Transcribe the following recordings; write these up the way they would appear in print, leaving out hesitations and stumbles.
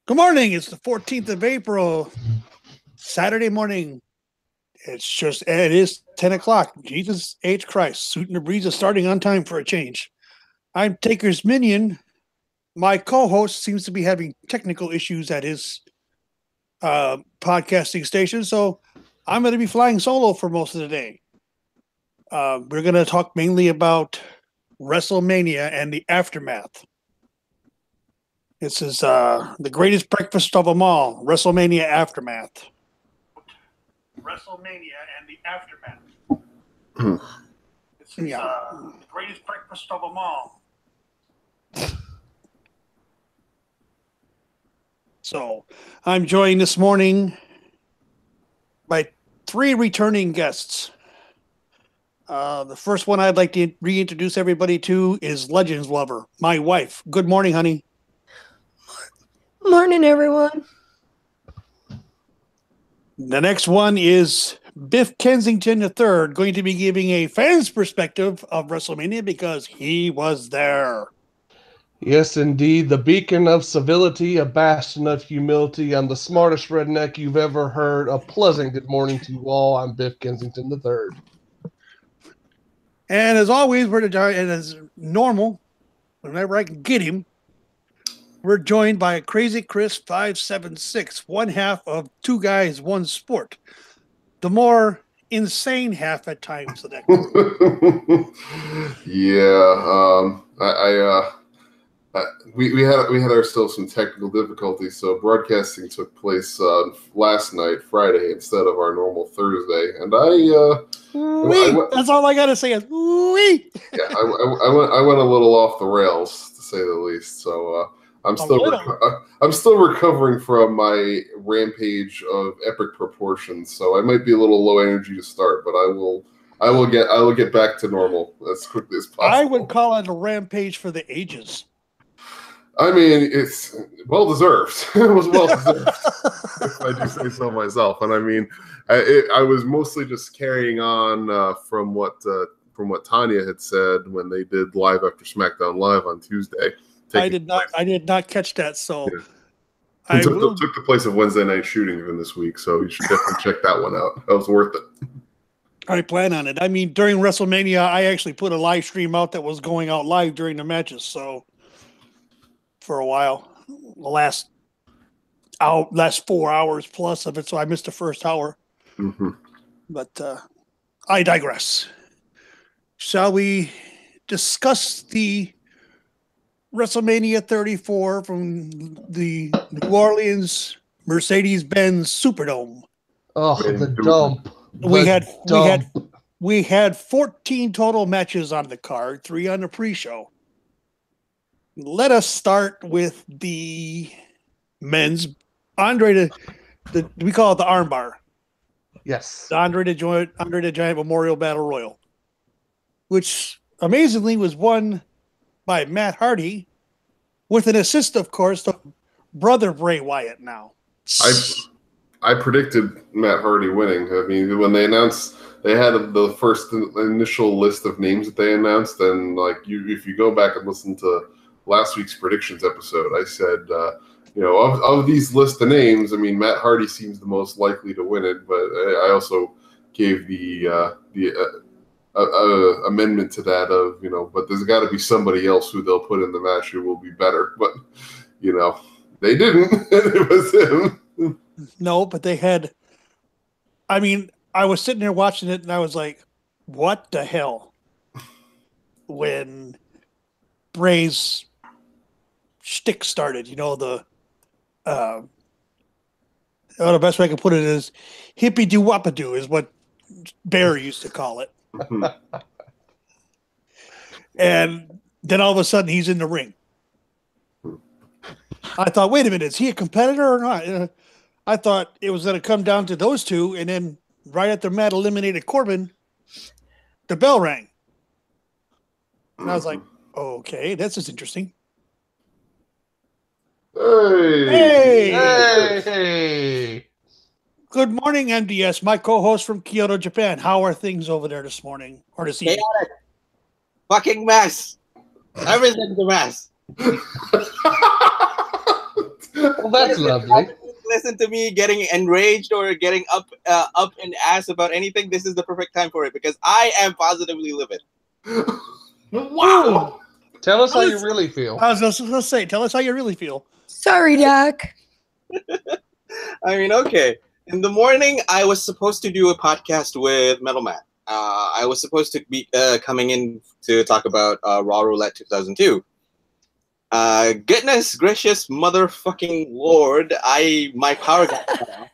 Good morning. It's the 14th of April, Saturday morning. It is 10 o'clock. Jesus H. Christ. Suit and the Breeze is starting on time for a change. I'm TakersMinion. My co-host seems to be having technical issues at his podcasting station, so I'm going to be flying solo for most of the day. We're going to talk mainly about Wrestlemania and the aftermath. This is the greatest breakfast of them all, Wrestlemania Aftermath. Wrestlemania and the aftermath. This is the greatest breakfast of them all. So, I'm joined this morning by three returning guests. The first one I'd like to reintroduce everybody to is LegendsLover, my wife. Good morning, honey. Morning, everyone. The next one is Biff Kensington III, going to be giving a fan's perspective of WrestleMania because he was there. Yes, indeed. The beacon of civility, a bastion of humility. I'm the smartest redneck you've ever heard. A pleasant good morning to you all. I'm Biff Kensington III. And as always, and as normal, whenever I can get him, we're joined by Crazy Chris 576, one half of Two Guys, One Sport. The more insane half at times of that group. We had ourselves some technical difficulties, so broadcasting took place last night, Friday, instead of our normal Thursday, and that's all I gotta say is wee. Yeah, I went a little off the rails, to say the least. So I'm still recovering from my rampage of epic proportions, so I might be a little low energy to start, but I will get back to normal as quickly as possible. I would call it a rampage for the ages. I mean, it's well deserved. It was well deserved, if I do say so myself. And I mean, I was mostly just carrying on from what Tanya had said when they did Live After SmackDown Live on Tuesday. I did not catch that. So yeah. It took the place of Wednesday night shooting even this week. So you should definitely check that one out. That was worth it. I plan on it. I mean, during WrestleMania, I actually put a live stream out that was going out live during the matches. So for a while, the last 4 hours plus of it. So I missed the first hour. Mm-hmm. But I digress. Shall we discuss the WrestleMania 34 from the New Orleans Mercedes-Benz Superdome? Oh, the dump. We had 14 total matches on the card, 3 on the pre-show. Let us start with the men's we call it the armbar. Yes. The Andre the Giant Memorial Battle Royal, which amazingly was won by Matt Hardy with an assist, of course, of brother Bray Wyatt now. I predicted Matt Hardy winning. I mean, when they announced, they had the first initial list of names that they announced, and if you go back and listen to last week's predictions episode, I said, of these list of names, I mean, Matt Hardy seems the most likely to win it, but I also gave the amendment to that of, but there's got to be somebody else who they'll put in the match who will be better. But, they didn't, and it was him. No, but they had, I mean, I was sitting there watching it, and I was like, what the hell? When Bray's shtick started, the best way I can put it is hippy-doo-wappa-doo is what Bear used to call it. And then all of a sudden he's in the ring. I thought, wait a minute, is he a competitor or not? I thought it was going to come down to those two, and then right after Matt eliminated Corbin, the bell rang. And I was like, okay, this is interesting. Hey! Good morning, MDS, my co-host from Kyoto, Japan. How are things over there this morning or this evening? Chaotic. Fucking mess. Everything's a mess. that's lovely. Listen to me getting enraged or getting up in ass about anything. This is the perfect time for it because I am positively livid. Wow. Tell us how you really feel. I was just going to say, tell us how you really feel. Sorry, Doc. I mean, okay. In the morning, I was supposed to do a podcast with Metal Man. I was supposed to be coming in to talk about Raw Roulette 2002. Goodness gracious motherfucking Lord, my power got cut off.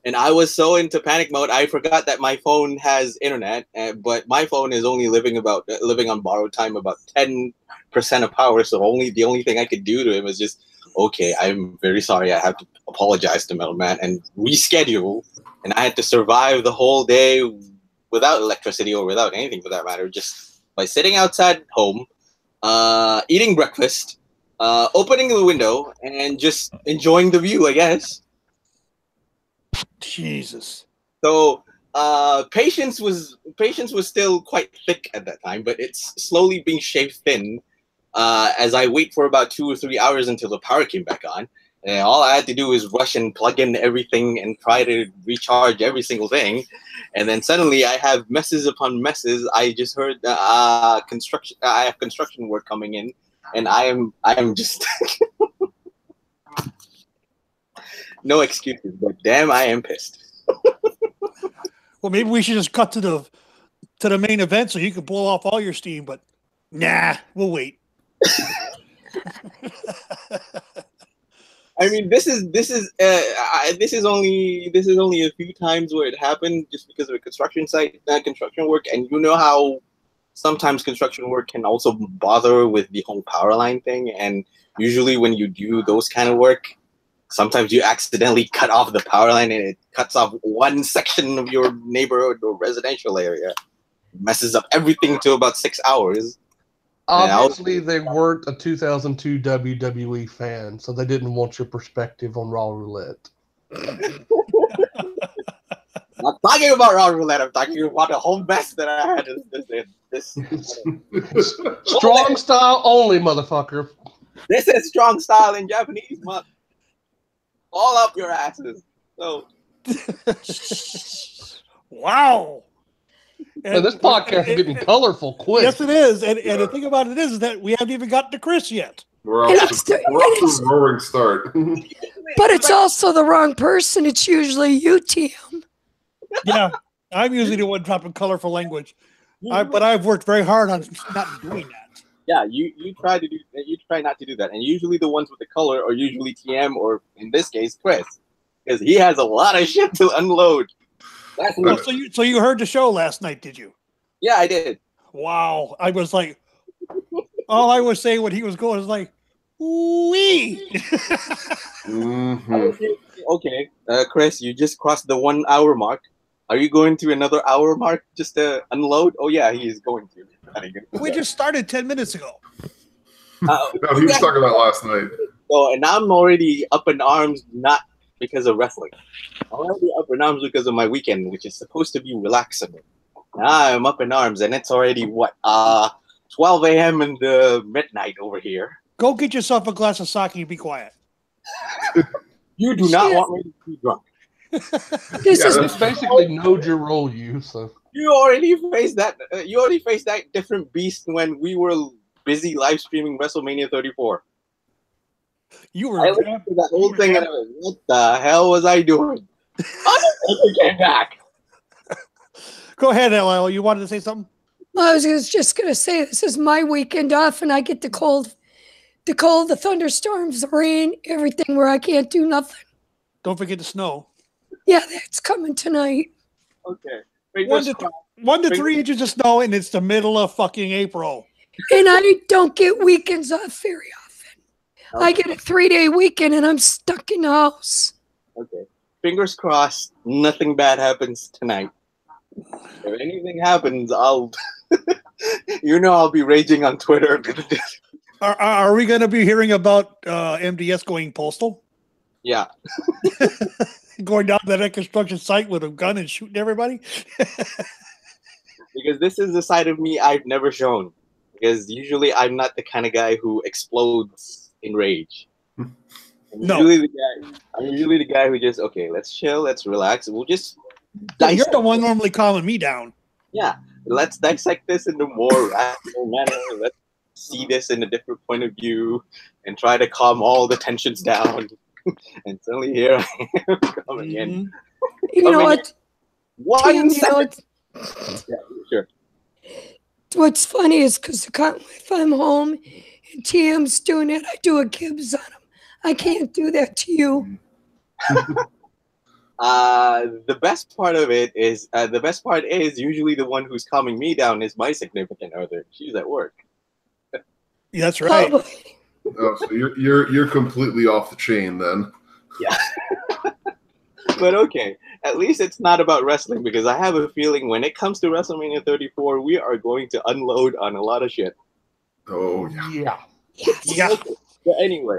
And I was so into panic mode, I forgot that my phone has internet, but my phone is only living on borrowed time about 10% of power, so the only thing I could do to him is just, okay, I'm very sorry, I have to apologize to Metal Man and reschedule, and I had to survive the whole day without electricity or without anything for that matter, just by sitting outside home, eating breakfast, opening the window, and just enjoying the view, I guess. Jesus. So patience was still quite thick at that time, but it's slowly being shaved thin as I wait for about 2 or 3 hours until the power came back on. And all I had to do is rush and plug in everything and try to recharge every single thing. And then suddenly I have messes upon messes. I just heard construction. I have construction work coming in, and I am just no excuses. But damn, I am pissed. Well, maybe we should just cut to the main event so you can blow off all your steam. But nah, we'll wait. I mean, this is only a few times where it happened just because of a construction work, and you know how sometimes construction work can also bother with the whole power line thing, and usually when you do those kind of work, sometimes you accidentally cut off the power line and it cuts off one section of your neighborhood or residential area, it messes up everything to about 6 hours. Obviously, they weren't a 2002 WWE fan, so they didn't want your perspective on Raw Roulette. I'm not talking about Raw Roulette. I'm talking about the whole mess that I had in this. Strong style only, motherfucker. This is strong style in Japanese, man. All up your asses. So. Wow. And this podcast is getting colorful quick. Yes, it is. And the thing about it is that we haven't even gotten to Chris yet. We're off to a roaring start. But it's also the wrong person. It's usually you, TM. Yeah, I'm usually the one dropping colorful language. But I've worked very hard on not doing that. Yeah, you try not to do that. And usually the ones with the color are usually TM or, in this case, Chris. Because he has a lot of shit to unload. Oh, so you heard the show last night, did you? Yeah, I did. Wow. I was like, all I was saying when he was going was like, wee. Okay, Chris, you just crossed the 1 hour mark. Are you going to another hour mark just to unload? Oh, yeah, he is going to. We just started 10 minutes ago. No, he was talking about last night. Oh, and I'm already up in arms, not because of wrestling. I'm already up in arms because of my weekend, which is supposed to be relaxing. Now I'm up in arms, and it's already, 12 a.m. in the midnight over here. Go get yourself a glass of sake and be quiet. You do not want me to be drunk. This is It's basically know your role, so. You already faced that. You already faced that different beast when we were busy live streaming WrestleMania 34. You were. I listened to that whole thing and I was, what the hell was I doing? I came back. Go ahead, LL. You wanted to say something? I was just going to say, this is my weekend off, and I get the cold, the thunderstorms, the rain, everything where I can't do nothing. Don't forget the snow. Yeah, that's coming tonight. Okay. 1 to 3 inches of snow, and it's the middle of fucking April. And I don't get weekends off very often. Okay. I get a 3-day weekend, and I'm stuck in the house. Okay. Fingers crossed, nothing bad happens tonight. If anything happens, I'll be raging on Twitter. Are we going to be hearing about MDS going postal? Yeah. Going down to that construction site with a gun and shooting everybody? Because this is the side of me I've never shown. Because usually I'm not the kind of guy who explodes in rage. No. I'm usually the guy who just, okay, let's chill, let's relax. We'll just You're the one normally calming me down. Yeah, let's dissect this in a more rational manner. Let's see this in a different point of view and try to calm all the tensions down. And suddenly here I am coming in. You know what? One Tim, you know what? Yeah, sure. What's funny is because if I'm home and TM's doing it, I do a Gibbs on him. I can't do that to you. The best part is usually the one who's calming me down is my significant other. She's at work. Yeah, that's right. Oh, so you're completely off the chain then. Yeah. But okay, at least it's not about wrestling because I have a feeling when it comes to WrestleMania 34, we are going to unload on a lot of shit. Oh yeah. Yeah. Okay. But anyway,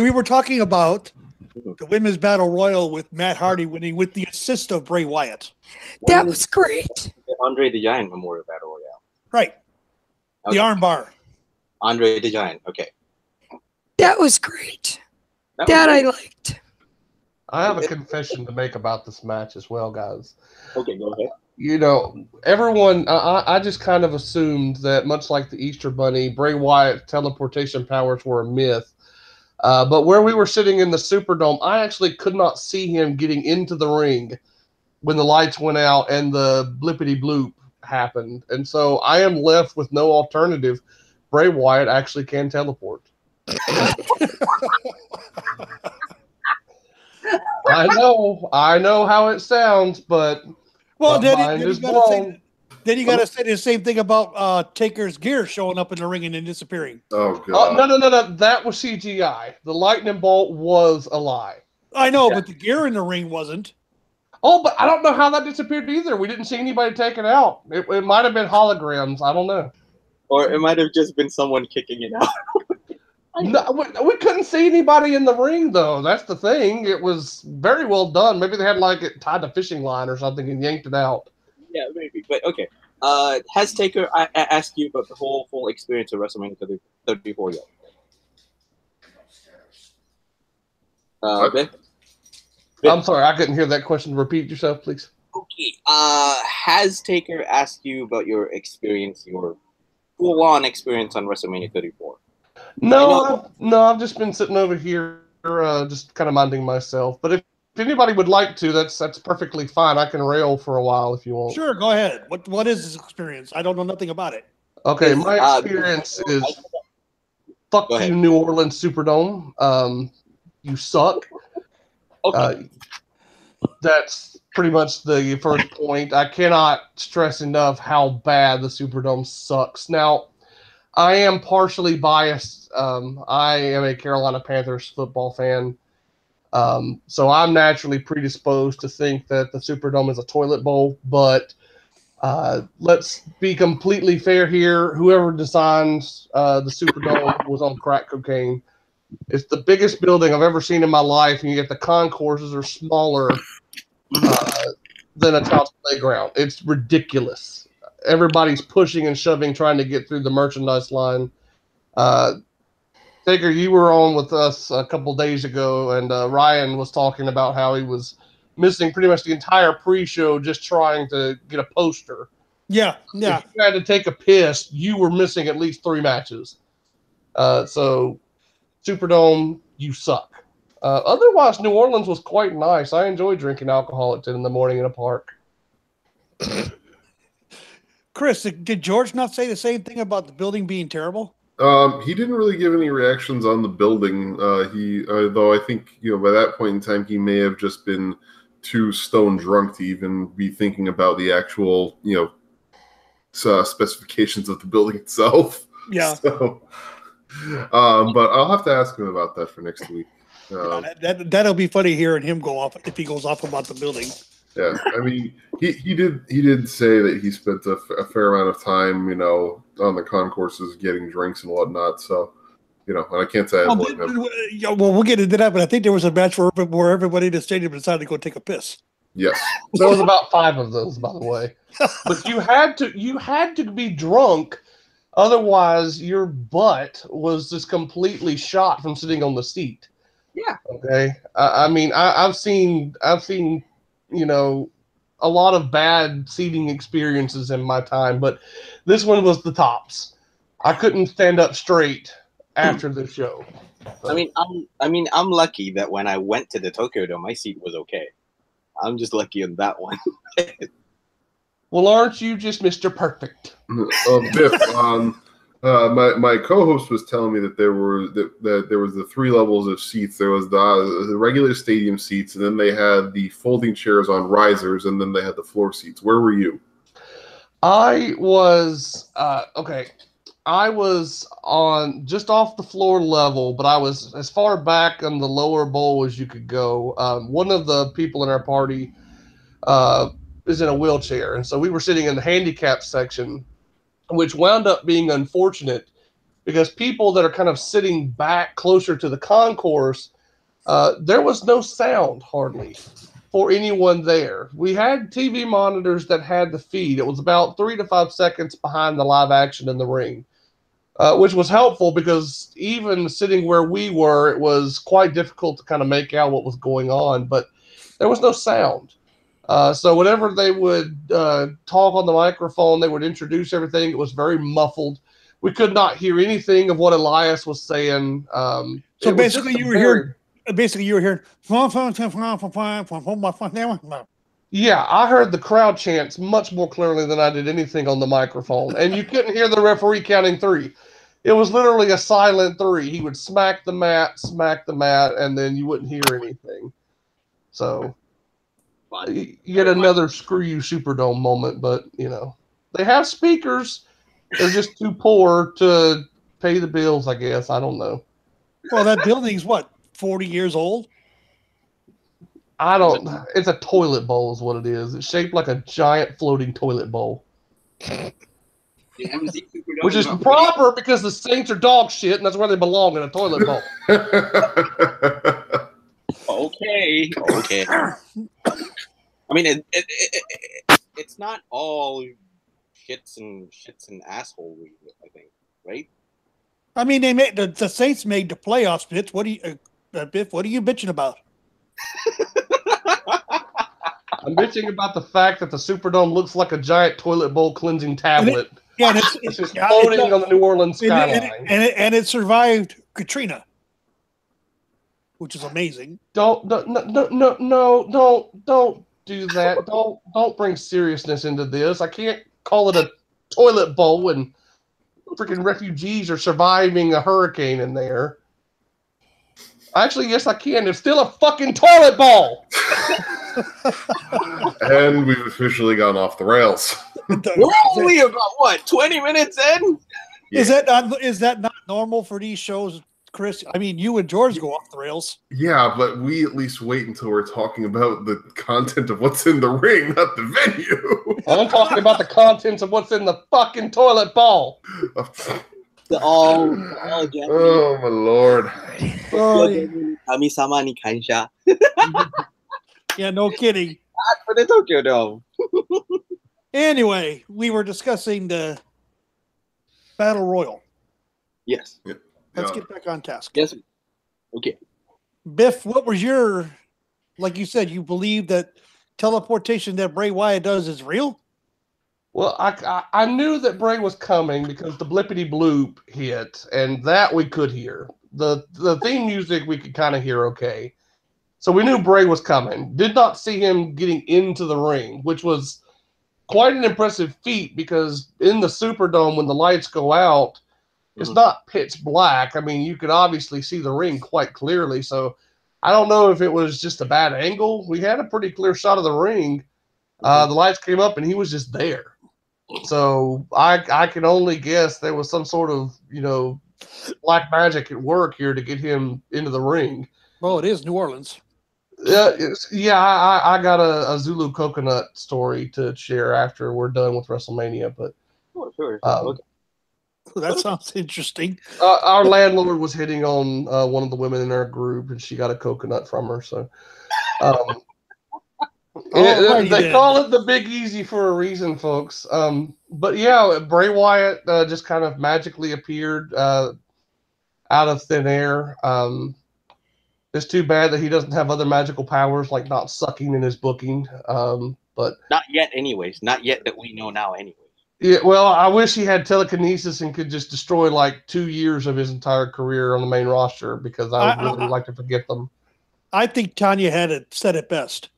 we were talking about the Women's Battle Royal with Matt Hardy winning with the assist of Bray Wyatt. That was great. The Andre the Giant Memorial Battle Royale. Right. Okay. The armbar. Andre the Giant. Okay. That was great. That I liked. I have a confession to make about this match as well, guys. Okay, go ahead. You know, everyone, I just kind of assumed that much like the Easter Bunny, Bray Wyatt's teleportation powers were a myth. But where we were sitting in the Superdome, I actually could not see him getting into the ring when the lights went out and the blippity bloop happened. And so I am left with no alternative. Bray Wyatt actually can teleport. I know how it sounds, but then you got to say the same thing about Taker's gear showing up in the ring and then disappearing. Oh god. No. That was CGI. The lightning bolt was a lie. I know, but the gear in the ring wasn't. Oh, but I don't know how that disappeared either. We didn't see anybody take it out. It might have been holograms. I don't know. Or it might have just been someone kicking it out. No, we couldn't see anybody in the ring, though. That's the thing. It was very well done. Maybe they had it tied to fishing line or something and yanked it out. Yeah, maybe. But okay. Has Taker asked you about the full experience of WrestleMania 34 yet? Ben? I'm sorry, I couldn't hear that question. Repeat yourself, please. Okay. Has Taker asked you about your experience, your full-on experience on WrestleMania 34? No, I've just been sitting over here, just kind of minding myself. But if anybody would like to, that's perfectly fine. I can rail for a while if you want. Sure, go ahead. What is this experience? I don't know nothing about it. Okay, my experience is fuck you, New Orleans Superdome. You suck. Okay. That's pretty much the first point. I cannot stress enough how bad the Superdome sucks. Now, I am partially biased. I am a Carolina Panthers football fan. So I'm naturally predisposed to think that the Superdome is a toilet bowl. But let's be completely fair here. Whoever designed the Superdome was on crack cocaine. It's the biggest building I've ever seen in my life, and yet the concourses are smaller than a child's playground. It's ridiculous. Everybody's pushing and shoving, trying to get through the merchandise line. Taker, you were on with us a couple days ago, and Ryan was talking about how he was missing pretty much the entire pre-show just trying to get a poster. Yeah. If you had to take a piss, you were missing at least 3 matches. So, Superdome, you suck. Otherwise, New Orleans was quite nice. I enjoyed drinking alcohol at 10 in the morning in a park. Chris, did George not say the same thing about the building being terrible? He didn't really give any reactions on the building. Though I think by that point in time he may have just been too stone drunk to even be thinking about the actual specifications of the building itself. Yeah. So, but I'll have to ask him about that for next week. That'll be funny hearing him go off if he goes off about the building. Yeah, I mean, he did say that he spent a fair amount of time, on the concourses getting drinks and whatnot. So, and I can't say I blame him. Well, we'll get into that, but I think there was a match where everybody in the stadium decided to go take a piss. Yes, there was about 5 of those, by the way. But you had to be drunk Otherwise, your butt was just completely shot from sitting on the seat. Yeah. Okay. I mean, I've seen, you know, a lot of bad seating experiences in my time, but this one was the tops. I couldn't stand up straight after the show. So. I mean, I'm lucky that when I went to the Tokyo Dome, my seat was okay. I'm just lucky on that one. Well, aren't you just Mr. Perfect? Biff, my co-host was telling me that there was the 3 levels of seats. There was the regular stadium seats, and then they had the folding chairs on risers, and then they had the floor seats. Where were you? I was okay. I was on just off the floor level, but I was as far back on the lower bowl as you could go. One of the people in our party is in a wheelchair, and so we were sitting in the handicap section, which wound up being unfortunate because people that are kind of sitting back closer to the concourse, there was no sound hardly for anyone there. We had TV monitors that had the feed. It was about 3 to 5 seconds behind the live action in the ring. Which was helpful because even sitting where we were, it was quite difficult to kind of make out what was going on, but there was no sound. So whenever they would talk on the microphone, they would introduce everything. It was very muffled. We could not hear anything of what Elias was saying. So basically, you were hearing. Yeah, I heard the crowd chants much more clearly than I did anything on the microphone. And you couldn't hear the referee counting 3. It was literally a silent 3. He would smack the mat, and then you wouldn't hear anything. So, you get another screw you Superdome moment, but, you know. They have speakers. They're just too poor to pay the bills, I guess. I don't know. Well, that building's, what, 40 years old? It's a toilet bowl is what it is. It's shaped like a giant floating toilet bowl. Which is proper because the Saints are dog shit and that's where they belong, in a toilet bowl. Okay. I mean, it's not all shits and asshole, I think, right? I mean, they made the Saints made the playoffs, Biff. Biff, what are you bitching about? I'm bitching about the fact that the Superdome looks like a giant toilet bowl cleansing tablet. And it's just floating on the New Orleans skyline. And it survived Katrina, which is amazing. Don't do that. Don't bring seriousness into this. I can't call it a toilet bowl when freaking refugees are surviving a hurricane in there. Actually, yes, I can. It's still a fucking toilet bowl. And we've officially gone off the rails. We're only about 20 minutes in? Yeah. Is that not normal for these shows, Chris? I mean, you and George go off the rails. Yeah, but we at least wait until we're talking about the content of what's in the ring, not the venue. I'm talking about the contents of what's in the fucking toilet bowl. Oh my lord. Kami-sama ni kansha. Yeah, no kidding. Not for the Tokyo Dome. Anyway, we were discussing the Battle Royal. Yes. Yeah. Let's get back on task. Yes. Okay. Biff, what was your, like you said, you believe that teleportation that Bray Wyatt does is real? Well, I knew that Bray was coming because the blippity bloop hit, and that we could hear. The theme music we could kind of hear okay. So we knew Bray was coming. Did not see him getting into the ring, which was quite an impressive feat because in the Superdome, when the lights go out, it's not pitch black. I mean, you could obviously see the ring quite clearly. So I don't know if it was just a bad angle. We had a pretty clear shot of the ring. The lights came up, and he was just there. So I can only guess there was some sort of, black magic at work here to get him into the ring. Well, it is New Orleans. Yeah, I got a Zulu coconut story to share after we're done with WrestleMania. But sure. Okay. That sounds interesting. Our landlord was hitting on one of the women in our group, and she got a coconut from her. So They call it the Big Easy for a reason, folks. But yeah, Bray Wyatt just kind of magically appeared out of thin air. It's too bad that he doesn't have other magical powers like not sucking in his booking. But not yet, anyways. Not yet that we know now, anyways. Yeah, well, I wish he had telekinesis and could just destroy like 2 years of his entire career on the main roster, because I would really like to forget them. I think Tanya had it said it best.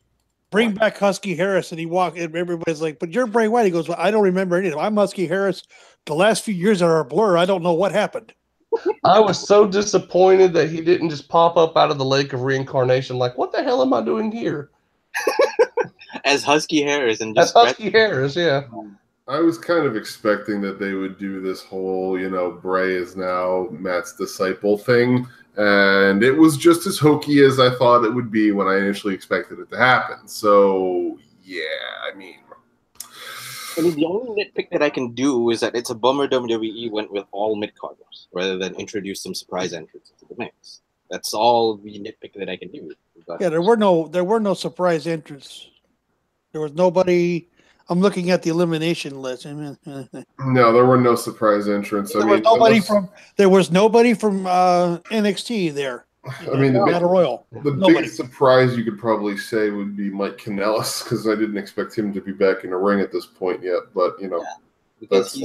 Bring back Husky Harris, and he walked, and everybody's like, "But you're Bray Wyatt." He goes, "Well, I don't remember anything. I'm Husky Harris. The last few years are a blur. I don't know what happened." I was so disappointed that he didn't just pop up out of the lake of reincarnation. Like, what the hell am I doing here? As Husky Harris, and just Husky Harris, yeah. I was kind of expecting that they would do this whole, Bray is now Matt's disciple thing, and it was just as hokey as I thought it would be when I initially expected it to happen. So, yeah, I mean, the only nitpick that I can do is that it's a bummer WWE went with all mid-carders rather than introduce some surprise entrants into the mix. That's all the nitpick that I can do. But yeah, there were no surprise entrants. There was nobody. I'm looking at the elimination list. No, there were no surprise entrants. There was nobody from NXT there. I mean, the Battle Royal. The biggest surprise you could probably say would be Mike Kanellis, because I didn't expect him to be back in the ring at this point yet. But that's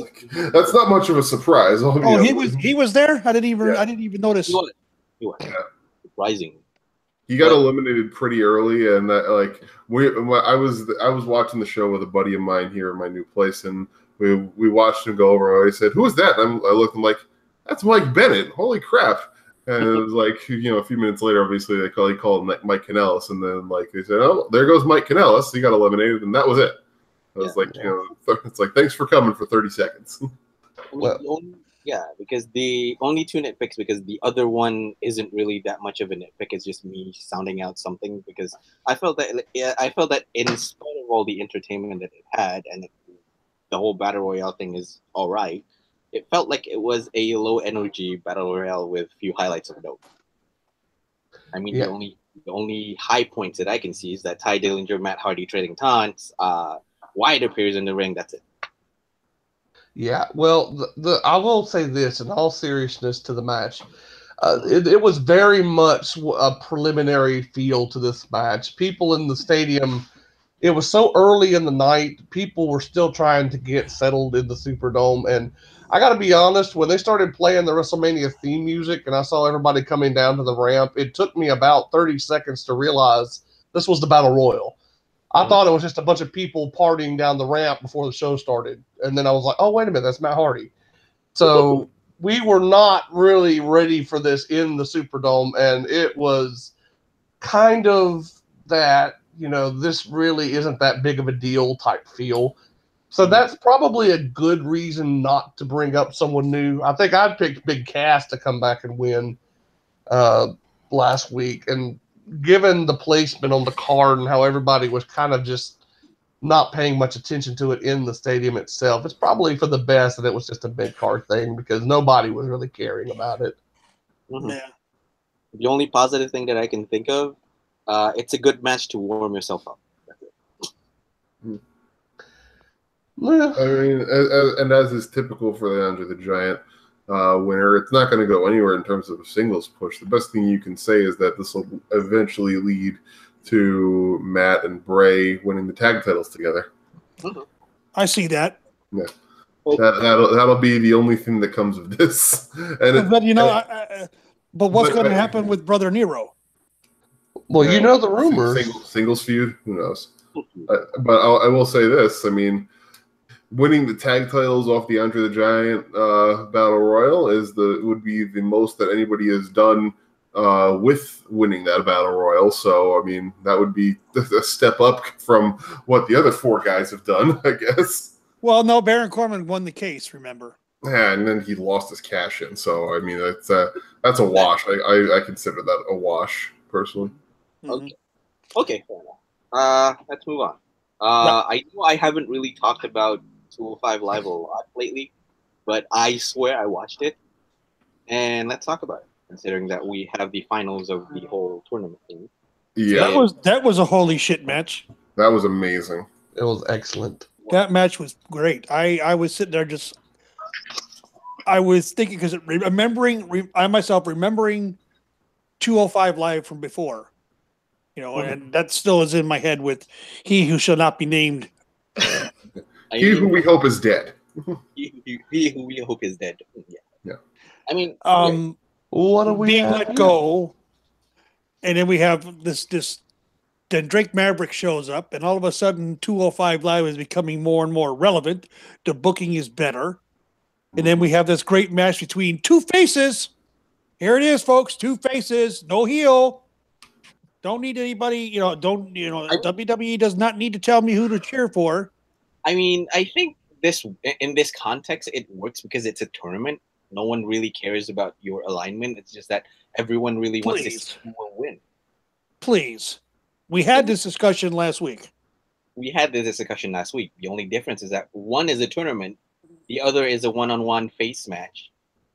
not much of a surprise. Oh, he was there. I didn't even notice. He was. Yeah. Surprising. He got eliminated pretty early, and I was watching the show with a buddy of mine here in my new place, and we watched him go over. And I said, "Who is that?" And I looked, I'm like, "That's Mike Bennett. Holy crap!" And it was like, a few minutes later, obviously he called Mike Kanellis, and then they said, "Oh, there goes Mike Kanellis." He got eliminated, and that was it. I was it's like, thanks for coming for 30 seconds. Because the only two nitpicks, because the other one isn't really that much of a nitpick. It's just me sounding out something, because I felt that in spite of all the entertainment that it had, and the whole battle royale thing is all right, it felt like it was a low energy battle royale with few highlights of note. I mean, the only high points that I can see is that Ty Dillinger, Matt Hardy trading taunts, Wyatt appears in the ring. That's it. Yeah, well, I will say this in all seriousness to the match. It was very much a preliminary feel to this match. People in the stadium, it was so early in the night, people were still trying to get settled in the Superdome. And I got to be honest, when they started playing the WrestleMania theme music and I saw everybody coming down to the ramp, it took me about 30 seconds to realize this was the Battle Royal. I thought it was just a bunch of people partying down the ramp before the show started. And then I was like, oh, wait a minute, that's Matt Hardy. So we were not really ready for this in the Superdome. And it was kind of that, this really isn't that big of a deal type feel. So that's probably a good reason not to bring up someone new. I think I picked Big Cass to come back and win last week. And given the placement on the card and how everybody was kind of just not paying much attention to it in the stadium itself, it's probably for the best that it was just a mid-card thing, because nobody was really caring about it. Mm-hmm. Yeah. The only positive thing that I can think of, it's a good match to warm yourself up. That's it. Yeah. I mean, and as is typical for the Andre the Giant winner, it's not going to go anywhere in terms of a singles push. The best thing you can say is that this will eventually lead to Matt and Bray winning the tag titles together. I see that. Yeah, that'll be the only thing that comes of this. And but what's going to happen with Brother Nero? Well, the rumors. Singles feud. Who knows? But I will say this. I mean, winning the tag titles off the Andre the Giant Battle Royal would be the most that anybody has done with winning that Battle Royal. So, I mean, that would be a step up from what the other four guys have done, I guess. Well, no, Baron Corbin won the case, remember? Yeah, and then he lost his cash in. So, I mean, that's a wash. I consider that a wash, personally. Okay, fair enough. Let's move on. I know I haven't really talked about 205 Live a lot lately, but I swear I watched it, and let's talk about it, considering that we have the finals of the whole tournament thing. Yeah, that was a holy shit match. That was amazing. It was excellent. That match was great. I was sitting there just, I was thinking, because I myself remembering 205 Live from before, and that still is in my head with "He who shall not be named." He who we hope is dead. He who we hope is dead. Yeah. I mean, what are we being let go, and then we have this. Then Drake Maverick shows up, and all of a sudden, 205 Live is becoming more and more relevant. The booking is better, and then we have this great match between two faces. Here it is, folks. Two faces, no heel. Don't need anybody. WWE does not need to tell me who to cheer for. I mean, I think in this context, it works because it's a tournament. No one really cares about your alignment. It's just that everyone really wants to see who will win. Please. We had this discussion last week. The only difference is that one is a tournament, the other is a one-on-one face match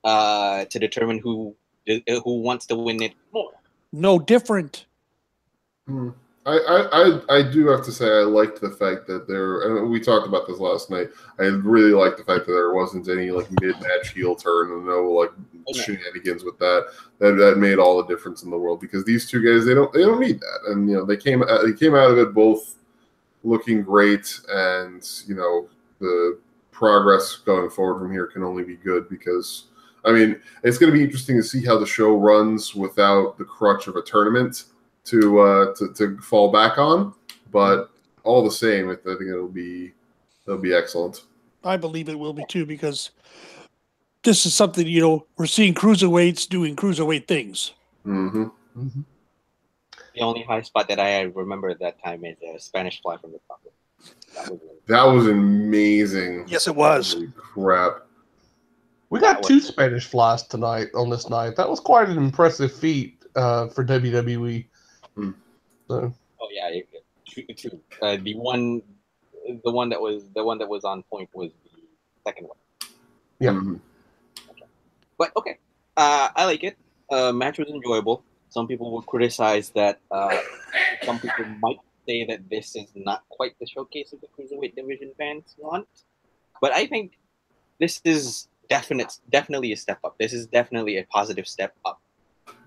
to determine who wants to win it more. No different. I do have to say I liked the fact that and we talked about this last night. I really liked the fact that there wasn't any like mid-match heel turn and no like shenanigans with that. That made all the difference in the world, because these two guys they don't need that, and they came out of it both looking great, and the progress going forward from here can only be good, because I mean it's going to be interesting to see how the show runs without the crutch of a tournament to fall back on, but all the same, I think it'll be excellent. I believe it will be too, because this is something we're seeing cruiserweights doing cruiserweight things. Mm-hmm. Mm-hmm. The only high spot that I remember at that time is a Spanish Fly from the top. That was amazing. Yes, it was. Holy crap. We got two Spanish Flies tonight on this night. That was quite an impressive feat for WWE. So. Oh yeah, true. The one that was on point was the second one. Yeah. Mm-hmm. Okay. But okay, I like it. Match was enjoyable. Some people will criticize that. Some people might say that this is not quite the showcase of the cruiserweight division fans want. But I think this is definitely a step up. This is definitely a positive step up.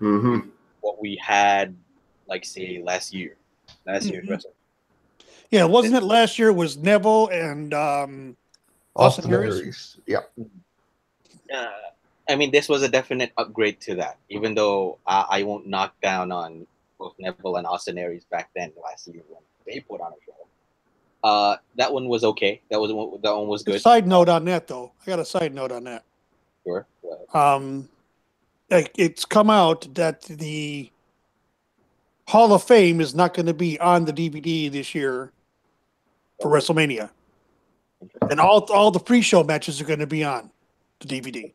Mm-hmm. What we had, like, say, last year's wrestling. Yeah, wasn't it last year? It was Neville and Austin Harris? Yeah. I mean, this was a definite upgrade to that, even though I won't knock down on both Neville and Austin Aries back then last year when they put on a show. That one was okay. That one was good. Side note on that, though. I got a side note on that. Sure. It's come out that the Hall of Fame is not going to be on the DVD this year for WrestleMania, and all the pre-show matches are going to be on the DVD.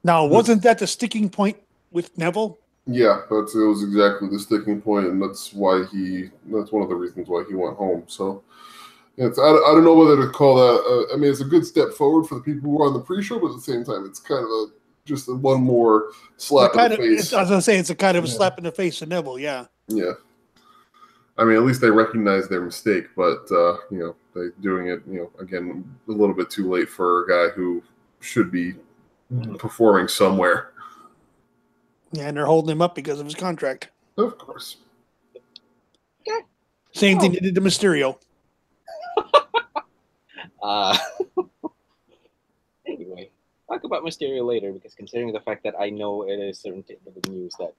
Now, wasn't that the sticking point with Neville? Yeah, it was exactly the sticking point, and that's one of the reasons why he went home. So, I don't know whether to call that. I mean, it's a good step forward for the people who are on the pre-show, but at the same time, it's kind of just one more slap in the face. I was going to say it's a kind of a slap in the face to Neville. Yeah. Yeah. I mean, at least they recognize their mistake, but they're doing it. Again, a little bit too late for a guy who should be performing somewhere. Yeah, and they're holding him up because of his contract. Of course. Okay. Same thing they did to Mysterio. Anyway, talk about Mysterio later, because considering the fact that I know it is certain tidbit of news that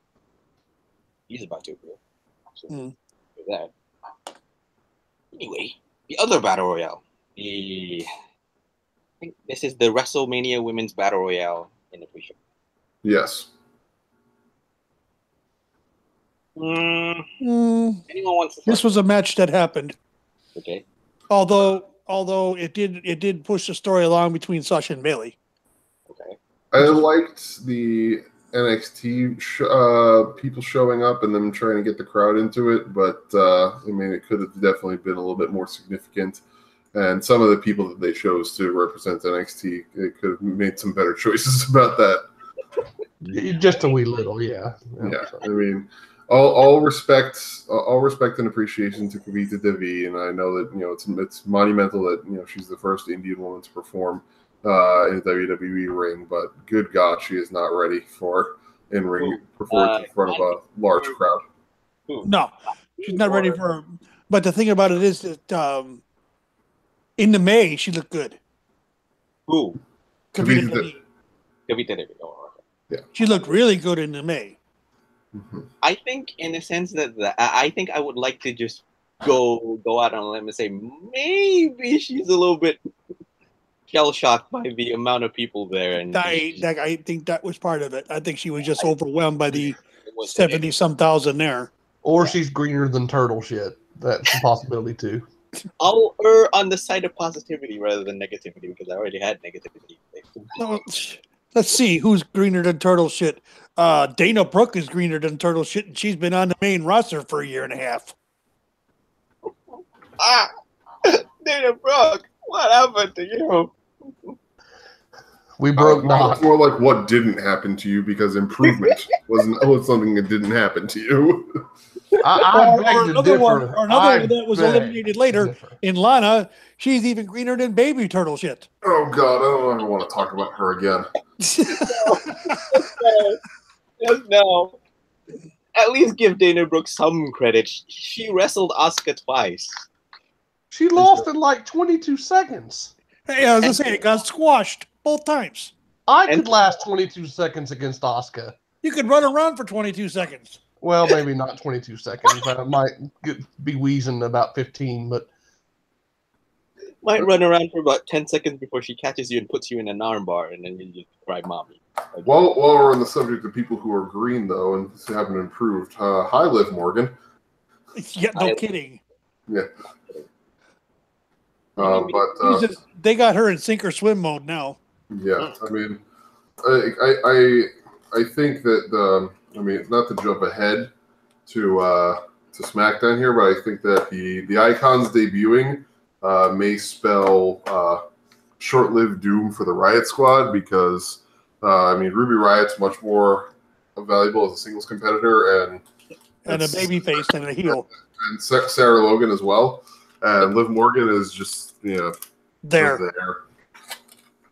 he's about to appear. So, that. Anyway, the other Battle Royale. I think this is the WrestleMania Women's Battle Royale in the pre-show. Yes. Anyone wants to? This was a match that happened. Okay. Although it did push the story along between Sasha and Bayley. Okay. I liked the NXT people showing up and them trying to get the crowd into it, but I mean, it could have definitely been a little bit more significant. And some of the people that they chose to represent NXT, they could have made some better choices about that. Just a wee little, yeah. Yeah, I mean, all respect and appreciation to Kavita Devi, and I know that it's monumental that she's the first Indian woman to perform in a WWE ring, but good God, she is not ready for in-ring performance in front of a large crowd. No, she's not ready for. But the thing about it is that in the May she looked good. Who? Kavita Devi. Kavita Devi. Oh, okay. Yeah, she looked really good in the May. Mm-hmm. I think, in a sense, that I think I would like to just go out on a limb and say maybe she's a little bit shell shocked by the amount of people there, and I think that was part of it. I think she was just overwhelmed by the 70-some thousand there. Or she's greener than turtle shit. That's a possibility too. I'll err on the side of positivity rather than negativity because I already had negativity. No, let's see who's greener than turtle shit. Dana Brooke is greener than turtle shit, and she's been on the main roster for a year and a half. Dana Brooke, what happened to you? We broke not. More like what didn't happen to you, because improvement was something that didn't happen to you. I beg to another differ. one that was eliminated later in Lana. She's even greener than baby turtle shit. Oh God, I don't ever want to talk about her again. No. At least give Dana Brooke some credit. She wrestled Asuka twice. She lost in like 22 seconds. Hey, I was gonna say it got squashed both times. I could last 22 seconds against Asuka. You could run around for 22 seconds. Well, maybe not 22 seconds. I might be wheezing about 15, but might run around for about 10 seconds before she catches you and puts you in an armbar, and then you just cry mommy. While we're on the subject of people who are green, though, and haven't improved, hi, Liv Morgan. Yeah, no kidding. Yeah. But they got her in sink or swim mode now. Yeah, I mean, I think that not to jump ahead to SmackDown here, but I think that the Icons debuting may spell short-lived doom for the Riot Squad, because Ruby Riot's much more valuable as a singles competitor and a babyface and a heel, and Sarah Logan as well. And Liv Morgan is just there.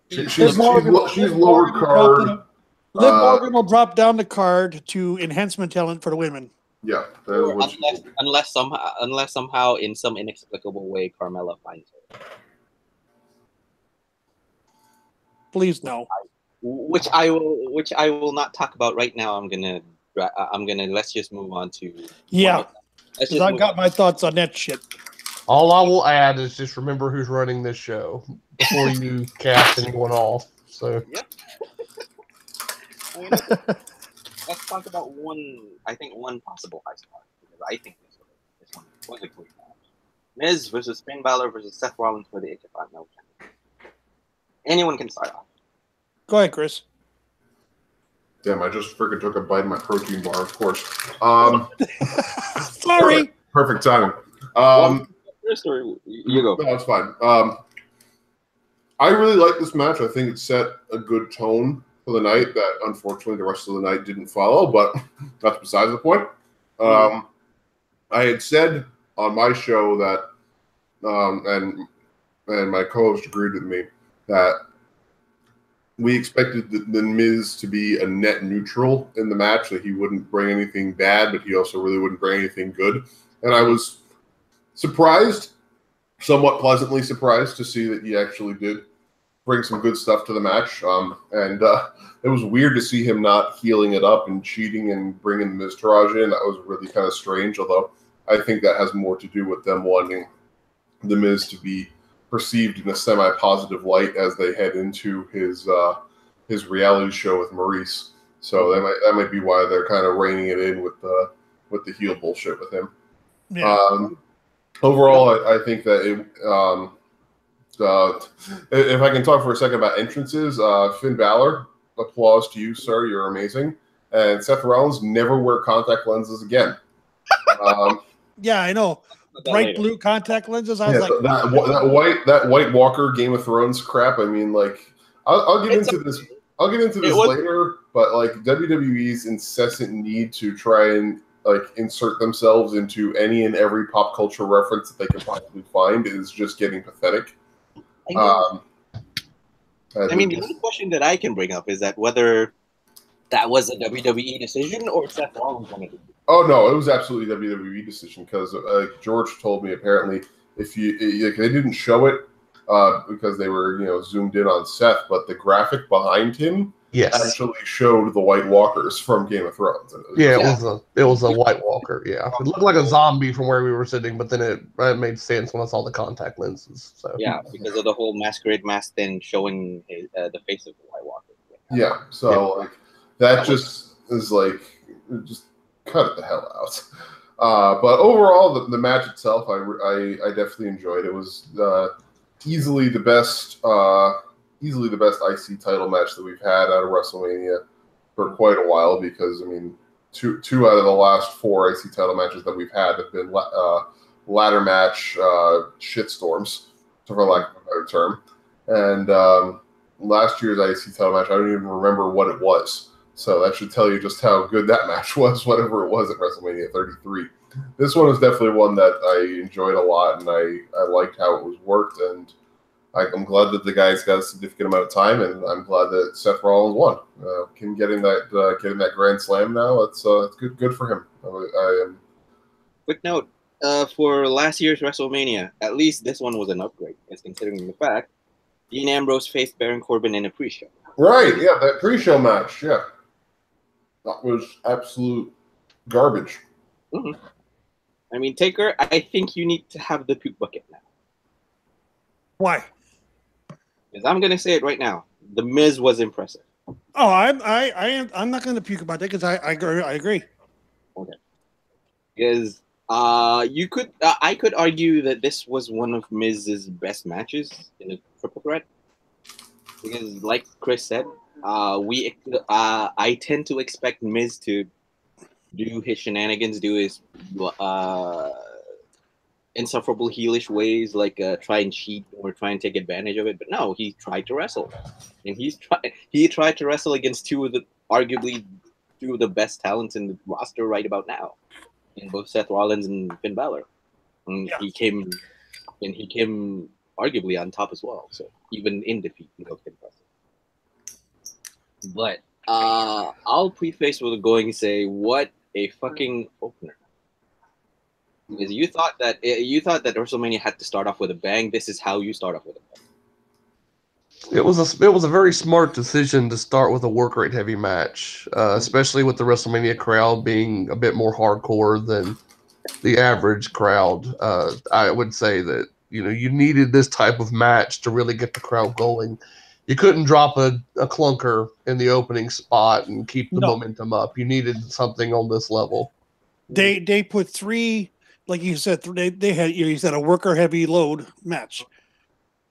She's lower card. Liv Morgan will drop down the card to enhancement talent for the women. Yeah, unless somehow in some inexplicable way Carmella finds her. Please no. Which I will not talk about right now. Let's just move on to because I've got my thoughts on that shit. All I will add is just remember who's running this show before you cast anyone off. So yep. Let's talk about one possible high spot, because I think this one was a great match. Miz versus Finn Balor versus Seth Rollins for the HFI No Championship. Anyone can start off. Go ahead, Chris. Damn, I just freaking took a bite of my protein bar, of course. Sorry. Perfect timing. You go. No, it's fine. I really like this match. I think it set a good tone for the night that unfortunately the rest of the night didn't follow, but that's besides the point. I had said on my show that, and my co-host agreed with me, that we expected the Miz to be a net neutral in the match, that he wouldn't bring anything bad, but he also really wouldn't bring anything good. And I was surprised, somewhat pleasantly surprised, to see that he actually did bring some good stuff to the match. And it was weird to see him not healing it up and cheating and bringing the Miztourage in. That was really kind of strange, although I think that has more to do with them wanting the Miz to be perceived in a semi-positive light as they head into his reality show with Maurice. So that might be why they're kind of reining it in with the heel bullshit with him. Yeah. Overall, I think that if I can talk for a second about entrances, Finn Balor, applause to you, sir. You're amazing. And Seth Rollins, never wear contact lenses again. Yeah, I know. Bright blue contact lenses. I was like, that White Walker Game of Thrones crap. I mean, like, I'll get into this. I'll get into this later. But like WWE's incessant need to try and like insert themselves into any and every pop culture reference that they can possibly find is just getting pathetic. I mean, the only question that I can bring up is that whether that was a WWE decision or Seth Rollins wanted to do. Oh no, it was absolutely WWE decision because George told me apparently if they didn't show it because they were zoomed in on Seth, but the graphic behind him actually showed the White Walkers from Game of Thrones. It was a White Walker. Yeah, it looked like a zombie from where we were sitting, but then it made sense when I saw the contact lenses. So yeah, because of the whole masquerade mask then showing the face of the White Walker. Yeah, so like that just is like just cut it the hell out. But overall, the match itself, I definitely enjoyed. It was easily the best IC title match that we've had out of WrestleMania for quite a while. Because I mean, two out of the last 4 IC title matches that we've had have been ladder match shitstorms, for lack of a better term. And last year's IC title match, I don't even remember what it was. So that should tell you just how good that match was, whatever it was at WrestleMania 33. This one was definitely one that I enjoyed a lot, and I liked how it was worked, and I'm glad that the guys got a significant amount of time, and I'm glad that Seth Rollins won. Him getting that Grand Slam now, it's good for him. I am. Quick note, for last year's WrestleMania, at least this one was an upgrade, as considering the fact Dean Ambrose faced Baron Corbin in a pre-show. Right, yeah, that pre-show match, yeah. That was absolute garbage. Mm-hmm. I mean, Taker, I think you need to have the puke bucket now. Why? Because I'm gonna say it right now. The Miz was impressive. Oh, I'm not gonna puke about that because I agree. Okay. Because I could argue that this was one of Miz's best matches in a triple threat. Because, like Chris said, I tend to expect Miz to do his shenanigans, do his insufferable heelish ways, like try and cheat or try and take advantage of it. But no, he tried to wrestle, and he tried to wrestle against arguably two of the best talents in the roster right about now, in both Seth Rollins and Finn Balor. And he came arguably on top as well. So even in defeat, he looked impressive. But I'll preface with going and say, what a fucking opener! Because you thought that WrestleMania had to start off with a bang. This is how you start off with a bang. It was a very smart decision to start with a work rate heavy match, especially with the WrestleMania crowd being a bit more hardcore than the average crowd. I would say that you needed this type of match to really get the crowd going. You couldn't drop a clunker in the opening spot and keep the momentum up. You needed something on this level. They put 3, like you said, they had you said a worker heavy load match.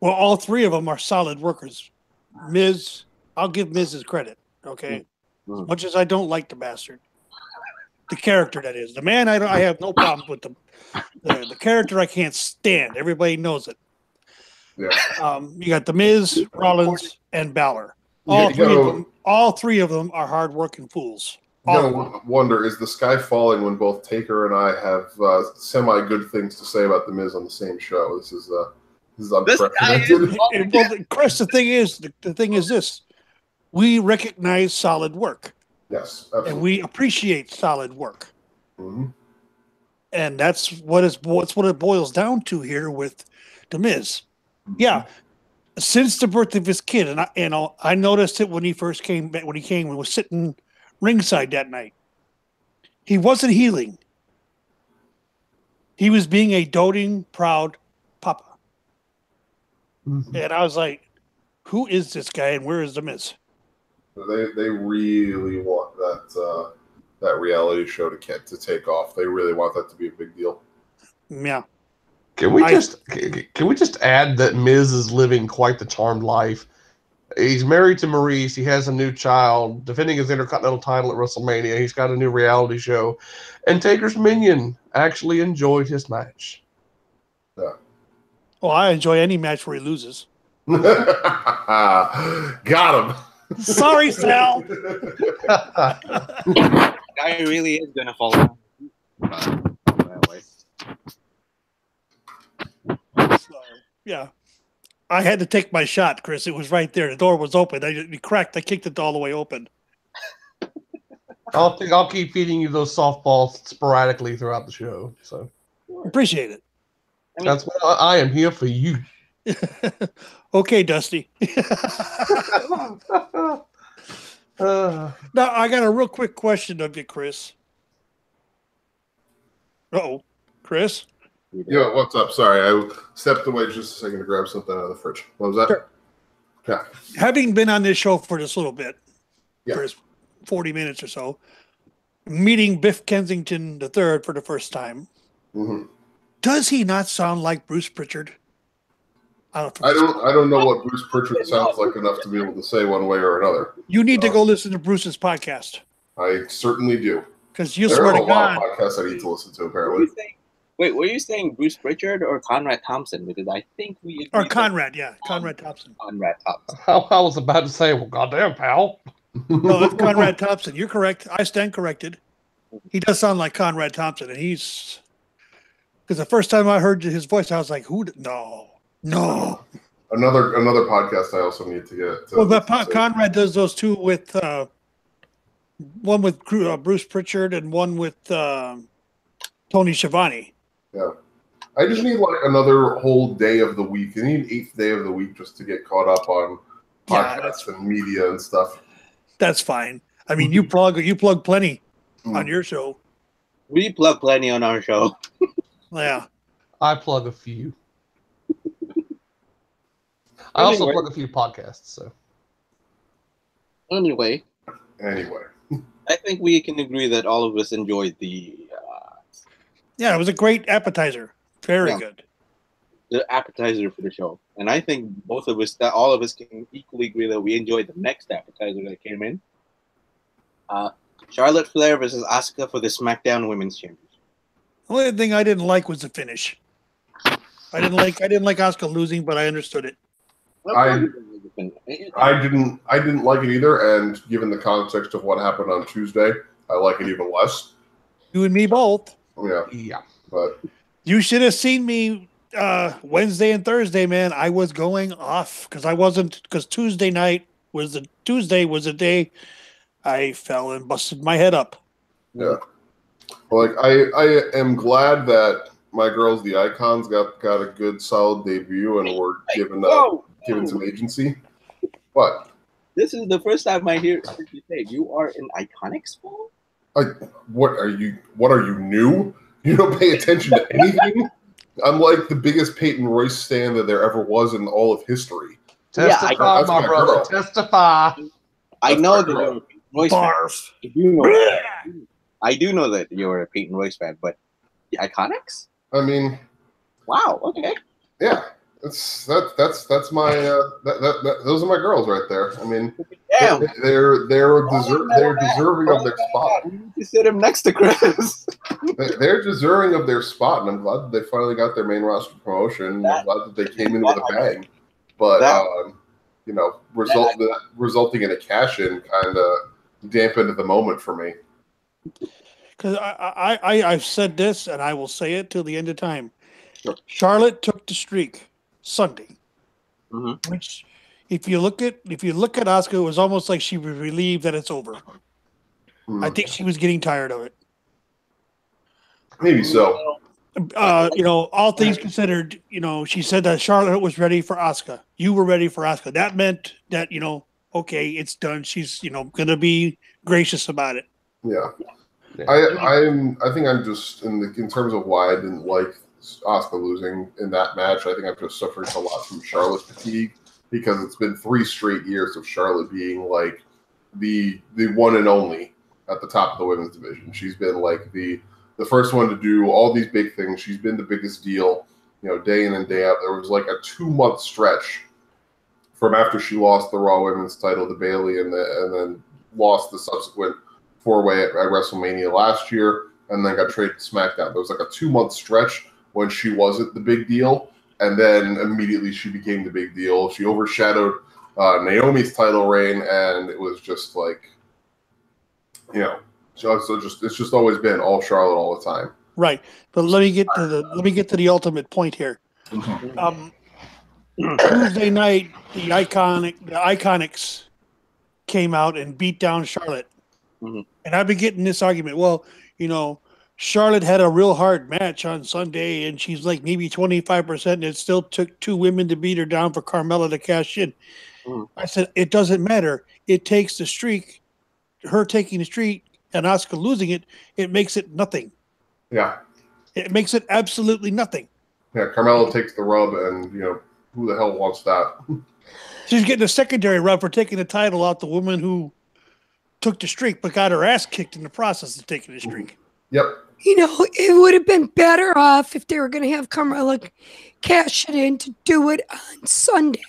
Well, all 3 of them are solid workers. Miz, I'll give Miz his credit. Okay, as much as I don't like the bastard, the character that is the man. I have no problems with the character. I can't stand. Everybody knows it. Yeah. You got the Miz, Rollins, and Balor. All three of them are hardworking fools. You gotta wonder, is the sky falling when both Taker and I have semi-good things to say about the Miz on the same show? This is unprecedented. Well, Chris, the thing is this: we recognize solid work. Yes, absolutely. And we appreciate solid work. Mm-hmm. And that's what it boils down to here with the Miz. Yeah, since the birth of his kid, and I noticed it when he came and was sitting ringside that night. He wasn't healing. He was being a doting, proud papa. Mm-hmm. And I was like, "Who is this guy, and where is the Miz?" They really want that reality show to take off. They really want that to be a big deal. Yeah. Can we just add that Miz is living quite the charmed life? He's married to Maurice. He has a new child, defending his Intercontinental title at WrestleMania. He's got a new reality show. And TakersMinion actually enjoyed his match. Yeah. Well, I enjoy any match where he loses. Got him. Sorry, Sal. Guy really is going to fall down. that way. So, yeah. I had to take my shot, Chris. It was right there. The door was open. It cracked. I kicked it all the way open. I'll keep feeding you those softballs sporadically throughout the show. So Appreciate it. that's what I am here for you. Okay, Dusty. Now, I got a real quick question of you, Chris. Uh-oh. Chris? Yeah, what's up? Sorry, I stepped away just a second to grab something out of the fridge. What was that? Sure. Yeah. Having been on this show for just a little bit, Yeah. for 40 minutes or so, meeting Biff Kensington III for the first time, Mm-hmm. does he not sound like Bruce Pritchard? I don't know what Bruce Pritchard sounds like enough to be able to say one way or another. You need to go listen to Bruce's podcast. I certainly do. Because you There swear are a to lot God. of podcasts I need to listen to, Were apparently. you saying, wait, were you saying Bruce Pritchard or Conrad Thompson? Because I think we Or agreed Conrad, yeah. Conrad Thompson. that Conrad Thompson. I was about to say, well, goddamn, pal. No, that's Conrad Thompson. You're correct. I stand corrected. He does sound like Conrad Thompson. And he's... Because the first time I heard his voice, I was like, who? No. Another podcast I also need to get. Well, but Conrad does those two with... one with Bruce Pritchard and one with Tony Schiavone. Yeah. I just need like another whole day of the week. I need an 8th day of the week just to get caught up on podcasts and media and stuff. That's fine. I mean, you plug plenty on your show. We plug plenty on our show. Yeah. I plug a few. I also plug a few podcasts. So Anyway, I think we can agree that all of us enjoyed the Yeah, it was a great appetizer. Very good. The appetizer for the show, and I think all of us can equally agree that we enjoyed the next appetizer that came in. Charlotte Flair versus Asuka for the SmackDown Women's Championship. The only thing I didn't like was the finish. I didn't like Asuka losing, but I understood it. I didn't like it either, and given the context of what happened on Tuesday, I like it even less. You and me both. yeah. But You should have seen me Wednesday and Thursday, man. I was going off because Tuesday night was the day I fell and busted my head up. yeah, like I am glad that my girls, the Icons, got a good solid debut and were given some agency. But this is the first time I hear you say you are an Iconics fan. what are you new? You don't pay attention to anything? I'm like the biggest Peyton Royce stan that there ever was in all of history. Testify, that's my my brother. girl. Testify. I know that you're a Peyton Royce fan. Barf. I do know that you're a Peyton Royce fan, but the Iconics? I mean, Wow. Okay. yeah, that's my those are my girls right there. I mean, Damn. they're deserving of their spot. You need to sit him next to Chris. They're deserving of their spot, and I'm glad that they finally got their main roster promotion. I'm glad that they came in with a bang. But resulting in a cash-in kind of dampened the moment for me. Because I've said this, and I will say it till the end of time. Sure. Charlotte took the streak Sunday, Mm-hmm. which, if you look at Asuka, it was almost like she was relieved that it's over. I think she was getting tired of it. Maybe so. All things considered, she said that Charlotte was ready for Asuka. You were ready for Asuka. That meant that, okay, it's done. She's, going to be gracious about it. Yeah. I think I'm just in terms of why I didn't like Asuka losing in that match. I think I'm just suffering a lot from Charlotte fatigue because it's been 3 straight years of Charlotte being like the one and only at the top of the women's division. She's been like the first one to do all these big things. She's been the biggest deal, day in and day out. There was like a 2-month stretch from after she lost the Raw Women's title to Bayley and then lost the subsequent 4-way at WrestleMania last year, and then got traded to SmackDown. There was like a 2-month stretch when she wasn't the big deal, and then immediately she became the big deal. She overshadowed Naomi's title reign, and it was just like, it's just always been all Charlotte all the time. Right, but let me get to the ultimate point here. Tuesday night, the Iconics came out and beat down Charlotte, and I've been getting this argument. Well, Charlotte had a real hard match on Sunday, and she's like maybe 25%, and it still took 2 women to beat her down for Carmella to cash in. I said it doesn't matter. It takes the streak, her taking the streak, and Asuka losing it. It makes it nothing. Yeah. It makes it absolutely nothing. Yeah, Carmella takes the rub, and who the hell wants that? She's getting a secondary rub for taking the title out the woman who took the streak, but got her ass kicked in the process of taking the streak. Yep. It would have been better off if they were going to have Carmella cash it in to do it on Sunday.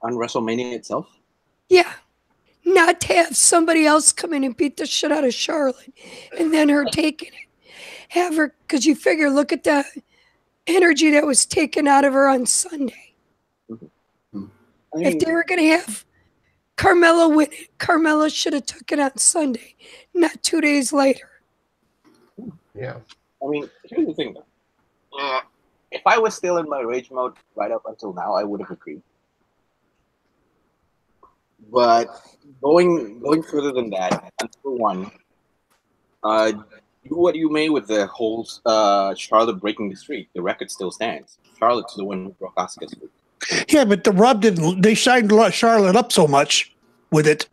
On WrestleMania itself? Yeah. Not to have somebody else come in and beat the shit out of Charlotte and then her taking it. Have her, because you figure, look at the energy that was taken out of her on Sunday. If they were going to have Carmella win it, Carmella should have took it on Sunday, not 2 days later. Yeah. I mean, here's the thing, though. If I was still in my rage mode right up until now, I would have agreed. But going further than that, number one, do what you may with the whole Charlotte breaking the streak. The record still stands. Charlotte's the one who broke Asuka's streak. Yeah, but the rub didn't. They shined Charlotte up so much with it,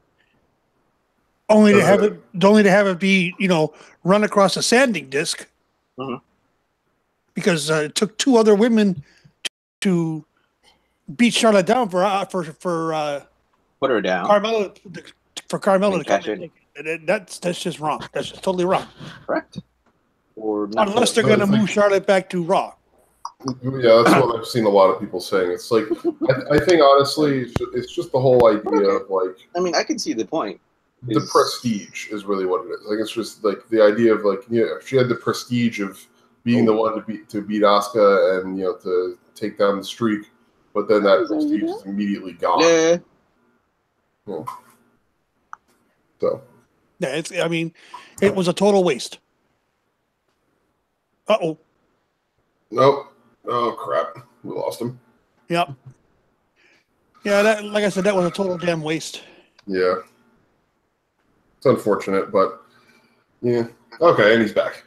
only to have it be run across a sanding disc. Because it took 2 other women to beat Charlotte down for put her down. Carmella to catch it. That's just wrong. That's just totally wrong. Correct. Or not unless they're going to move Charlotte back to Raw. Yeah, that's what I've seen a lot of people saying. It's like I think honestly, it's just the whole idea of like. I mean, I can see the point. The prestige is really what it is. Like it's just like the idea of like she had the prestige of being the one to beat Asuka and to take down the streak, but then that prestige is immediately gone. Yeah. So. Yeah, it was a total waste. Uh-oh. Nope. Oh crap! We lost him. Yep. Yeah, like I said, that was a total damn waste. Yeah. It's unfortunate, but yeah. Okay, and he's back.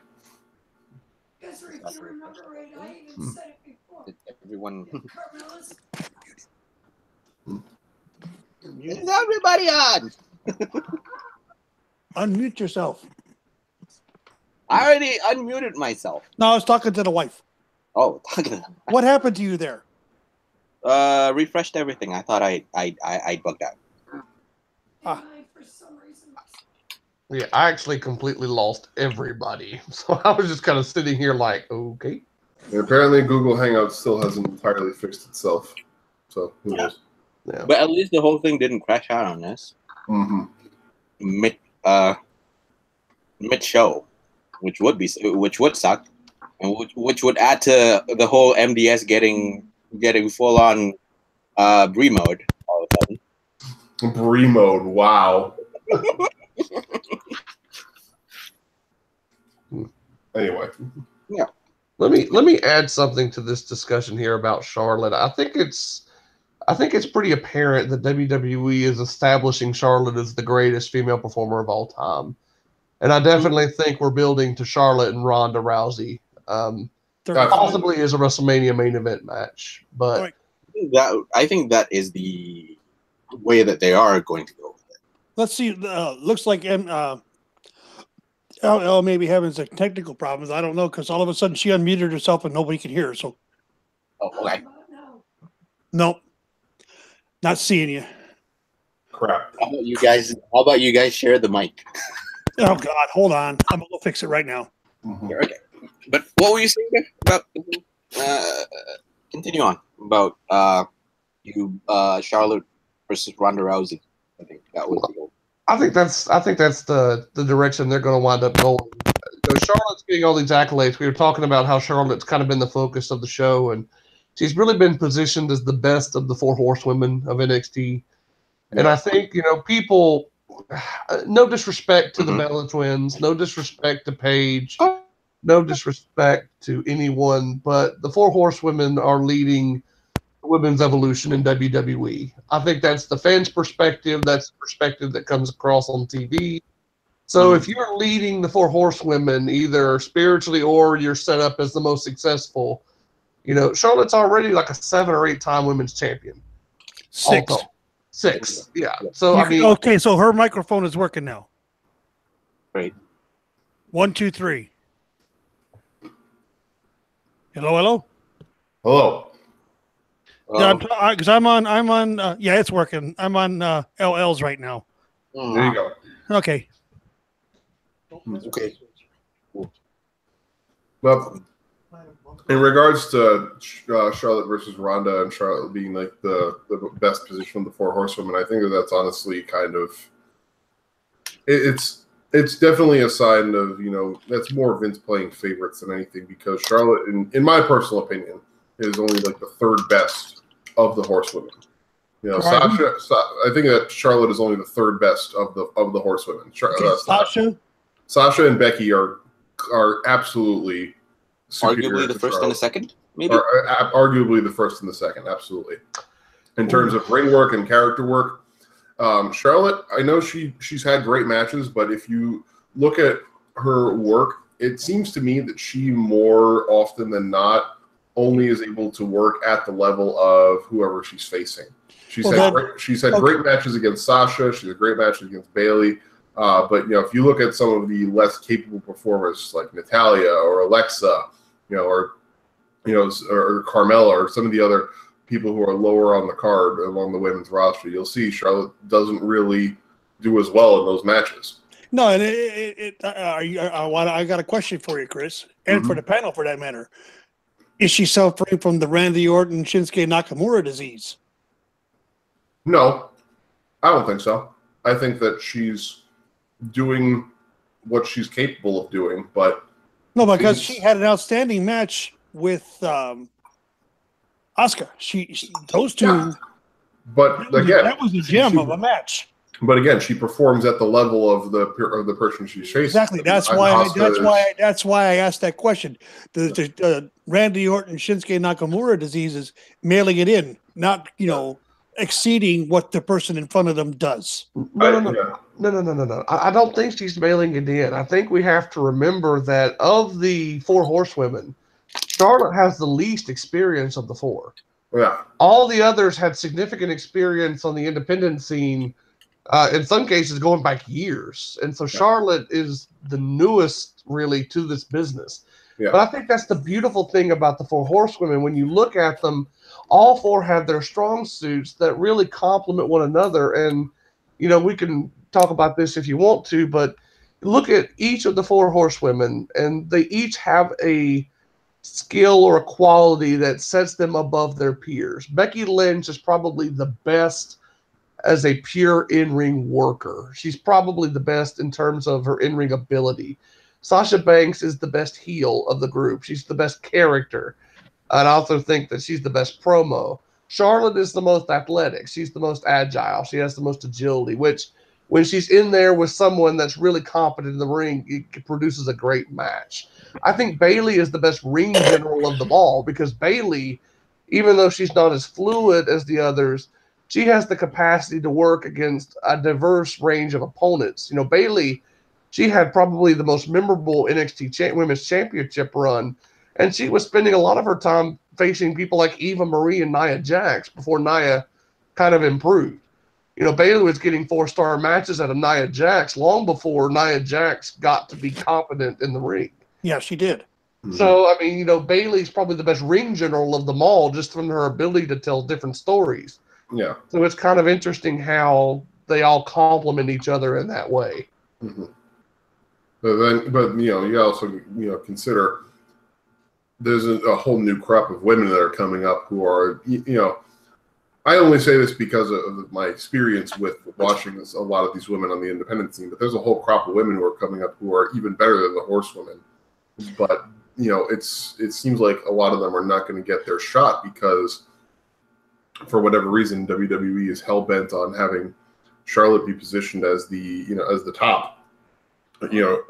Everyone. Is everybody on? Unmute yourself. I already unmuted myself. No, I was talking to the wife. Oh, what happened to you there? Refreshed everything. I thought I bugged out. Yeah, I actually completely lost everybody. So I was just kind of sitting here like, okay. And apparently Google Hangouts still hasn't entirely fixed itself. So who knows? Yeah. But at least the whole thing didn't crash out on us. Mid show, which would suck, and which would add to the whole MDS getting full on Brie mode all of a sudden. Brie mode, wow. Anyway, yeah. Let me add something to this discussion here about Charlotte. I think it's pretty apparent that WWE is establishing Charlotte as the greatest female performer of all time. And I definitely think we're building to Charlotte and Ronda Rousey. Possibly as a WrestleMania main event match. But I think that is the way that they are going to go with it. Let's see. Looks like LL may be having some technical problems. I don't know, because all of a sudden she unmuted herself and nobody could hear her. So, okay. Nope. Not seeing you. Crap. How about you guys share the mic? Oh God, hold on. I'm gonna fix it right now. Okay. But what were you saying about? Continue on about Charlotte versus Ronda Rousey. I think that was the goal. I think that's the direction they're going to wind up going. Charlotte's getting all these accolades. We were talking about how Charlotte's kind of been the focus of the show, and she's really been positioned as the best of the 4 horsewomen of NXT. And I think people no disrespect to the Bella Twins, no disrespect to Paige, no disrespect to anyone, but the Four Horsewomen are leading women's evolution in WWE. I think that's the fans' perspective. That's the perspective that comes across on TV. So if you're leading the Four Horsewomen, either spiritually or you're set up as the most successful, you know, Charlotte's already like a 7 or 8 time women's champion. 6. 6, yeah. So I mean, okay, so her microphone is working now. Great. 1, 2, 3. Hello. Hello. Yeah, because I'm on. Yeah, it's working. I'm on LLs right now. There you go. Okay. Okay. Well, in regards to Charlotte versus Ronda, and Charlotte being like the best position of the Four Horsewomen, I think that's honestly kind of it's definitely a sign of, you know, that's more Vince playing favorites than anything, because Charlotte, in my personal opinion, is only like the 3rd best of the Horsewomen. You know, Sasha, I think that Charlotte is only the 3rd best of the Horsewomen. Sasha and Becky are absolutely arguably the first and the second, maybe. Arguably the first and the second, absolutely. In terms of ring work and character work, Charlotte, I know she's had great matches, but if you look at her work, it seems to me that she more often than not only is able to work at the level of whoever she's facing. She's had great matches against Sasha. She's had great matches against Bayley. But, you know, if you look at some of the less capable performers like Natalya or Alexa, you know, or Carmella, or some of the other people who are lower on the card along the women's roster, you'll see Charlotte doesn't really do as well in those matches. No, and I got a question for you, Chris, and for the panel for that matter. Is she suffering from the Randy Orton, Shinsuke Nakamura disease? No, I don't think so. I think that she's doing what she's capable of doing, but no, because she had an outstanding match with Asuka. Those two. Yeah. But again, that was a gem of a match. But again, she performs at the level of the person she's facing. Exactly. That's why I asked that question. The Randy Orton, Shinsuke Nakamura disease is mailing it in, not, you know, exceeding what the person in front of them does. No. I don't think she's mailing it in. I think we have to remember that of the Four Horsewomen, Charlotte has the least experience of the 4. Yeah. All the others had significant experience on the independent scene. In some cases, going back years. And so Charlotte is the newest, really, to this business. Yeah. But I think that's the beautiful thing about the Four Horsewomen. When you look at them, all 4 have their strong suits that really complement one another. And, you know, we can talk about this if you want to, but look at each of the Four Horsewomen, and they each have a skill or a quality that sets them above their peers. Becky Lynch is probably the best as a pure in-ring worker. She's probably the best in terms of her in-ring ability. Sasha Banks is the best heel of the group. She's the best character. And I also think that she's the best promo. Charlotte is the most athletic. She's the most agile. She has the most agility, which when she's in there with someone that's really competent in the ring, it produces a great match. I think Bayley is the best ring general of them all, because Bayley, even though she's not as fluid as the others, she has the capacity to work against a diverse range of opponents. You know, Bayley, she had probably the most memorable NXT Women's Championship run, and she was spending a lot of her time facing people like Eva Marie and Nia Jax before Nia kind of improved. You know, Bayley was getting 4-star matches out of Nia Jax long before Nia Jax got to be competent in the ring. Yeah, she did. So, I mean, you know, Bayley's probably the best ring general of them all, just from her ability to tell different stories. Yeah. So it's kind of interesting how they all complement each other in that way. Mm-hmm. But you know, you also consider there's a whole new crop of women that are coming up who are, you know, I only say this because of my experience with watching a lot of these women on the independent scene, but there's a whole crop of women who are coming up who are even better than the Horsewomen. But, you know, it seems like a lot of them are not going to get their shot because, for whatever reason, WWE is hell-bent on having Charlotte be positioned as the top. No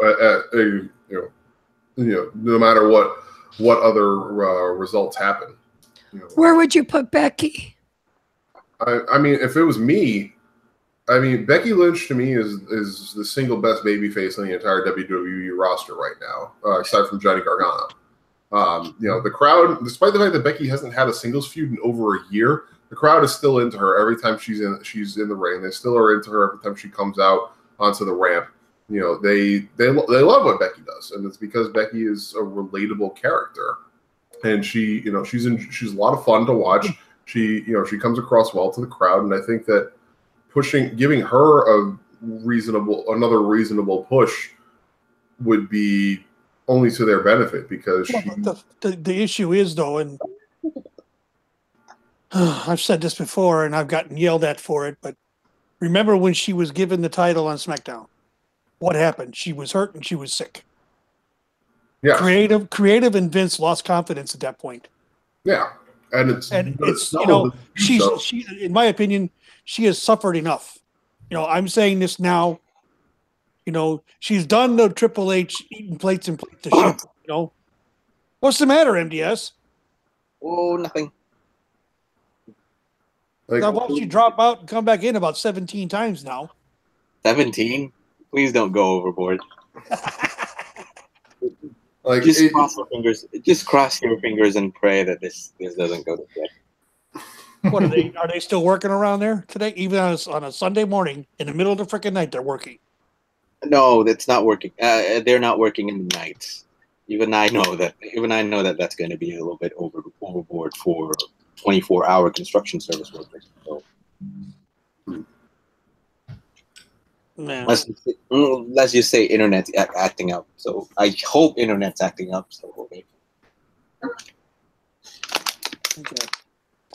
matter what other results happen. Where would you put Becky? I mean, if it was me, Becky Lynch to me is the single best babyface on the entire WWE roster right now, aside from Johnny Gargano. The crowd, despite the fact that Becky hasn't had a singles feud in over a year, the crowd is still into her every time she's in the ring. They still are into her every time she comes out onto the ramp. They love what Becky does, and it's because Becky is a relatable character, and she's a lot of fun to watch. She comes across well to the crowd, and I think that giving her another reasonable push would be only to their benefit, because the issue is, though, and I've said this before and I've gotten yelled at for it, but remember when she was given the title on SmackDown? What happened? She was hurt and she was sick. Yeah. Creative and Vince lost confidence at that point. Yeah. And she in my opinion, she has suffered enough. I'm saying this now. She's done the Triple H eating plates and plates to shit. What's the matter, MDS? Oh, nothing. I've watched you drop out and come back in about 17 times now. 17? Please don't go overboard. Just cross your fingers and pray that this doesn't go to bed. What are they still working around there today? Even on a Sunday morning in the middle of the freaking night, they're working. No, that's not working. They're not working in the nights. Even I know that that's going to be a little bit overboard for 24-hour construction service workers. So, let's just say internet's acting up. So I hope internet's acting up. So okay.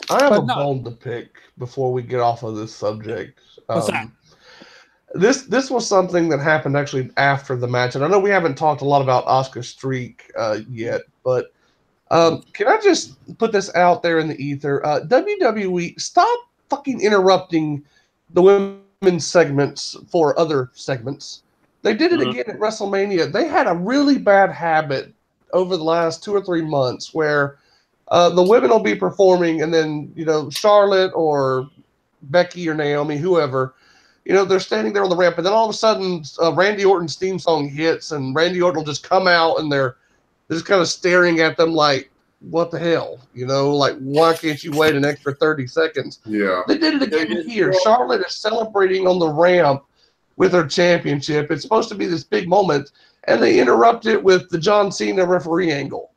I have a bone to pick before we get off of this subject. What's that? This was something that happened actually after the match, and I know we haven't talked a lot about Asuka's streak yet, but can I just put this out there in the ether? WWE, stop fucking interrupting the women's segments for other segments. They did it again at WrestleMania. They had a really bad habit over the last 2 or 3 months where the women will be performing, and then Charlotte or Becky or Naomi, whoever, they're standing there on the ramp, and then all of a sudden Randy Orton's theme song hits, and Randy Orton will just come out, and they're just kind of staring at them like, what the hell? Like, why can't you wait an extra 30 seconds? Yeah. They did it again here. Charlotte is celebrating on the ramp with her championship. It's supposed to be this big moment, and they interrupt it with the John Cena referee angle.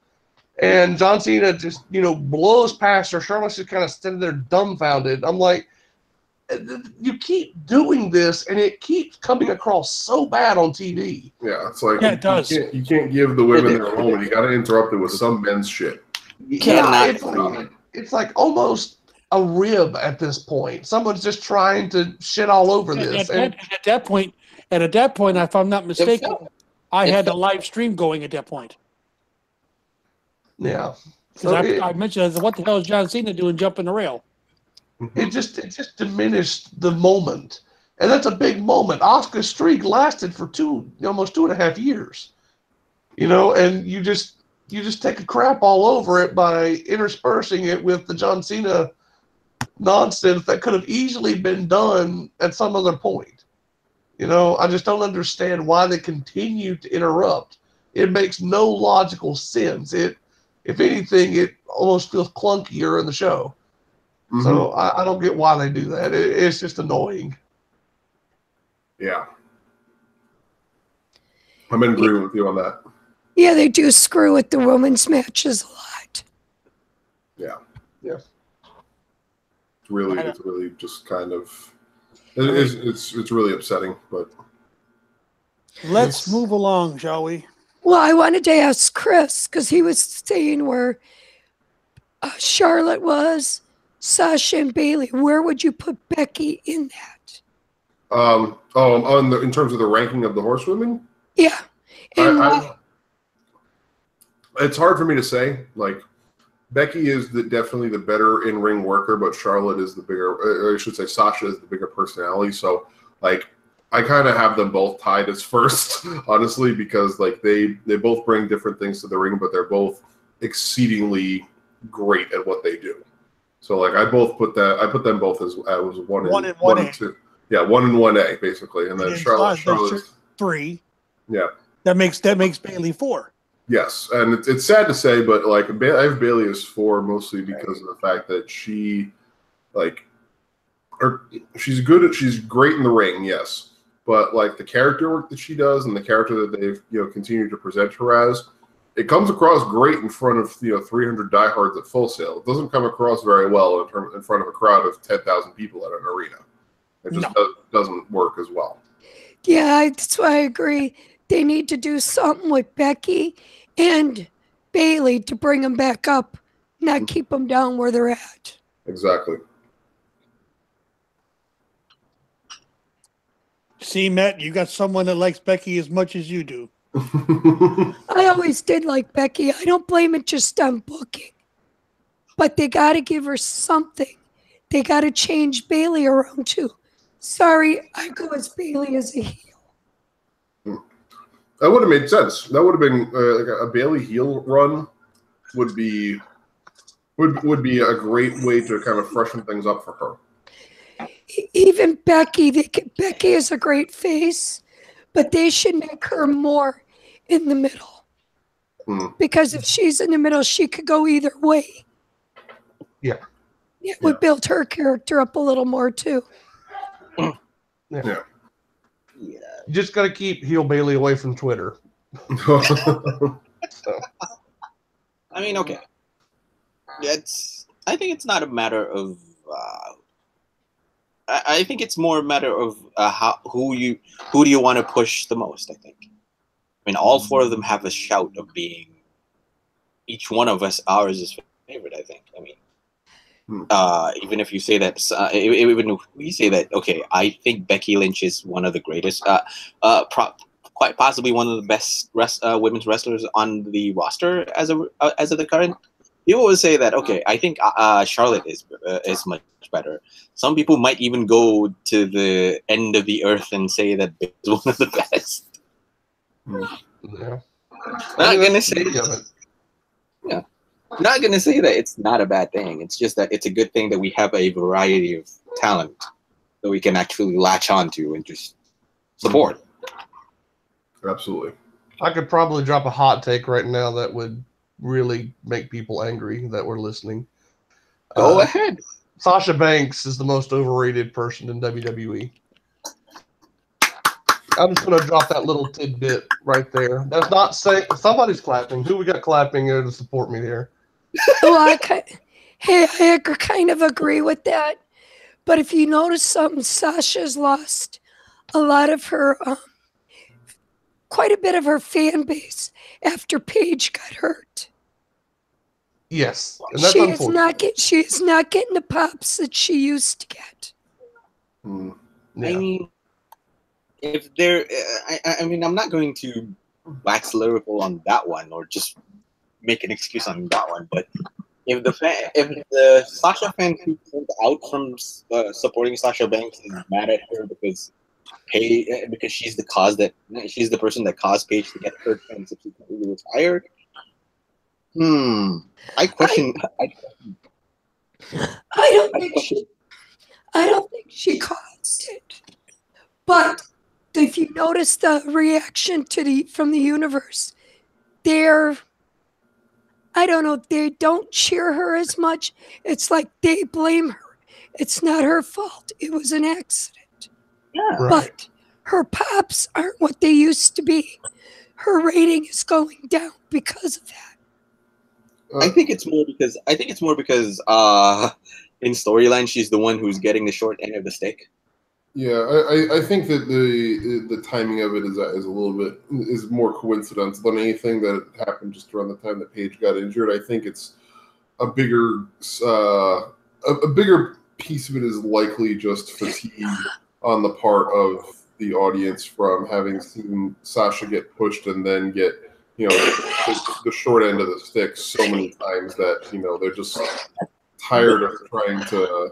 And John Cena just, blows past her. Charlotte's just kind of standing there dumbfounded. I'm like, you keep doing this, and it keeps coming across so bad on TV. Yeah, it's like it does. You can't give the women their moment. You got to interrupt it with some men's shit. It's like almost a rib at this point. Someone's just trying to shit all over this. And at that point, if I'm not mistaken, I had the live stream going at that point. Yeah. Because I mentioned, what the hell is John Cena doing jumping the rail? It just diminished the moment, and that's a big moment. Asuka's streak lasted for almost 2.5 years, and you just take a crap all over it by interspersing it with the John Cena nonsense that could have easily been done at some other point. I just don't understand why they continue to interrupt. It makes no logical sense. If anything, it almost feels clunkier in the show. Mm-hmm. So I don't get why they do that. It's just annoying. Yeah. I'm in agreement with you on that. Yeah, they do screw with the women's matches a lot. Yeah. Yeah. It's really just kind of it's really upsetting, but let's move along, shall we? Well, I wanted to ask Chris, because he was saying where Charlotte was, Sasha and Bailey. Where would you put Becky in that? In terms of the ranking of the horsewomen? Yeah. It's hard for me to say. Like, Becky is definitely the better in-ring worker, but Charlotte is the bigger, or I should say Sasha is the bigger personality. So like I kind of have them both tied as first, honestly, because like they both bring different things to the ring, but they're both exceedingly great at what they do. So like I put them both as one and two. Yeah, 1 and 1A basically, and then Charlotte's 3. Yeah, that makes Bailey 4. Yes, and it's sad to say, but like I have Bailey as 4 mostly because of the fact that she's great in the ring, yes, but like the character work that she does and the character that they've continued to present her as, it comes across great in front of 300 diehards at Full Sail. It doesn't come across very well in front of a crowd of 10,000 people at an arena. It just doesn't work as well. Yeah, that's why I agree. They need to do something with Becky and Bailey to bring them back up, not keep them down where they're at. Exactly. See, Matt, you got someone that likes Becky as much as you do. I always did like Becky. I don't blame it just on booking. But they got to give her something. They got to change Bailey around too. Sorry, I go as Bailey as a heel. That would have made sense. That would have been like a Bailey heel run would be a great way to kind of freshen things up for her. Even Becky, Becky is a great face, but they should make her more in the middle. Because if she's in the middle, she could go either way. Yeah. It would build her character up a little more too. Yeah. You just got to keep heel Bailey away from Twitter. I mean, okay. I think it's not a matter of. I think it's more a matter of who do you want to push the most. I think. I mean, all 4 of them have a shout of being. Each one of us, ours is favorite. I think. I mean. Even if you say that, even if we say that, okay, I think Becky Lynch is one of the greatest, quite possibly one of the best women's wrestlers on the roster as of the current. People would say that, okay, I think Charlotte is much better. Some people might even go to the end of the earth and say that Becky is one of the best. Yeah. Not gonna say yeah. I'm not going to say that it's not a bad thing. It's just that it's a good thing that we have a variety of talent that we can actually latch onto and just support. Absolutely. I could probably drop a hot take right now that would really make people angry that were listening. Go ahead. Sasha Banks is the most overrated person in WWE. I'm just going to drop that little tidbit right there. That's not saying somebody's clapping. Who we got clapping here to support me here? Well, I kind of agree with that. But if you notice something, Sasha's lost a lot of her, quite a bit of her fan base after Paige got hurt. Yes, and that's she is not getting the pops that she used to get. Yeah. I mean, if there, I mean, I'm not going to wax lyrical on that one or just make an excuse on that one. But if the Sasha fan who pulled out from supporting Sasha Banks is mad at her because she's the person that caused Paige to get hurt and subsequently retired. I question. I don't think she caused it, but if you notice the reaction from the universe, I don't know, they don't cheer her as much. It's like they blame her. It's not her fault. It was an accident. Yeah. Right. But her pops aren't what they used to be. Her rating is going down because of that. I think it's more because in storyline she's the one who's getting the short end of the stick. Yeah, I think that the timing of it is a little bit more coincidental than anything that happened just around the time that Paige got injured. I think it's a bigger piece of it is likely just fatigue on the part of the audience from having seen Sasha get pushed and then get the short end of the stick so many times that they're just tired of trying to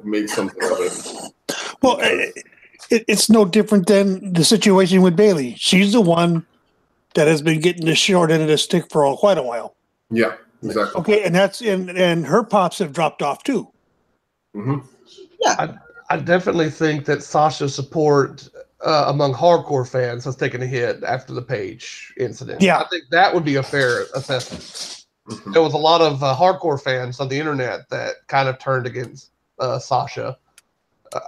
make something of it. Well, it's no different than the situation with Bailey. She's the one that has been getting the short end of the stick for quite a while. Yeah, exactly. Okay, and her pops have dropped off too. Mm-hmm. Yeah, I definitely think that Sasha's support among hardcore fans has taken a hit after the Paige incident. Yeah. I think that would be a fair assessment. Mm-hmm. There was a lot of hardcore fans on the internet that kind of turned against Sasha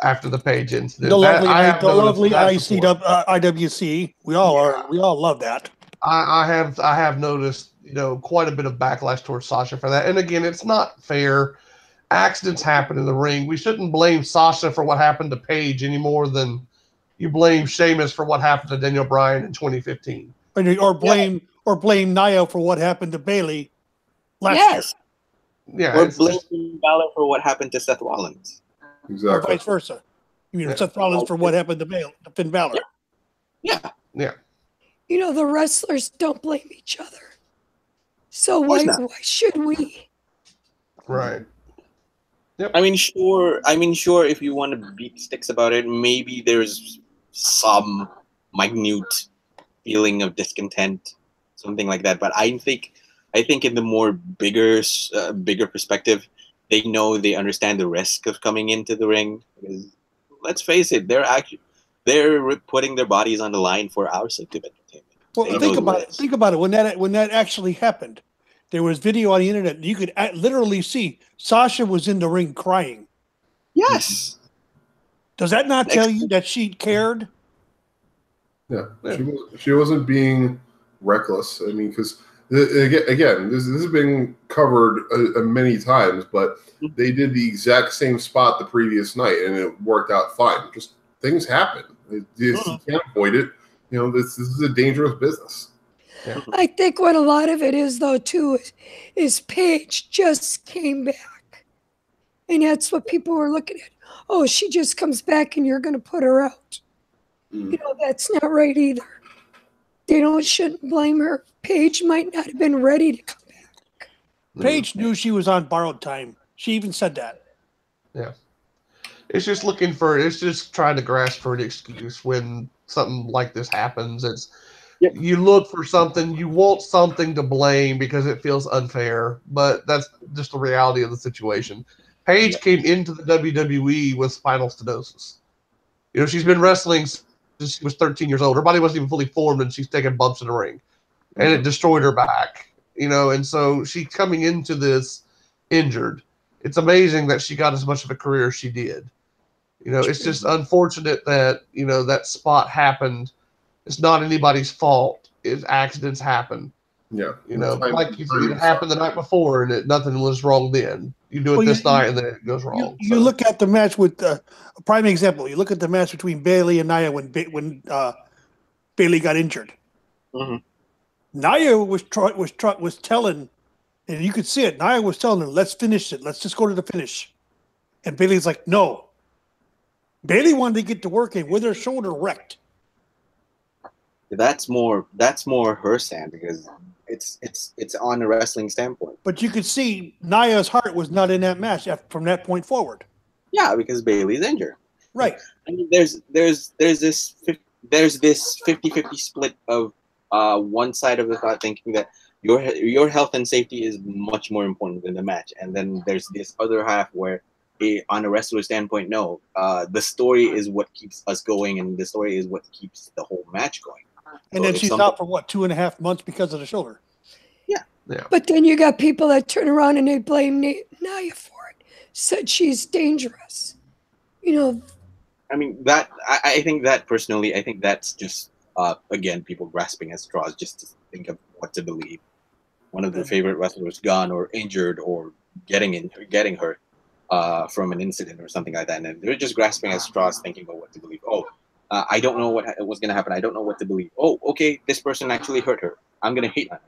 after the Paige incident. The lovely IWC. IWC. We all love that. I have noticed, quite a bit of backlash towards Sasha for that. And again, it's not fair. Accidents happen in the ring. We shouldn't blame Sasha for what happened to Paige any more than you blame Sheamus for what happened to Daniel Bryan in 2015. Or blame Nia for what happened to Bailey last year. Yeah. Or blame Finn Balor for what happened to Seth Rollins. Exactly. Or vice versa. You mean Seth Rollins for what happened to Finn Balor. Yeah. The wrestlers don't blame each other. So why should we? Right. Yep. I mean, sure. If you want to beat sticks about it, maybe there's some minute feeling of discontent, something like that. But I think in the more bigger perspective, they understand the risk of coming into the ring. Because, let's face it, they're putting their bodies on the line for our sake of entertainment. Well, think about it. When that actually happened, there was video on the internet. You could literally see Sasha was in the ring crying. Yes. Does that not tell you that she cared? Yeah. She wasn't being reckless. I mean, because again, this has been covered many times, but they did the exact same spot the previous night, and it worked out fine. Just things happen. You can't avoid it. This is a dangerous business. Yeah. I think what a lot of it is, though, too, is Paige just came back. And that's what people were looking at. Oh, she just comes back and you're going to put her out. That's not right either. They shouldn't blame her. Paige might not have been ready to come back. Paige knew she was on borrowed time. She even said that. Yeah. It's just trying to grasp for an excuse when something like this happens. You look for something, you want something to blame because it feels unfair, but that's just the reality of the situation. Paige came into the WWE with spinal stenosis. She's been wrestling since she was 13 years old. Her body wasn't even fully formed, and she's taking bumps in the ring. And it destroyed her back. And so she's coming into this injured. It's amazing that she got as much of a career as she did. It's just unfortunate that, that spot happened. It's not anybody's fault. Accidents happen. Yeah. Like you said, it happened the night before and nothing was wrong then. You do it this night and then it goes wrong. You look at the match with a prime example. You look at the match between Bailey and Nia when Bailey got injured. Mm-hmm. Nia was telling, and you could see it. Nia was telling her, "Let's finish it. Let's just go to the finish." And Bailey's like, "No." Bailey wanted to get to work and with her shoulder wrecked. That's more her stand because it's on a wrestling standpoint. But you could see Nia's heart was not in that match from that point forward. Yeah, because Bailey's injured. Right. I mean, there's this 50-50 split of one side of the thought thinking that your health and safety is much more important than the match, and then there's this other half where, on a wrestler standpoint, no, the story is what keeps us going, and the story is what keeps the whole match going. And then she's out for 2.5 months because of the shoulder. Yeah. But then you got people that turn around and they blame Nia for it. Said she's dangerous. I mean, that I think that personally, I think that's just again people grasping at straws just to think of what to believe. One of their favorite wrestlers gone or injured or getting hurt from an incident or something like that, and they're just grasping at straws, thinking about what to believe. I don't know what was going to happen. I don't know what to believe. Oh, okay, this person actually hurt her. I'm going to hate on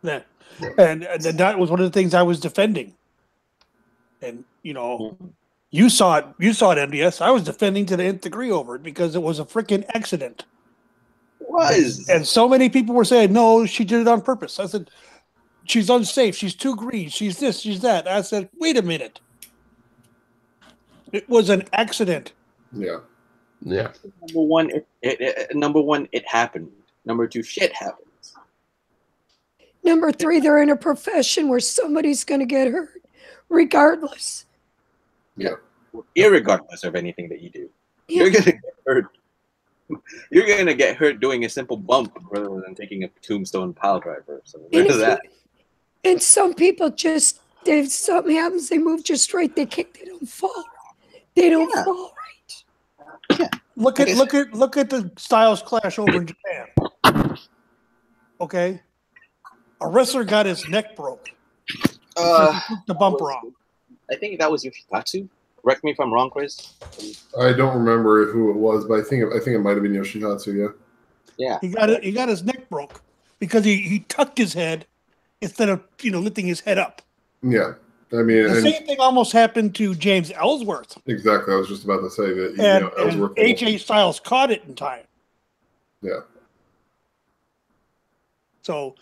her. Yeah. And that was one of the things I was defending. And, you saw it, MDS. I was defending to the nth degree over it because it was a freaking accident. It was. And so many people were saying, no, she did it on purpose. I said, she's unsafe. She's too green. She's this, she's that. I said, wait a minute. It was an accident. Yeah. Yeah. Number one, it happened. Number two, shit happens. Number three, they're in a profession where somebody's going to get hurt, regardless. Yeah. Irregardless of anything that you do, you're gonna get hurt. You're gonna get hurt doing a simple bump rather than taking a tombstone pile driver. So there's that. And some people just, if something happens, they move just right. They don't fall. They don't fall right. Yeah. Look at the Styles Clash over in Japan. Okay, a wrestler got his neck broke. He took the bump wrong. I think that was Yoshikatsu. Correct me if I'm wrong, Chris. I don't remember who it was, but I think it might have been Yoshihatsu. Yeah. Yeah. He got his neck broke because he tucked his head instead of lifting his head up. Yeah. I mean, the same thing almost happened to James Ellsworth. Exactly. I was just about to say that. And Ellsworth AJ Styles caught it in time. Yeah. So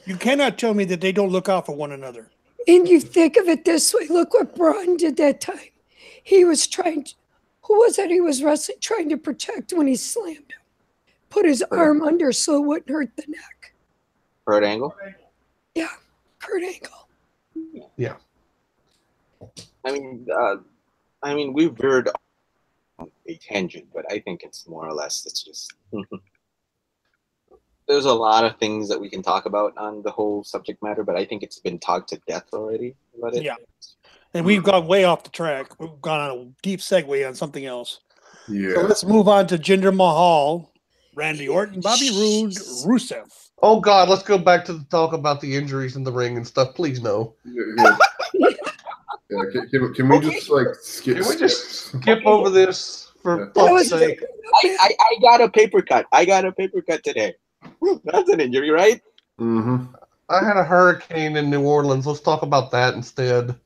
you cannot tell me that they don't look out for one another. And you think of it this way. Look what Braun did that time. He was trying to, who was it he was wrestling, trying to protect when he slammed him? Put his arm under so it wouldn't hurt the neck. Kurt Angle? Yeah, Kurt Angle. Yeah. I mean, we veered on a tangent, but I think it's more or less, it's just... There's a lot of things that we can talk about on the whole subject matter, but I think it's been talked to death already about it. Yeah. And we've gone way off the track. We've gone on a deep segue on something else. Yeah. So let's move on to Jinder Mahal, Randy Orton, Bobby Roode, Rusev. Oh God, let's go back to the talk about the injuries in the ring and stuff. Please no. Yeah. Can we just skip? Can we just skip over this for fuck's sake? I got a paper cut. I got a paper cut today. That's an injury, right? Mm-hmm. I had a hurricane in New Orleans. Let's talk about that instead.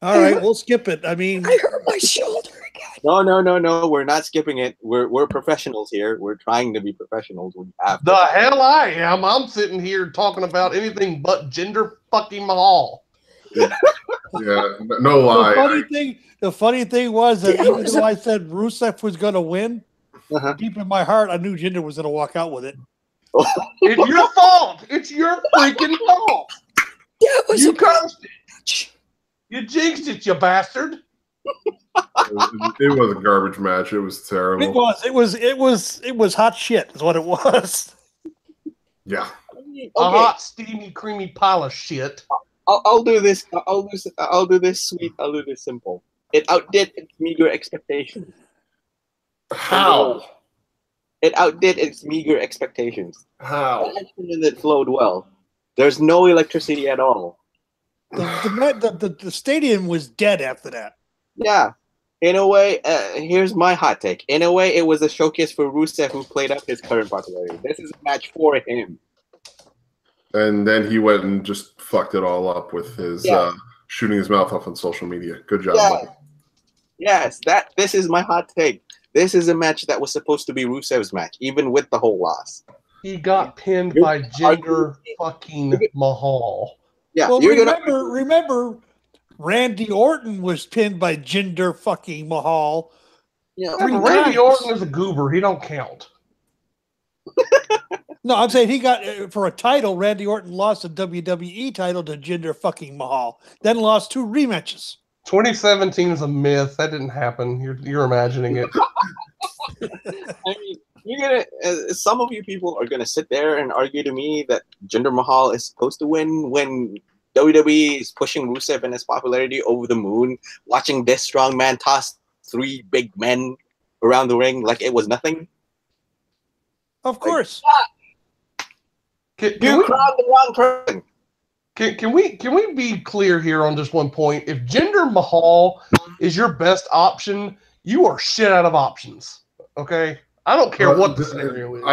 All right, we'll skip it. I mean, I hurt my shoulder again. No. We're not skipping it. We're professionals here. We're trying to be professionals. We have the hell I am. I'm sitting here talking about anything but Jinder fucking Mahal. Yeah, no lie. The funny thing was that even though I said Rusev was going to win, deep in my heart, I knew Jinder was going to walk out with it. It's your fault. It's your freaking fault. That was you cursed it. You jinxed it, you bastard. It was a garbage match. It was terrible. It was hot shit. Is what it was. Yeah. Okay. A hot, steamy, creamy pile of shit. I'll do this. I'll do this sweet. I'll do this simple. It outdid its meager expectations. How? It outdid its meager expectations. How? It flowed well. There's no electricity at all. The stadium was dead after that. Yeah. In a way, here's my hot take. In a way, it was a showcase for Rusev, who played up his current popularity. This is a match for him. And then he went and just fucked it all up with his shooting his mouth off on social media. Good job, Mike. Yes, this is my hot take. This is a match that was supposed to be Rusev's match, even with the whole loss. He got pinned by Jinder fucking Mahal. Yeah, well, remember, Randy Orton was pinned by Jinder fucking Mahal. Yeah, Randy Orton is a goober. He don't count. No, I'm saying he got for a title. Randy Orton lost the WWE title to Jinder fucking Mahal, then lost 2 rematches. 2017 is a myth. That didn't happen. You're imagining it. I mean, you're gonna. Some of you people are gonna sit there and argue to me that Jinder Mahal is supposed to win when WWE is pushing Rusev and his popularity over the moon, watching this strong man toss 3 big men around the ring like it was nothing. Of course. You crowned the wrong person. Can we be clear here on just one point? If Jinder Mahal is your best option, you are shit out of options. Okay, I don't care what the scenario is.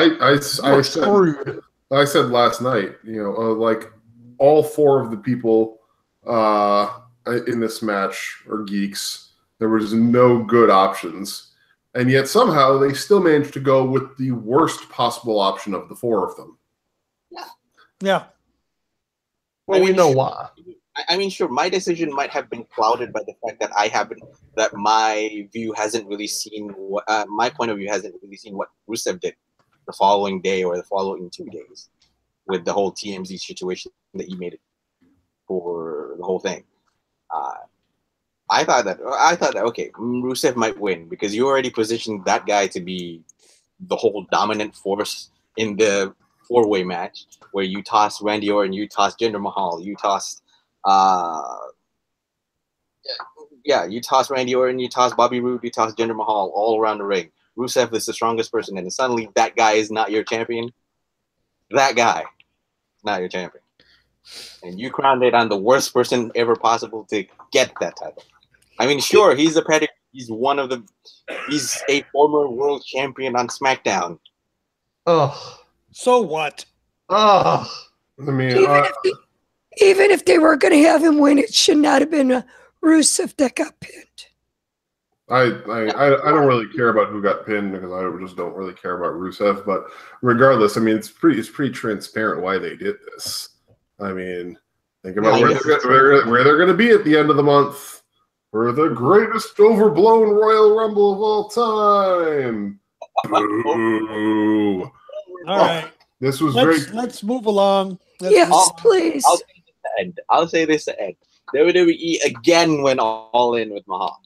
I said last night, like all 4 of the people in this match are geeks. There was no good options, and yet somehow they still managed to go with the worst possible option of the 4 of them. Yeah. Yeah. Well, we know why. I mean, sure, my decision might have been clouded by the fact that my view hasn't really seen what my point of view hasn't really seen what Rusev did the following day or the following 2 days with the whole TMZ situation that he made it for the whole thing. I thought that okay, Rusev might win because you already positioned that guy to be the whole dominant force in the 4-way match where you toss Randy Orton, you toss Jinder Mahal, you toss you toss Randy Orton, you toss Bobby Roode, you toss Jinder Mahal all around the ring. Rusev is the strongest person, and suddenly that guy is not your champion. That guy is not your champion. And you crowned it on the worst person ever possible to get that title. I mean, sure, he's a pedigree. He's a former world champion on SmackDown. Oh, So what? oh. I mean, Even if they were going to have him win, it should not have been Rusev that got pinned. I don't really care about who got pinned because I just don't really care about Rusev. But regardless, I mean, it's pretty transparent why they did this. I mean, think about where they're going to be at the end of the month for the greatest overblown Royal Rumble of all time. Boo. All right. This was Let's move along. Please. I'll say this to end. WWE again went all in with Mahal.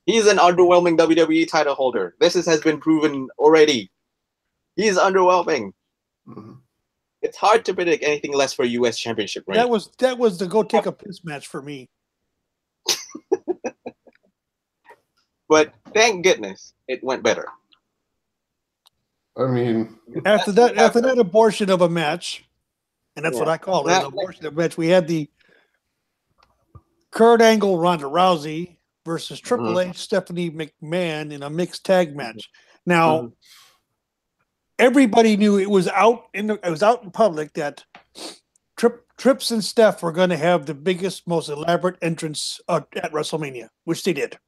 He's an underwhelming WWE title holder. This has been proven already. He's underwhelming. Mm-hmm. It's hard to predict anything less for U.S. Championship. Right? That was the go take a piss match for me. But thank goodness it went better. I mean, After that abortion of a match, and that's what I call it, an abortion of a match, we had the Kurt Angle Ronda Rousey versus Triple H Stephanie McMahon in a mixed tag match. Now, everybody knew it was out in public that Trips and Steph were going to have the biggest, most elaborate entrance at WrestleMania, which they did.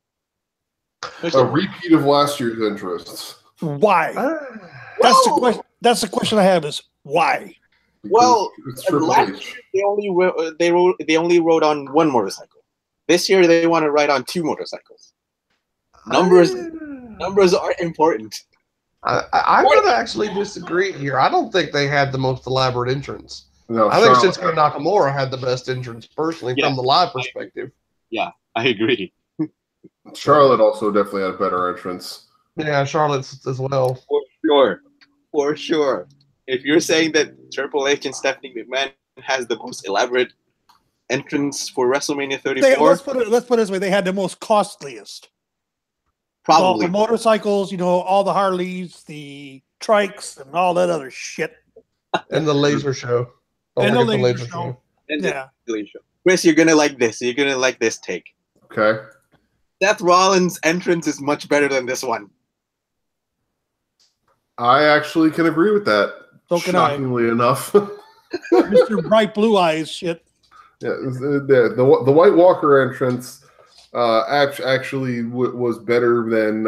a repeat of last year's interests. Why? That's the question. That's the question I have: is why? Well, It's Triple last H. year they only rode on one motorcycle. This year they want to ride on 2 motorcycles. Numbers are important. I'm going to actually disagree here. I don't think they had the most elaborate entrance. No, I think Charlotte- Shinsuke Nakamura had the best entrance personally from the live perspective. Yeah, I agree. Charlotte also definitely had a better entrance. Yeah, Charlotte's as well. For sure. If you're saying that Triple H and Stephanie McMahon has the most elaborate entrance for WrestleMania 34, Let's put it this way: they had the most costliest. All probably. the motorcycles, all the Harleys, the trikes, and all that other shit. And the laser show. Don't And the forget laser show. And Yeah. Chris, you're gonna like this. You're gonna like this take. Okay. Seth Rollins' entrance is much better than this one. I actually can agree with that. So can I. Shockingly enough. Mr. Bright Blue Eyes shit. Yeah, the White Walker entrance actually was better than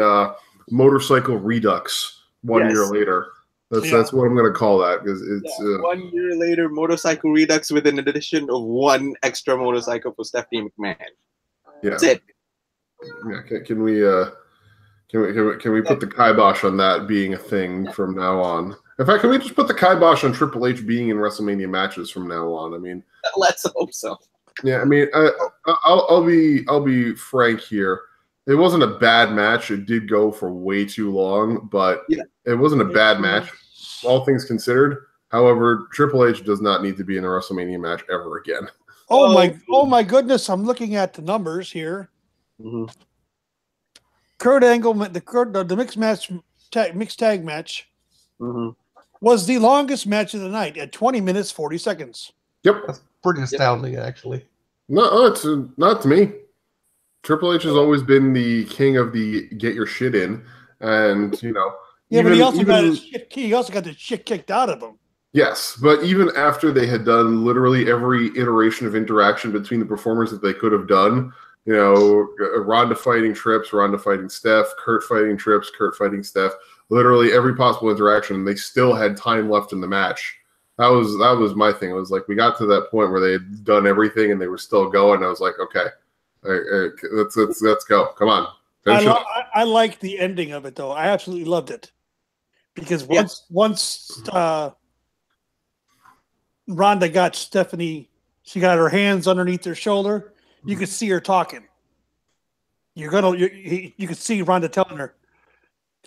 Motorcycle Redux 1 year later. That's what I'm going to call that because it's 1 year later, Motorcycle Redux with an addition of 1 extra motorcycle for Stephanie McMahon. yeah. That's it. Yeah, can we put the kibosh on that being a thing from now on? In fact, can we just put the kibosh on Triple H being in WrestleMania matches from now on? I mean, Let's hope so. yeah, I mean, I'll be frank here. It wasn't a bad match. It did go for way too long, but it wasn't a bad match, all things considered. However, Triple H does not need to be in a WrestleMania match ever again. Oh my goodness! I'm looking at the numbers here. Mm-hmm. Kurt Angle, the mixed tag match, was the longest match of the night at 20 minutes 40 seconds. Yep. That's pretty astounding, actually. No, it's not to me. Triple H has always been the king of the get your shit in, and but he also got his shit. He also got the shit kicked out of him. Yes, but even after they had done literally every iteration of interaction between the performers that they could have done, Ronda fighting Trips, Ronda fighting Steph, Kurt fighting Trips, Kurt fighting Steph, literally every possible interaction, and they still had time left in the match. That was my thing. It was like we got to that point where they had done everything and they were still going. I was like, okay, all right, let's go. Come on. I like the ending of it though. I absolutely loved it because once Rhonda got Stephanie, she got her hands underneath her shoulder. You could see her talking. You could see Rhonda telling her,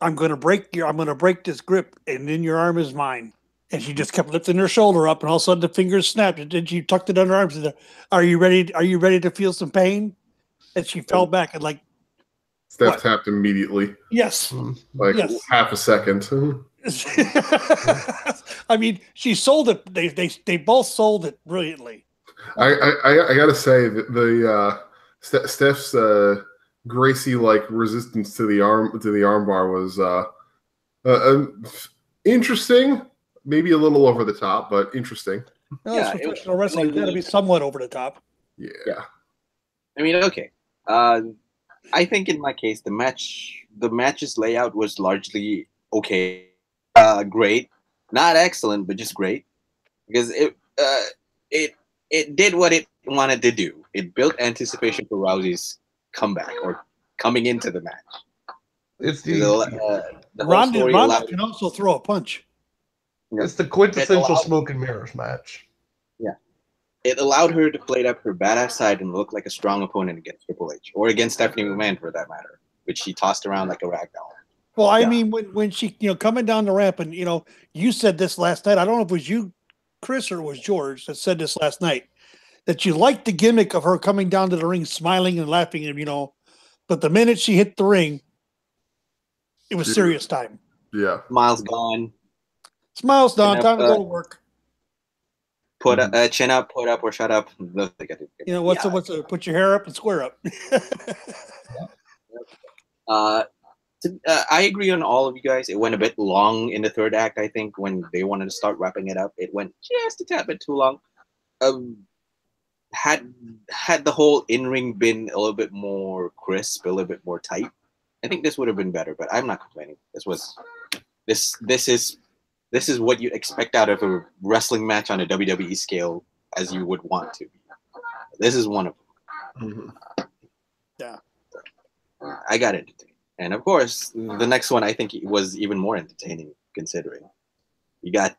I'm gonna break this grip, and then your arm is mine. And she just kept lifting her shoulder up, and all of a sudden the fingers snapped, and then she tucked it under her arms and said, Are you ready to feel some pain? And she fell back and like Steph tapped immediately. Yes. Like half a second. I mean, she sold it. They both sold it brilliantly. I gotta say that the Steph's Gracie-like resistance to the armbar was interesting. Maybe a little over the top, but interesting. Well, it's professional wrestling. It's got to be somewhat over the top. Yeah. I mean, okay. I think in my case, the match's layout was largely okay. Great, not excellent, but just great, because it did what it wanted to do. It built anticipation for Rousey's comeback or coming into the match. It's Ronda can also throw a punch. It's the quintessential smoke and mirrors match. Yeah, it allowed her to play up her badass side and look like a strong opponent against Triple H or against Stephanie McMahon for that matter, which she tossed around like a ragdoll. Well, I mean, when she, coming down the ramp, and you said this last night. I don't know if it was you, Chris, or it was George that said this last night, that you liked the gimmick of her coming down to the ring, smiling and laughing, and but the minute she hit the ring, it was serious time. Yeah, Smiles gone. Smiles done. Time to go to work. Put up, chin up, put up, or shut up. What's put your hair up and square up. I agree on all of you guys. It went a bit long in the third act. I think when they wanted to start wrapping it up, it went just a tad bit too long. Had the whole in-ring been a little bit more crisp, a little bit more tight, I think this would have been better. But I'm not complaining. This is what you expect out of a wrestling match on a WWE scale, as you would want to. This is one of them. Mm-hmm. Yeah, I got entertained. And of course, the next one I think was even more entertaining, considering we got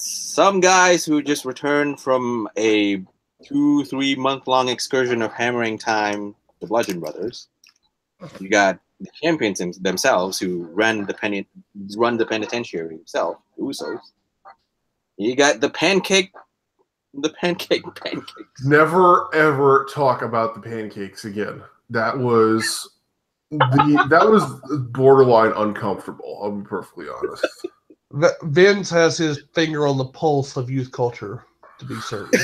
some guys who just returned from a 2-3 month long excursion of hammering time, the Bludgeon Brothers. You got the champions themselves who run the penitentiary himself, the Usos. You got the pancakes. Never ever talk about the pancakes again. That was borderline uncomfortable. I'll be perfectly honest. Vince has his finger on the pulse of youth culture, to be certain.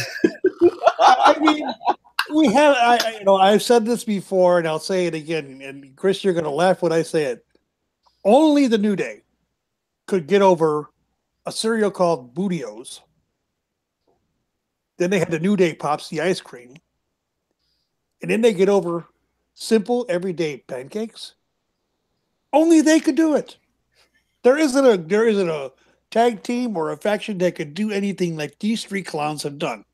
I mean, I've said this before, and I'll say it again. And Chris, you're going to laugh when I say it. Only the New Day could get over a cereal called Bootios. Then they had the New Day Pops, the ice cream, and then they get over simple everyday pancakes. Only they could do it. There isn't a tag team or a faction that could do anything like these three clowns have done.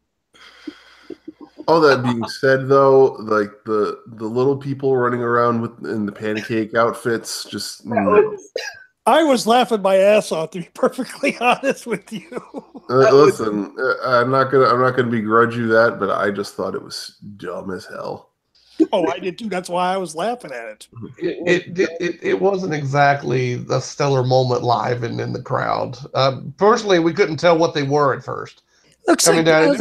All that being said, though, like the little people running around in the pancake outfits, just I was laughing my ass off, to be perfectly honest with you. Listen, I'm not gonna begrudge you that, but I just thought it was dumb as hell. Oh, I did too. That's why I was laughing at it. It wasn't exactly a stellar moment live and in the crowd. Personally, we couldn't tell what they were at first. Looks Coming like down, it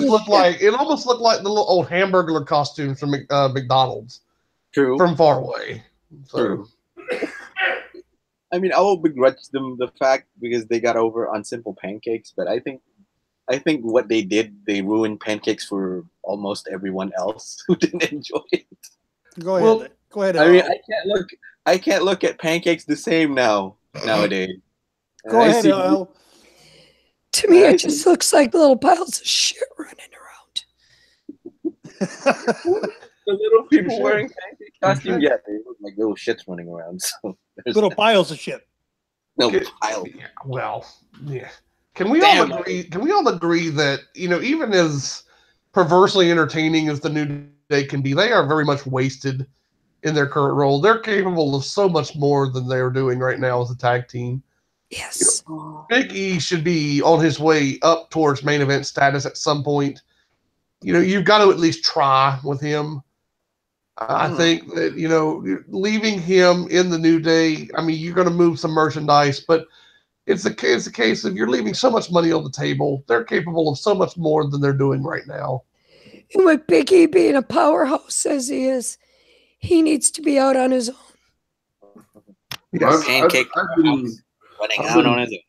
almost looked like the little old Hamburglar costumes from McDonald's. True. From far away. So. True. I mean, I will begrudge them the fact because they got over on simple pancakes, but I think what they did, they ruined pancakes for almost everyone else who didn't enjoy it. Go ahead. I mean, I can't look at pancakes the same nowadays. Go ahead, Al. To me, it just looks like little piles of shit running around. The little people wearing pancake costumes, yeah, they look like little shits running around. So little piles of shit. No piles. Well, yeah. Can we all agree? Can we all agree that even as perversely entertaining as the New Day can be, they are very much wasted in their current role. They're capable of so much more than they're doing right now as a tag team. Yes. Big E should be on his way up towards main event status at some point. You've got to at least try with him. I think that, leaving him in the New Day, I mean, you're going to move some merchandise, but it's a case of you're leaving so much money on the table. They're capable of so much more than they're doing right now. And with Big E being a powerhouse as he is, he needs to be out on his own. Yes. Pancake running out on his own.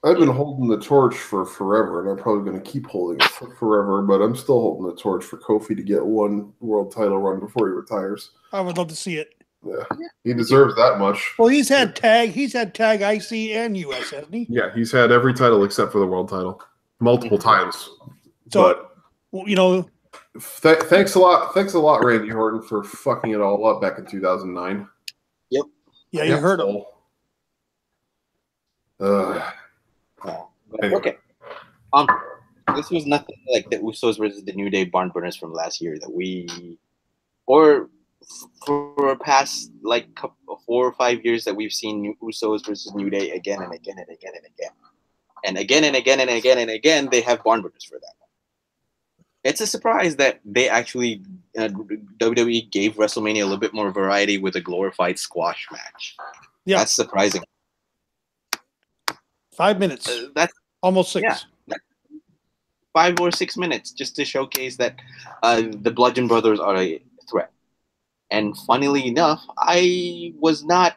I've been holding the torch for forever, and I'm probably going to keep holding it for forever, but I'm still holding the torch for Kofi to get one world title run before he retires. I would love to see it. Yeah, he deserves that much. Well, he's had tag, IC, and US, hasn't he? Yeah, he's had every title except for the world title, multiple times. So, thanks a lot, Randy Orton, for fucking it all up back in 2009. Yep. Yeah, you heard him. Anyway. Okay. This was nothing like the Usos versus the New Day barn burners from last year that or for past 4 or 5 years that we've seen Usos versus New Day again and again and again and again. And again and again and again and again, they have barn burners for that. It's a surprise that they actually, WWE gave WrestleMania a little bit more variety with a glorified squash match. Yeah. That's surprising. 5 minutes. That's almost 6. Yeah, 5 or 6 minutes just to showcase that the Bludgeon Brothers are a threat. And funnily enough, I was not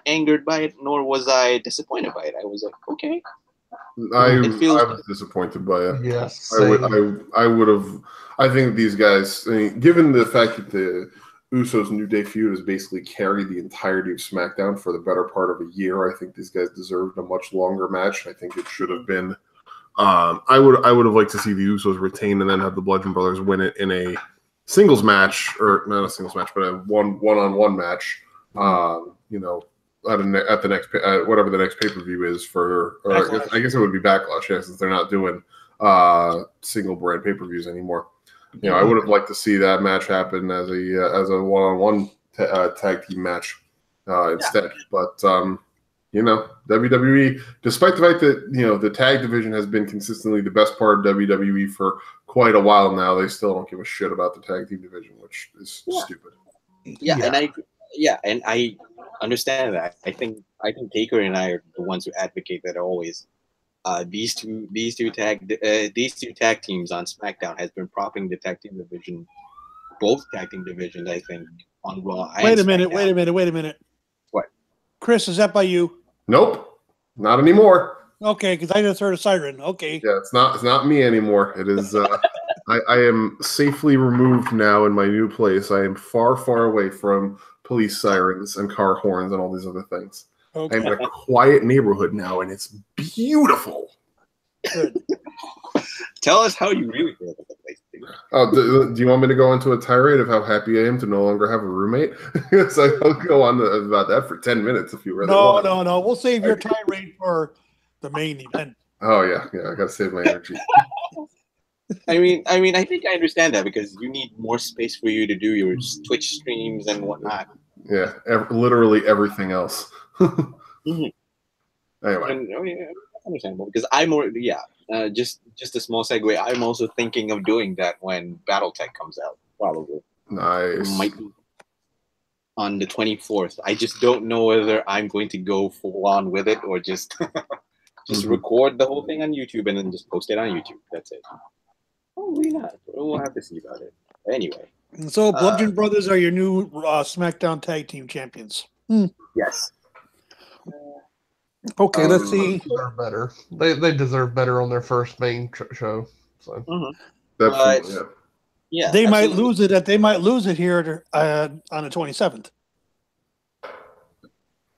angered by it, nor was I disappointed by it. I was like, okay. I was disappointed by it. Yes, I would have. I think these guys, given the fact that the Usos New Day feud has basically carried the entirety of SmackDown for the better part of a year, I think these guys deserved a much longer match. I think it should have been. I would have liked to see the Usos retain and then have the Bludgeon Brothers win it in a singles match, or not a singles match, but a one-on-one match. At the next whatever the next pay-per-view is for, or I guess it would be Backlash, yeah, since they're not doing single brand pay-per-views anymore. I would have liked to see that match happen as a one-on-one tag team match instead. But WWE, despite the fact that the tag division has been consistently the best part of WWE for quite a while now, they still don't give a shit about the tag team division, which is stupid. And I understand that. I think Taker and I are the ones who advocate that always. These two tag teams on SmackDown has been propping the tag team division, both tag team divisions, I think, on Raw. Wait a minute. What? Chris, is that by you? Nope, not anymore. Okay, because I just heard a siren. Okay. Yeah, it's not me anymore. It is. I am safely removed now in my new place. I am far, far away from police sirens and car horns and all these other things. Okay. I'm in a quiet neighborhood now, and it's beautiful. Good. Tell us how you really feel about the place. Do you want me to go into a tirade of how happy I am to no longer have a roommate? So I'll go on about that for 10 minutes if you really want. No. We'll save your tirade for the main event. Oh yeah. I gotta save my energy. I mean, I think I understand that because you need more space for you to do your Twitch streams and whatnot. Yeah, literally everything else. Mm-hmm. Anyway, understandable because just a small segue. I'm also thinking of doing that when BattleTech comes out. Probably. Nice. Might be on the 24th. I just don't know whether I'm going to go full on with it or just record the whole thing on YouTube and then just post it on YouTube. That's it. Probably not. We'll have to see about it. Anyway. So, Bludgeon Brothers are your new SmackDown Tag Team Champions. Yes. Okay, let's see. They deserve better. They deserve better on their first main show. So. Yeah, they might lose it. They might lose it here on the 27th.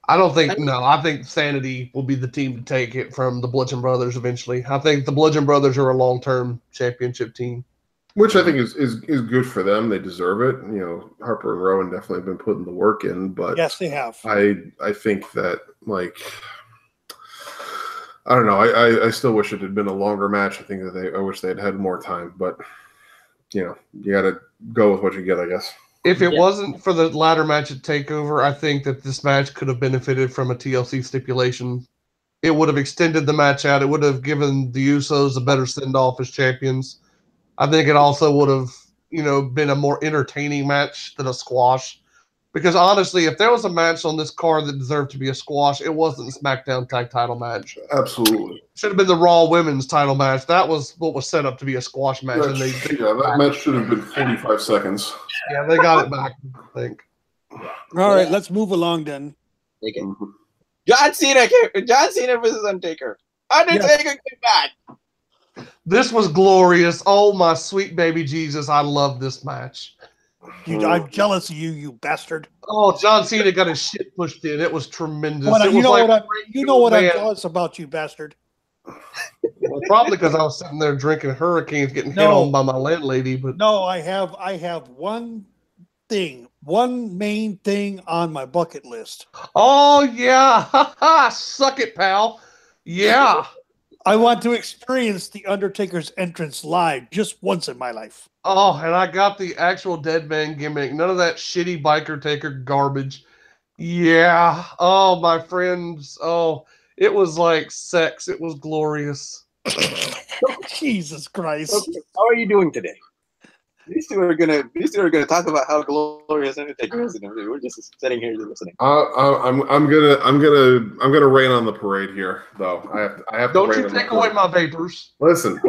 I don't think. No, I think Sanity will be the team to take it from the Bludgeon Brothers eventually. I think the Bludgeon Brothers are a long-term championship team, which I think is good for them. They deserve it. Harper and Rowan definitely have been putting the work in, but yes, they have. I think that I don't know. I still wish it had been a longer match. I think that I wish they had more time, but you got to go with what you get, I guess. If it wasn't for the ladder match at TakeOver, I think that this match could have benefited from a TLC stipulation. It would have extended the match out. It would have given the Usos a better send-off as champions. I think it also would have, been a more entertaining match than a squash. Because honestly, if there was a match on this card that deserved to be a squash, it wasn't the SmackDown Tag Title match. Absolutely. It should have been the Raw Women's Title match. That was what was set up to be a squash match. That match should have been 45 seconds. Yeah, they got it back, I think. All right, let's move along then. Take it. John Cena versus Undertaker. Undertaker came back. This was glorious. Oh, my sweet baby Jesus. I love this match. I'm jealous of you, you bastard. Oh, John Cena got his shit pushed in. It was tremendous. You know what I'm jealous about, you bastard. Well, probably because I was sitting there drinking Hurricanes, getting hit on by my landlady. But no, I have one main thing on my bucket list. Oh yeah, suck it, pal. Yeah, I want to experience the Undertaker's entrance live just once in my life. Oh, and I got the actual dead man gimmick. None of that shitty biker taker garbage. Yeah. Oh, my friends. Oh, it was like sex. It was glorious. Jesus Christ. Okay, how are you doing today? These two are gonna talk about how glorious Undertaker is, and everything. We're just sitting here listening. I'm gonna rain on the parade here, though. I have. Don't you take away my vapors? Listen.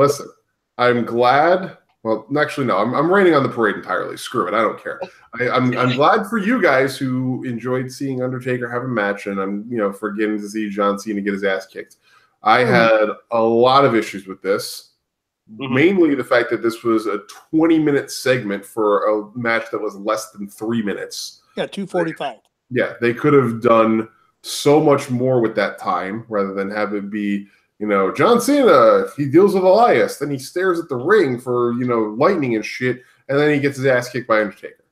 I'm glad. Well, actually, no. I'm raining on the parade entirely. Screw it. I don't care. I'm glad for you guys who enjoyed seeing Undertaker have a match, and I'm for getting to see John Cena get his ass kicked. I had a lot of issues with this. Mainly the fact that this was a 20-minute segment for a match that was less than 3 minutes. Yeah, 2:45. Yeah, they could have done so much more with that time rather than have it be, John Cena, he deals with Elias, then he stares at the ring for, lightning and shit, and then he gets his ass kicked by Undertaker.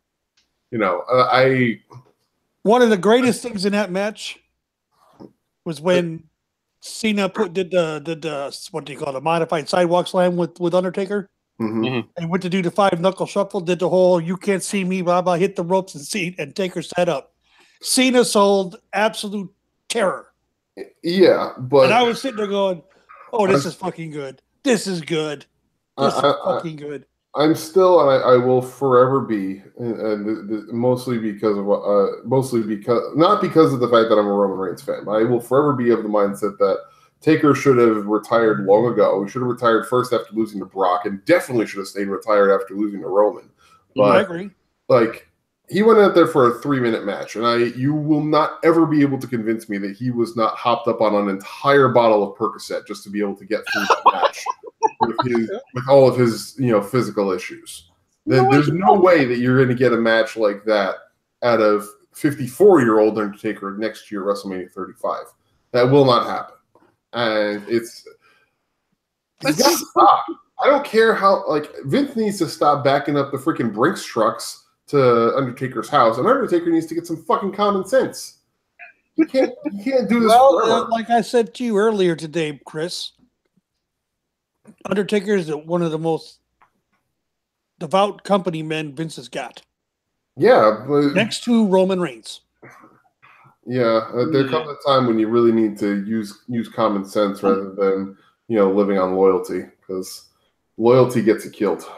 One of the greatest things in that match was when Cena did the what do you call it, a modified sidewalk slam with Undertaker, and went to do the 5-knuckle shuffle, did the whole "you can't see me" blah blah, hit the ropes and Taker set up. Cena sold absolute terror. Yeah, but and I was sitting there going, "Oh, this is fucking good. This is good. This is fucking good." I'm still, and I will forever be, mostly because of not because of the fact that I'm a Roman Reigns fan, but I will forever be of the mindset that Taker should have retired long ago. He should have retired first after losing to Brock, and definitely should have stayed retired after losing to Roman. But I agree. He went out there for a 3-minute match, and you will not ever be able to convince me that he was not hopped up on an entire bottle of Percocet just to be able to get through that match with all of his physical issues. There's no way that you're going to get a match like that out of 54-year-old Undertaker next year, WrestleMania 35. That will not happen, and it's got to stop. I don't care how Vince needs to stop backing up the freaking Brinks trucks to Undertaker's house, and Undertaker needs to get some fucking common sense. You can't do this. Well, like I said to you earlier today, Chris, Undertaker is one of the most devout company men Vince has got. Yeah, but next to Roman Reigns. Yeah, there comes a time when you really need to use common sense rather than living on loyalty, because loyalty gets you killed.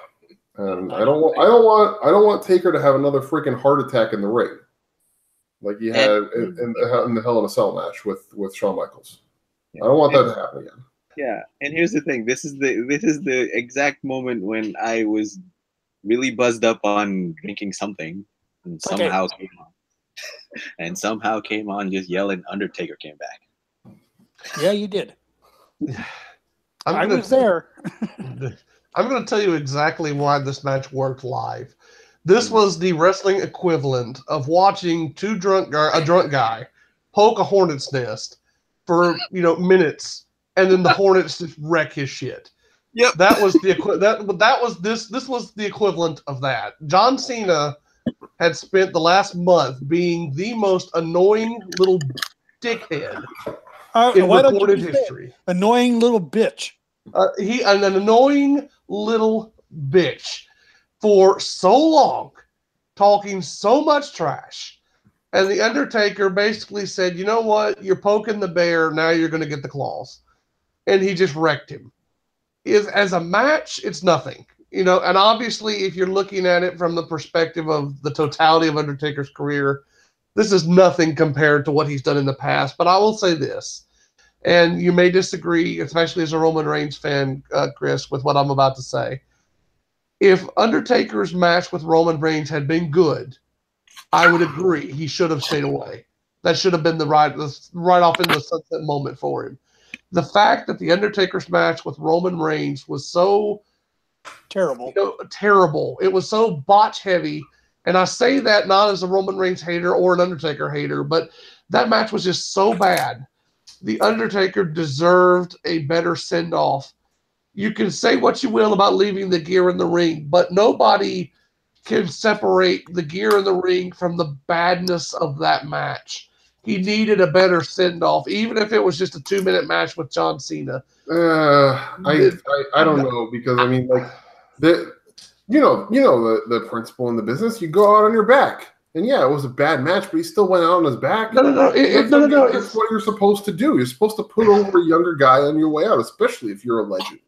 And I don't want Taker to have another freaking heart attack in the ring, like he had in the Hell in a Cell match with Shawn Michaels. I don't want that to happen again. Yeah, and here's the thing: this is the exact moment when I was really buzzed up on drinking something, and somehow came on, and somehow came on just yelling, "Undertaker came back." Yeah, you did. I was there. I'm going to tell you exactly why this match worked live. This was the wrestling equivalent of watching a drunk guy poke a hornet's nest for minutes, and then the hornets just wreck his shit. Yep. That was this was the equivalent of that. John Cena had spent the last month being the most annoying little dickhead in why don't you recorded just say it? history. Annoying little bitch. An annoying little bitch for so long, talking so much trash. And the Undertaker basically said, you know what? You're poking the bear. Now you're going to get the claws. And he just wrecked him. As a match, it's nothing. And obviously, if you're looking at it from the perspective of the totality of Undertaker's career, this is nothing compared to what he's done in the past. But I will say this, and you may disagree, especially as a Roman Reigns fan, Chris, with what I'm about to say. If Undertaker's match with Roman Reigns had been good, I would agree he should have stayed away. That should have been the right off in the sunset moment for him. The fact that the Undertaker's match with Roman Reigns was so terrible, terrible. It was so botch heavy, and I say that not as a Roman Reigns hater or an Undertaker hater, but that match was just so bad. The Undertaker deserved a better send-off. You can say what you will about leaving the gear in the ring, but nobody can separate the gear in the ring from the badness of that match. He needed a better send-off, even if it was just a 2-minute match with John Cena. I don't know, because I mean, like, the principle in the business, you go out on your back. And yeah, it was a bad match, but he still went out on his back. No. That's what you're supposed to do. You're supposed to put over a younger guy on your way out, especially if you're a legend.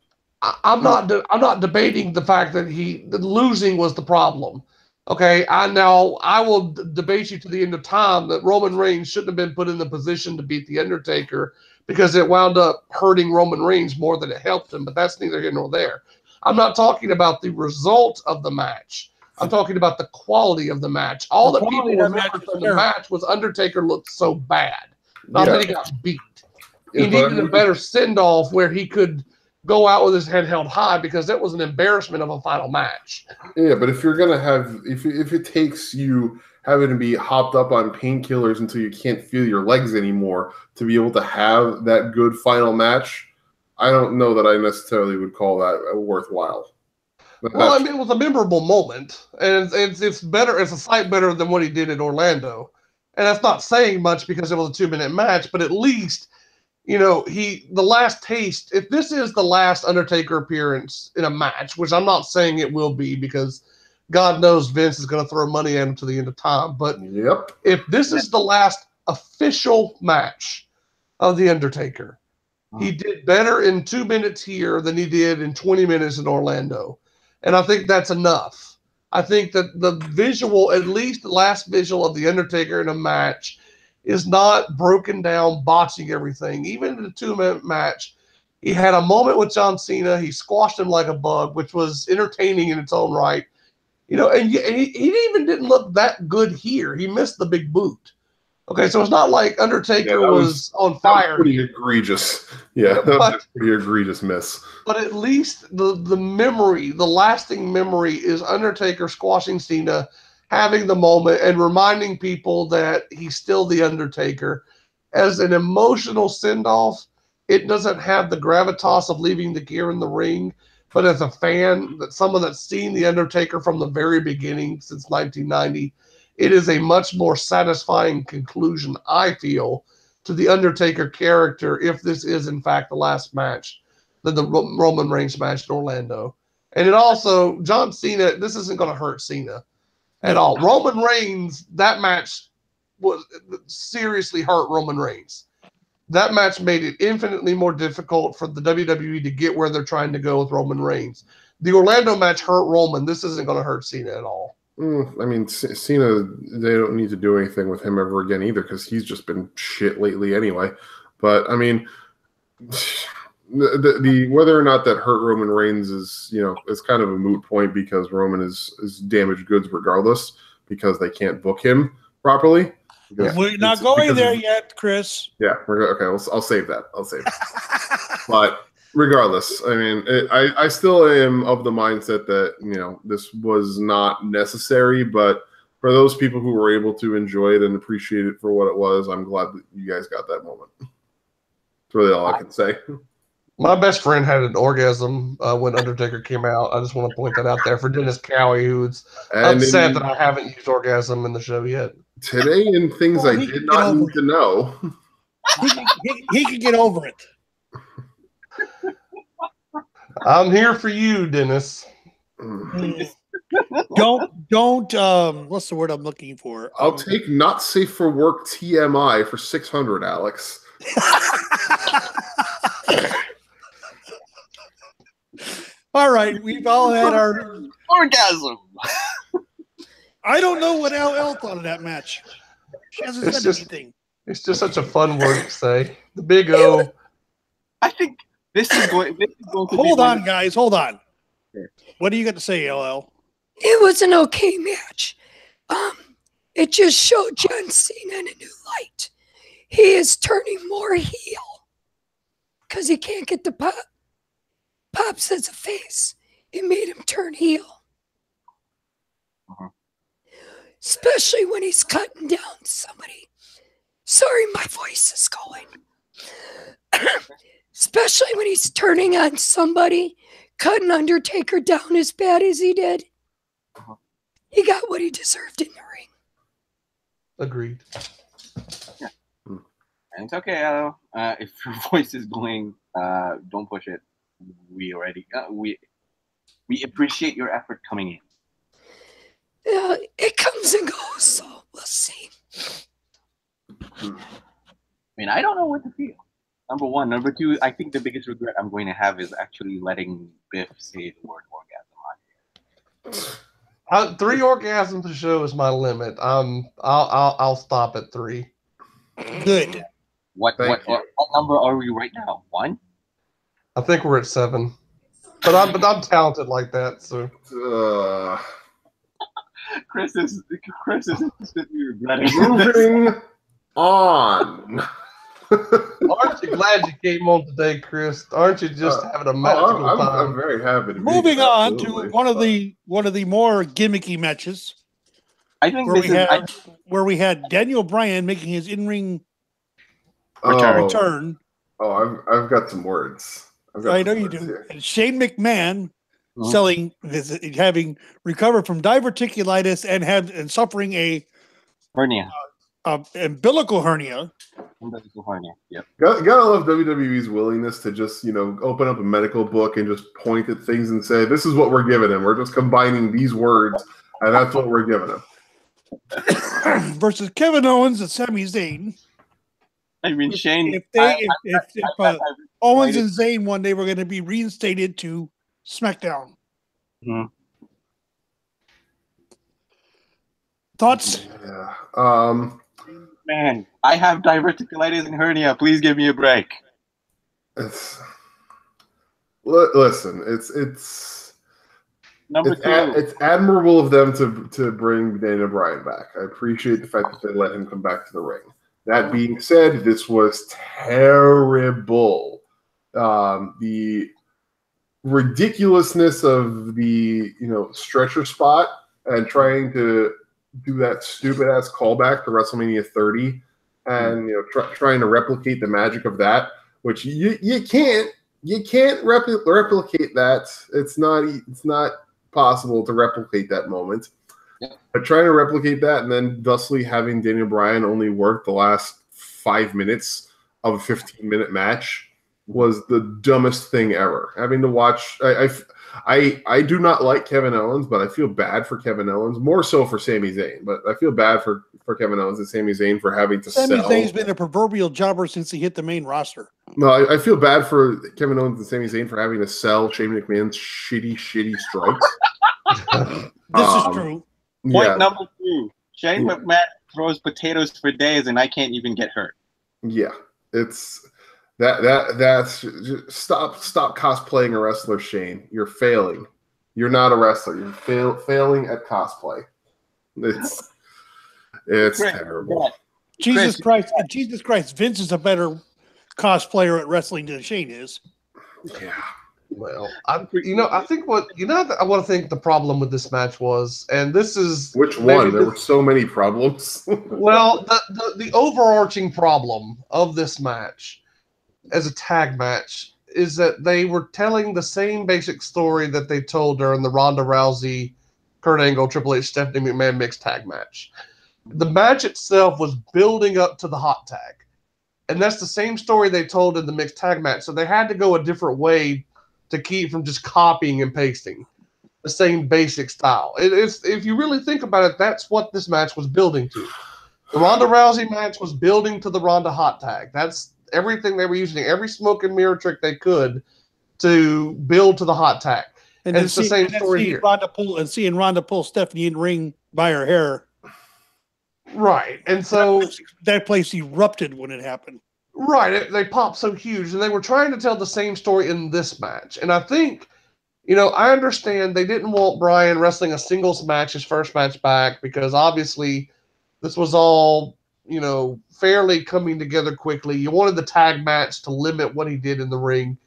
I'm not debating the fact that losing was the problem. Okay, I will debate you to the end of time that Roman Reigns shouldn't have been put in the position to beat The Undertaker because it wound up hurting Roman Reigns more than it helped him, but that's neither here nor there. I'm not talking about the result of the match. I'm talking about the quality of the match. All that people remember from the match was Undertaker looked so bad. Not that he got beat. He needed a better send-off where he could go out with his head held high, because that was an embarrassment of a final match. Yeah, but if you're gonna have, if it takes you having to be hopped up on painkillers until you can't feel your legs anymore to be able to have that good final match, I don't know that I necessarily would call that worthwhile. Well, I mean, it was a memorable moment, and it's better. It's a sight better than what he did in Orlando, and that's not saying much because it was a 2-minute match. But at least, the last taste. If this is the last Undertaker appearance in a match, which I'm not saying it will be, because God knows Vince is going to throw money at him to the end of time. But if this is the last official match of the Undertaker, he did better in 2 minutes here than he did in 20 minutes in Orlando. And I think that's enough. I think that the visual, at least the last visual of The Undertaker in a match, is not broken down, botching everything. Even in the 2-minute match, he had a moment with John Cena. He squashed him like a bug, which was entertaining in its own right. And he even didn't look that good here. He missed the big boot. Okay, so it's not like Undertaker was on fire. That was pretty egregious. Yeah, that was a pretty egregious miss. But at least the memory, the lasting memory, is Undertaker squashing Cena, having the moment, and reminding people that he's still the Undertaker. As an emotional send-off, it doesn't have the gravitas of leaving the gear in the ring. But as a fan, someone that's seen the Undertaker from the very beginning since 1990, it is a much more satisfying conclusion, I feel, to the Undertaker character if this is, in fact, the last match than the Roman Reigns match in Orlando. And it also, John Cena, this isn't going to hurt Cena at all. Roman Reigns, that match was seriously hurt Roman Reigns. That match made it infinitely more difficult for the WWE to get where they're trying to go with Roman Reigns. The Orlando match hurt Roman. This isn't going to hurt Cena at all. I mean, Cena, they don't need to do anything with him ever again either, because he's just been shit lately anyway. But, I mean, the whether or not that hurt Roman Reigns is, is kind of a moot point, because Roman is damaged goods regardless, because they can't book him properly. We're not going there yet, Chris. Yeah, okay, I'll save that. But regardless, I mean, I still am of the mindset that, this was not necessary, but for those people who were able to enjoy it and appreciate it for what it was, I'm glad that you guys got that moment. That's really all I can say. My best friend had an orgasm when Undertaker came out. I just want to point that out there for Dennis Cowie, who's upset that I haven't used orgasm in the show yet. Today, in things I did not need to know. he can get over it. I'm here for you, Dennis. Don't what's the word I'm looking for? I'll take not safe for work TMI for 600, Alex. All right, we've all had our orgasm. I don't know what LL thought of that match. She hasn't said anything. It's just such a fun word to say. The big O. I think this is going to Hold on, guys. Hold on. What do you got to say, LL? It was an okay match. It just showed John Cena in a new light. He is turning more heel because he can't get the pops as a face. It made him turn heel. Especially when he's cutting down somebody. Sorry, my voice is going. Especially when he's turning on somebody, cutting Undertaker down as bad as he did. He got what he deserved in the ring. Agreed. Yeah. And it's okay, Al. If your voice is going, don't push it. We already we appreciate your effort coming in. It comes and goes, so we'll see. I mean, I don't know what to feel. Number one. Number two, I think the biggest regret I'm going to have is actually letting Biff say the word orgasm on here. 3 orgasms a show is my limit. I'll stop at 3. Good. What number are we right now? 1? I think we're at 7. But I'm talented like that, so. Chris is instantly regretting. Moving on. Aren't you glad you came on today, Chris? Aren't you just having a magical time? I'm very happy to be Moving here, on absolutely. to one of the more gimmicky matches. I think where we had Daniel Bryan making his in-ring return. Oh, I've got some words. I know you do. And Shane McMahon having recovered from diverticulitis and suffering a hernia, umbilical hernia. Yep. Gotta love WWE's willingness to just open up a medical book and just point at things and say, "This is what we're giving him. We're just combining these words, and that's what we're giving him." Versus Kevin Owens and Sami Zayn. I mean, Shane. If Owens and Zayn won, they were going to be reinstated to SmackDown. Mm-hmm. Thoughts? Yeah. Man, I have diverticulitis and hernia. Please give me a break. Listen, it's number 2. It's admirable of them to bring Daniel Bryan back. I appreciate the fact that they let him come back to the ring. That being said, this was terrible. The ridiculousness of the stretcher spot and trying to do that stupid ass callback to WrestleMania 30 and trying to replicate the magic of that, which you can't replicate that. It's not possible to replicate that moment. But trying to replicate that and then thusly having Daniel Bryan only work the last 5 minutes of a 15-minute match was the dumbest thing ever. Having to watch, I do not like Kevin Owens, but I feel bad for Kevin Owens, more so for Sami Zayn. But I feel bad for Kevin Owens and Sami Zayn for having to sell. Sami Zayn's been a proverbial jobber since he hit the main roster. No, I feel bad for Kevin Owens and Sami Zayn for having to sell Shane McMahon's shitty strikes. This is true. Point number 2. Shane McMahon throws potatoes for days, and I can't even get hurt. Yeah, it's that's stop cosplaying a wrestler, Shane. You're failing. You're not a wrestler. You're failing at cosplay. It's terrible. Jesus Christ! Vince is a better cosplayer at wrestling than Shane is. Yeah. Well, I think what I want to think the problem with this match was, and this is which one? There were so many problems. Well, the overarching problem of this match, as a tag match, is that they were telling the same basic story that they told during the Ronda Rousey, Kurt Angle, Triple H, Stephanie McMahon mixed tag match. The match itself was building up to the hot tag. And that's the same story they told in the mixed tag match. So they had to go a different way to keep from just copying and pasting the same basic style. If you really think about it, that's what this match was building to. The Ronda Rousey match was building to the Ronda hot tag. That's everything they were using, every smoke and mirror trick they could to build to the hot tag. And it's the same story here. Seeing Ronda pull Stephanie in the ring by her hair. Right. And so that place erupted when it happened. Right. They popped so huge. And they were trying to tell the same story in this match. And I think, I understand they didn't want Bryan wrestling a singles match, his first match back, because obviously this was all, fairly coming together quickly. You wanted the tag match to limit what he did in the ring.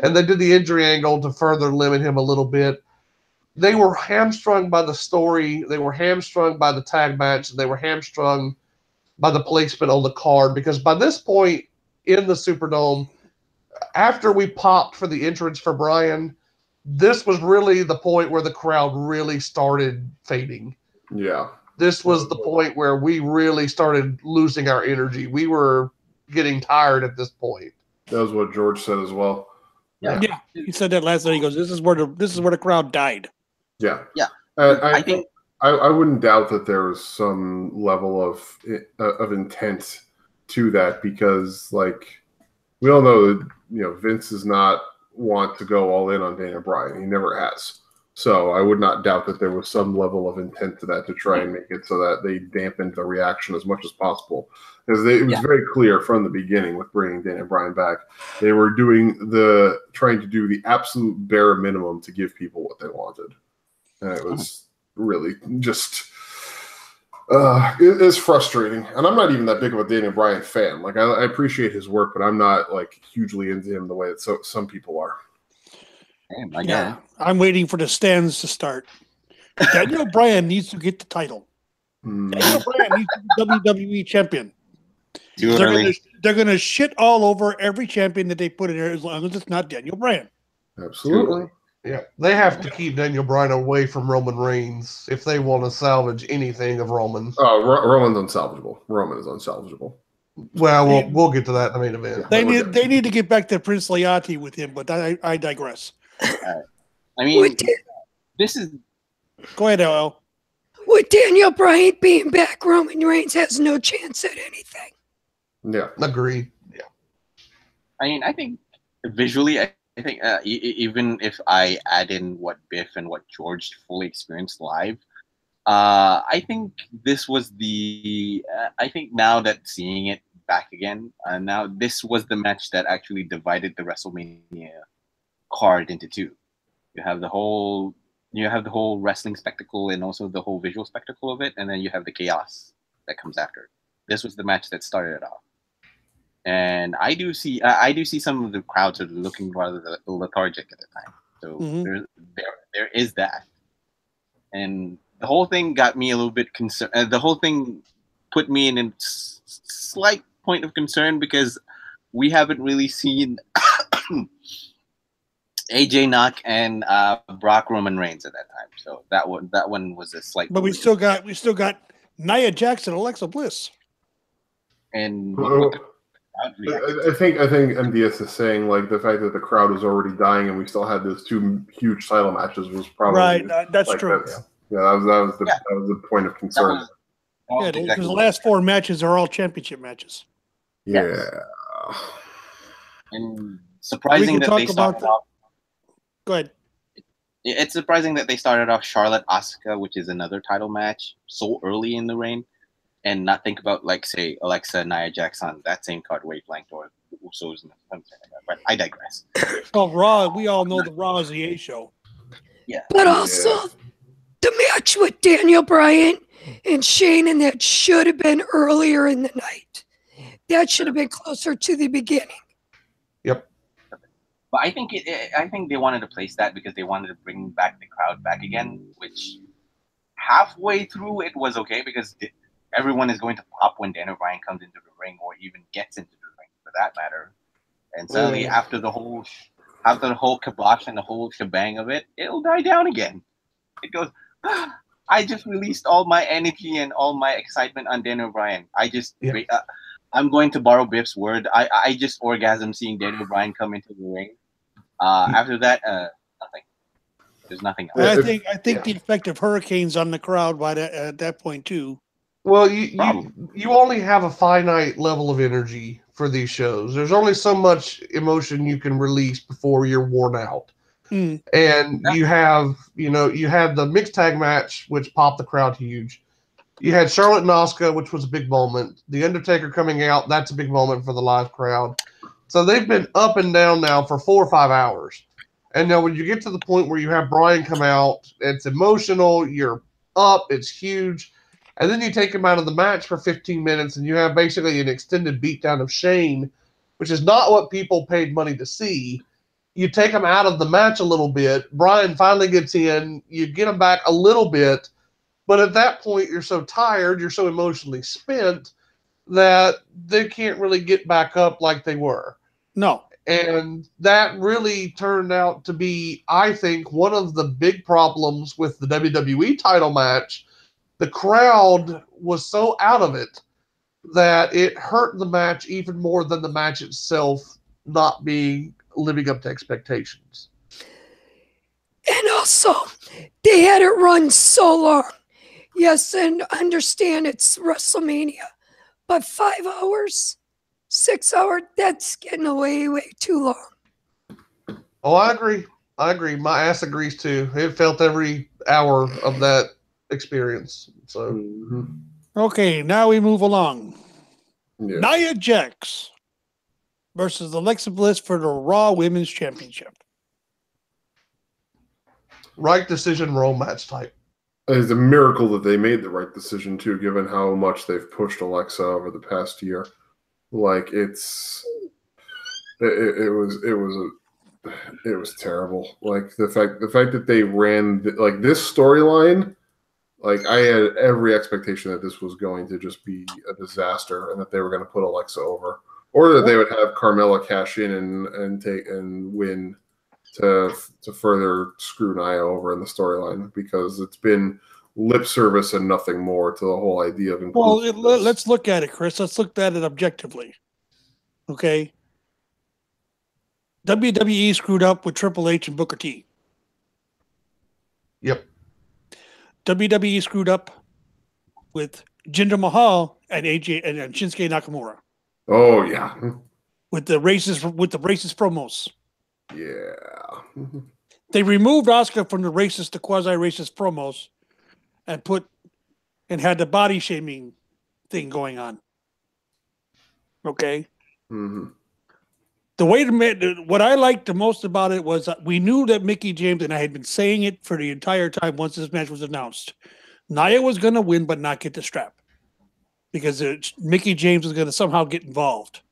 And they did the injury angle to further limit him a little bit. They were hamstrung by the story. They were hamstrung by the tag match. They were hamstrung by the placement on the card. Because by this point in the Superdome, after we popped for the entrance for Bryan, this was really the point where the crowd really started fading. Yeah. This was the point where we really started losing our energy. We were getting tired at this point. That was what George said as well. Yeah. He said that last night. He goes, "This is where the crowd died." Yeah. Yeah. I think I wouldn't doubt that there was some level of intent to that, because we all know that Vince does not want to go all in on Daniel Bryan. He never has. So I would not doubt that there was some level of intent to that, to try and make it so that they dampened the reaction as much as possible. Because it was very clear from the beginning with bringing Daniel Bryan back, they were trying to do the absolute bare minimum to give people what they wanted. And it was really just it is frustrating. And I'm not even that big of a Daniel Bryan fan. I appreciate his work, but I'm not hugely into him the way that some people are. Yeah, I'm waiting for the stands to start. Daniel Bryan needs to get the title. Daniel Bryan needs to be WWE champion. They're gonna shit all over every champion that they put in there, as long as it's not Daniel Bryan. Absolutely. Yeah, they have to keep Daniel Bryan away from Roman Reigns if they want to salvage anything of Roman. Roman's unsalvageable. Roman is unsalvageable. Well, we'll get to that in the main event. They need to get back to Prince Leati with him, but I digress. I mean, this is. Go ahead, LL. With Daniel Bryan being back, Roman Reigns has no chance at anything. Yeah, agreed. Yeah. I mean, I think visually, I think even if I add in what Biff and what George fully experienced live, I think this was I think now that seeing it back again, now this was the match that actually divided the WrestleMania card into two. You have the whole wrestling spectacle and also the whole visual spectacle of it, and then you have the chaos that comes after. This was the match that started it off. And I do see some of the crowds are looking rather lethargic at the time. So there is that. And the whole thing got me a little bit concerned. The whole thing put me in a slight point of concern, because we haven't really seen AJ Knock and Brock Roman Reigns at that time. So that one was a slight. But we still got Nia Jax and Alexa Bliss. And I think MDS is saying the fact that the crowd was already dying and we still had those two huge title matches was probably right. That's true. That was the point of concern. Because the last four matches are all championship matches. Yeah. Yes. And surprising that they started off. Go ahead. It's surprising that they started off Charlotte Asuka, which is another title match, so early in the reign, and not think about say Alexa and Nia Jax on that same card wavelength, or Usos. But I digress. Well, Raw, we all know the Raw is the A show. Yeah. But also the match with Daniel Bryan and Shane, and that should have been earlier in the night. That should have been closer to the beginning. Yep. But I think they wanted to place that because they wanted to bring back the crowd back again, which halfway through it was okay, because everyone is going to pop when Daniel Bryan comes into the ring, or even gets into the ring for that matter. And suddenly after the whole kibosh and the whole shebang of it, it'll die down again. It goes, I just released all my energy and all my excitement on Daniel Bryan. I'm going to borrow Biff's word. I just orgasm seeing Daniel Bryan come into the ring. After that, nothing. There's nothing else. I think the effect of hurricanes on the crowd at that point too. Well, you only have a finite level of energy for these shows. There's only so much emotion you can release before you're worn out. Mm. And you had the mixed tag match, which popped the crowd huge. You had Charlotte and Asuka, which was a big moment. The Undertaker coming out, that's a big moment for the live crowd. So they've been up and down now for 4 or 5 hours. And now when you get to the point where you have Bryan come out, it's emotional, you're up, it's huge. And then you take him out of the match for 15 minutes and you have basically an extended beatdown of Shane, which is not what people paid money to see. You take him out of the match a little bit. Bryan finally gets in. You get him back a little bit. But at that point, you're so tired, you're so emotionally spent that they can't really get back up like they were. No. And that really turned out to be, I think, one of the big problems with the WWE title match. The crowd was so out of it that it hurt the match even more than the match itself not being living up to expectations. And also, they had it run so long. Yes, and understand it's WrestleMania, but 5 hours, 6 hours, that's getting way too long. Oh, I agree. My ass agrees too. It felt every hour of that experience. So, Okay, now we move along. Yeah. Nia Jax versus Alexa Bliss for the Raw Women's Championship. Right decision, Raw match type. It's a miracle that they made the right decision too, given how much they've pushed Alexa over the past year. Like it was terrible. Like the fact that they ran like this storyline. Like I had every expectation that this was going to just be a disaster, and that they were going to put Alexa over, or that they would have Carmella cash in and win to further screw Nia over in the storyline, because it's been lip service and nothing more to the whole idea of inclusiveness. Well, let's look at it, Chris. Let's look at it objectively. Okay. WWE screwed up with Triple H and Booker T. Yep. WWE screwed up with Jinder Mahal and AJ and Shinsuke Nakamura. Oh yeah. With the racist promos. Yeah. They removed Asuka from the racist to quasi-racist promos and had the body shaming thing going on. Okay. Mm-hmm. What I liked the most about it was we knew that Mickie James, and I had been saying it for the entire time once this match was announced, Nia was going to win but not get the strap, because Mickie James was going to somehow get involved.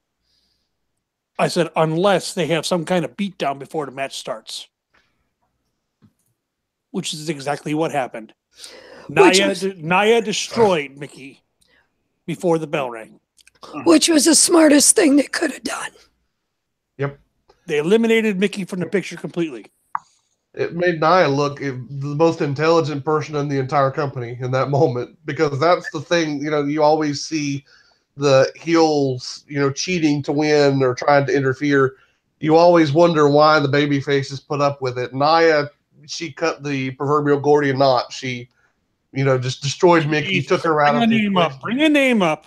I said, unless they have some kind of beatdown before the match starts, which is exactly what happened. Nia destroyed Mickie before the bell rang. Which was the smartest thing they could have done. Yep. They eliminated Mickie from the picture completely. It made Nia look the most intelligent person in the entire company in that moment, because that's the thing, you always see the heels, cheating to win or trying to interfere. You always wonder why the baby faces put up with it. Nia, she cut the proverbial Gordian knot. She, just destroyed Mickie, took her out of the equation. Bring a name up.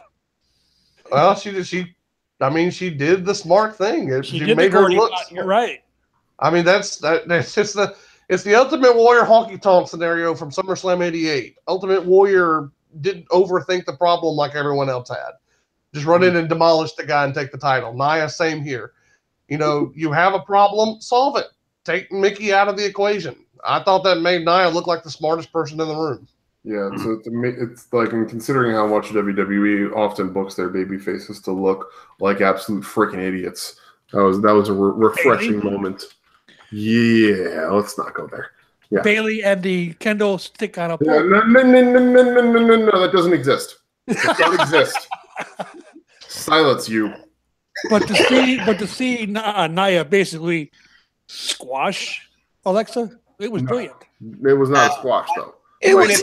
Well, she did the smart thing. She made her look. You're right. I mean, that's just it's the Ultimate Warrior honky tonk scenario from SummerSlam '88. Ultimate Warrior didn't overthink the problem like everyone else had. Just run in and demolish the guy and take the title. Nia, same here. You have a problem, solve it. Take Mickie out of the equation. I thought that made Nia look like the smartest person in the room. Yeah, so it's like, considering how much WWE often books their baby faces to look like absolute freaking idiots. That was a refreshing moment. Yeah, let's not go there. Yeah. Bailey and the Kendall stick on a pole. Yeah, no, that doesn't exist. It doesn't exist. Silence you. But to see Nia basically squash Alexa, it was brilliant. It was not a squash though. It was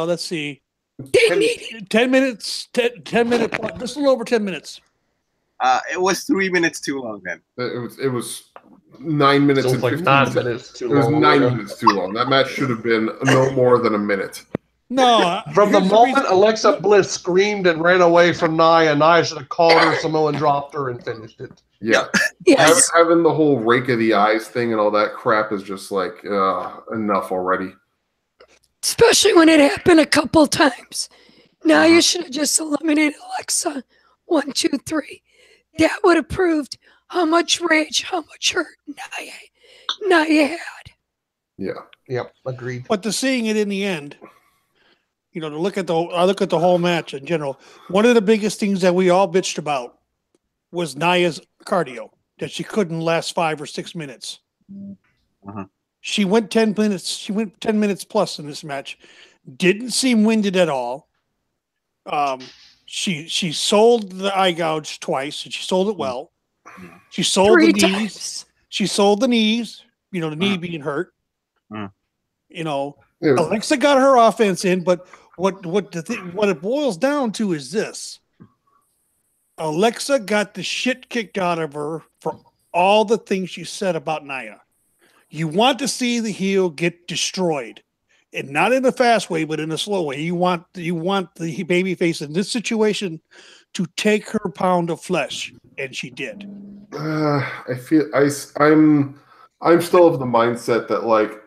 let's see. They needed 10 minutes, 10 minutes, just a little over 10 minutes. It was 3 minutes too long then. It was 9 minutes Feels and like 15 9 seconds. minutes too It was long. 9 minutes too long. That match should have been no more than a minute. No. From the here's moment reason- Alexa Bliss screamed and ran away from Nia, Nia should have called her, Samoan dropped her, and finished it. Yeah. yes. Having the whole rake of the eyes thing and all that crap is just like enough already. Especially when it happened a couple times. Now you should have just eliminated Alexa 1, 2, 3. That would have proved how much rage, how much hurt Nia had. Yeah. Yep, agreed. But to seeing it in the end, you know, I look at the whole match in general. One of the biggest things that we all bitched about was Nia's cardio, that she couldn't last 5 or 6 minutes. Uh-huh. She went 10 minutes. She went 10 minutes plus in this match. Didn't seem winded at all. She sold the eye gouge twice, and she sold it well. She sold 3 the knees. times. She sold the knees. You know, the knee being hurt. You know, Yeah. Alexa got her offense in, but what it boils down to is this: Alexa got the shit kicked out of her for all the things she said about Nia. You want to see the heel get destroyed, and not in a fast way, but in a slow way. You want the babyface in this situation to take her pound of flesh, and she did. I feel I'm still of the mindset that, like,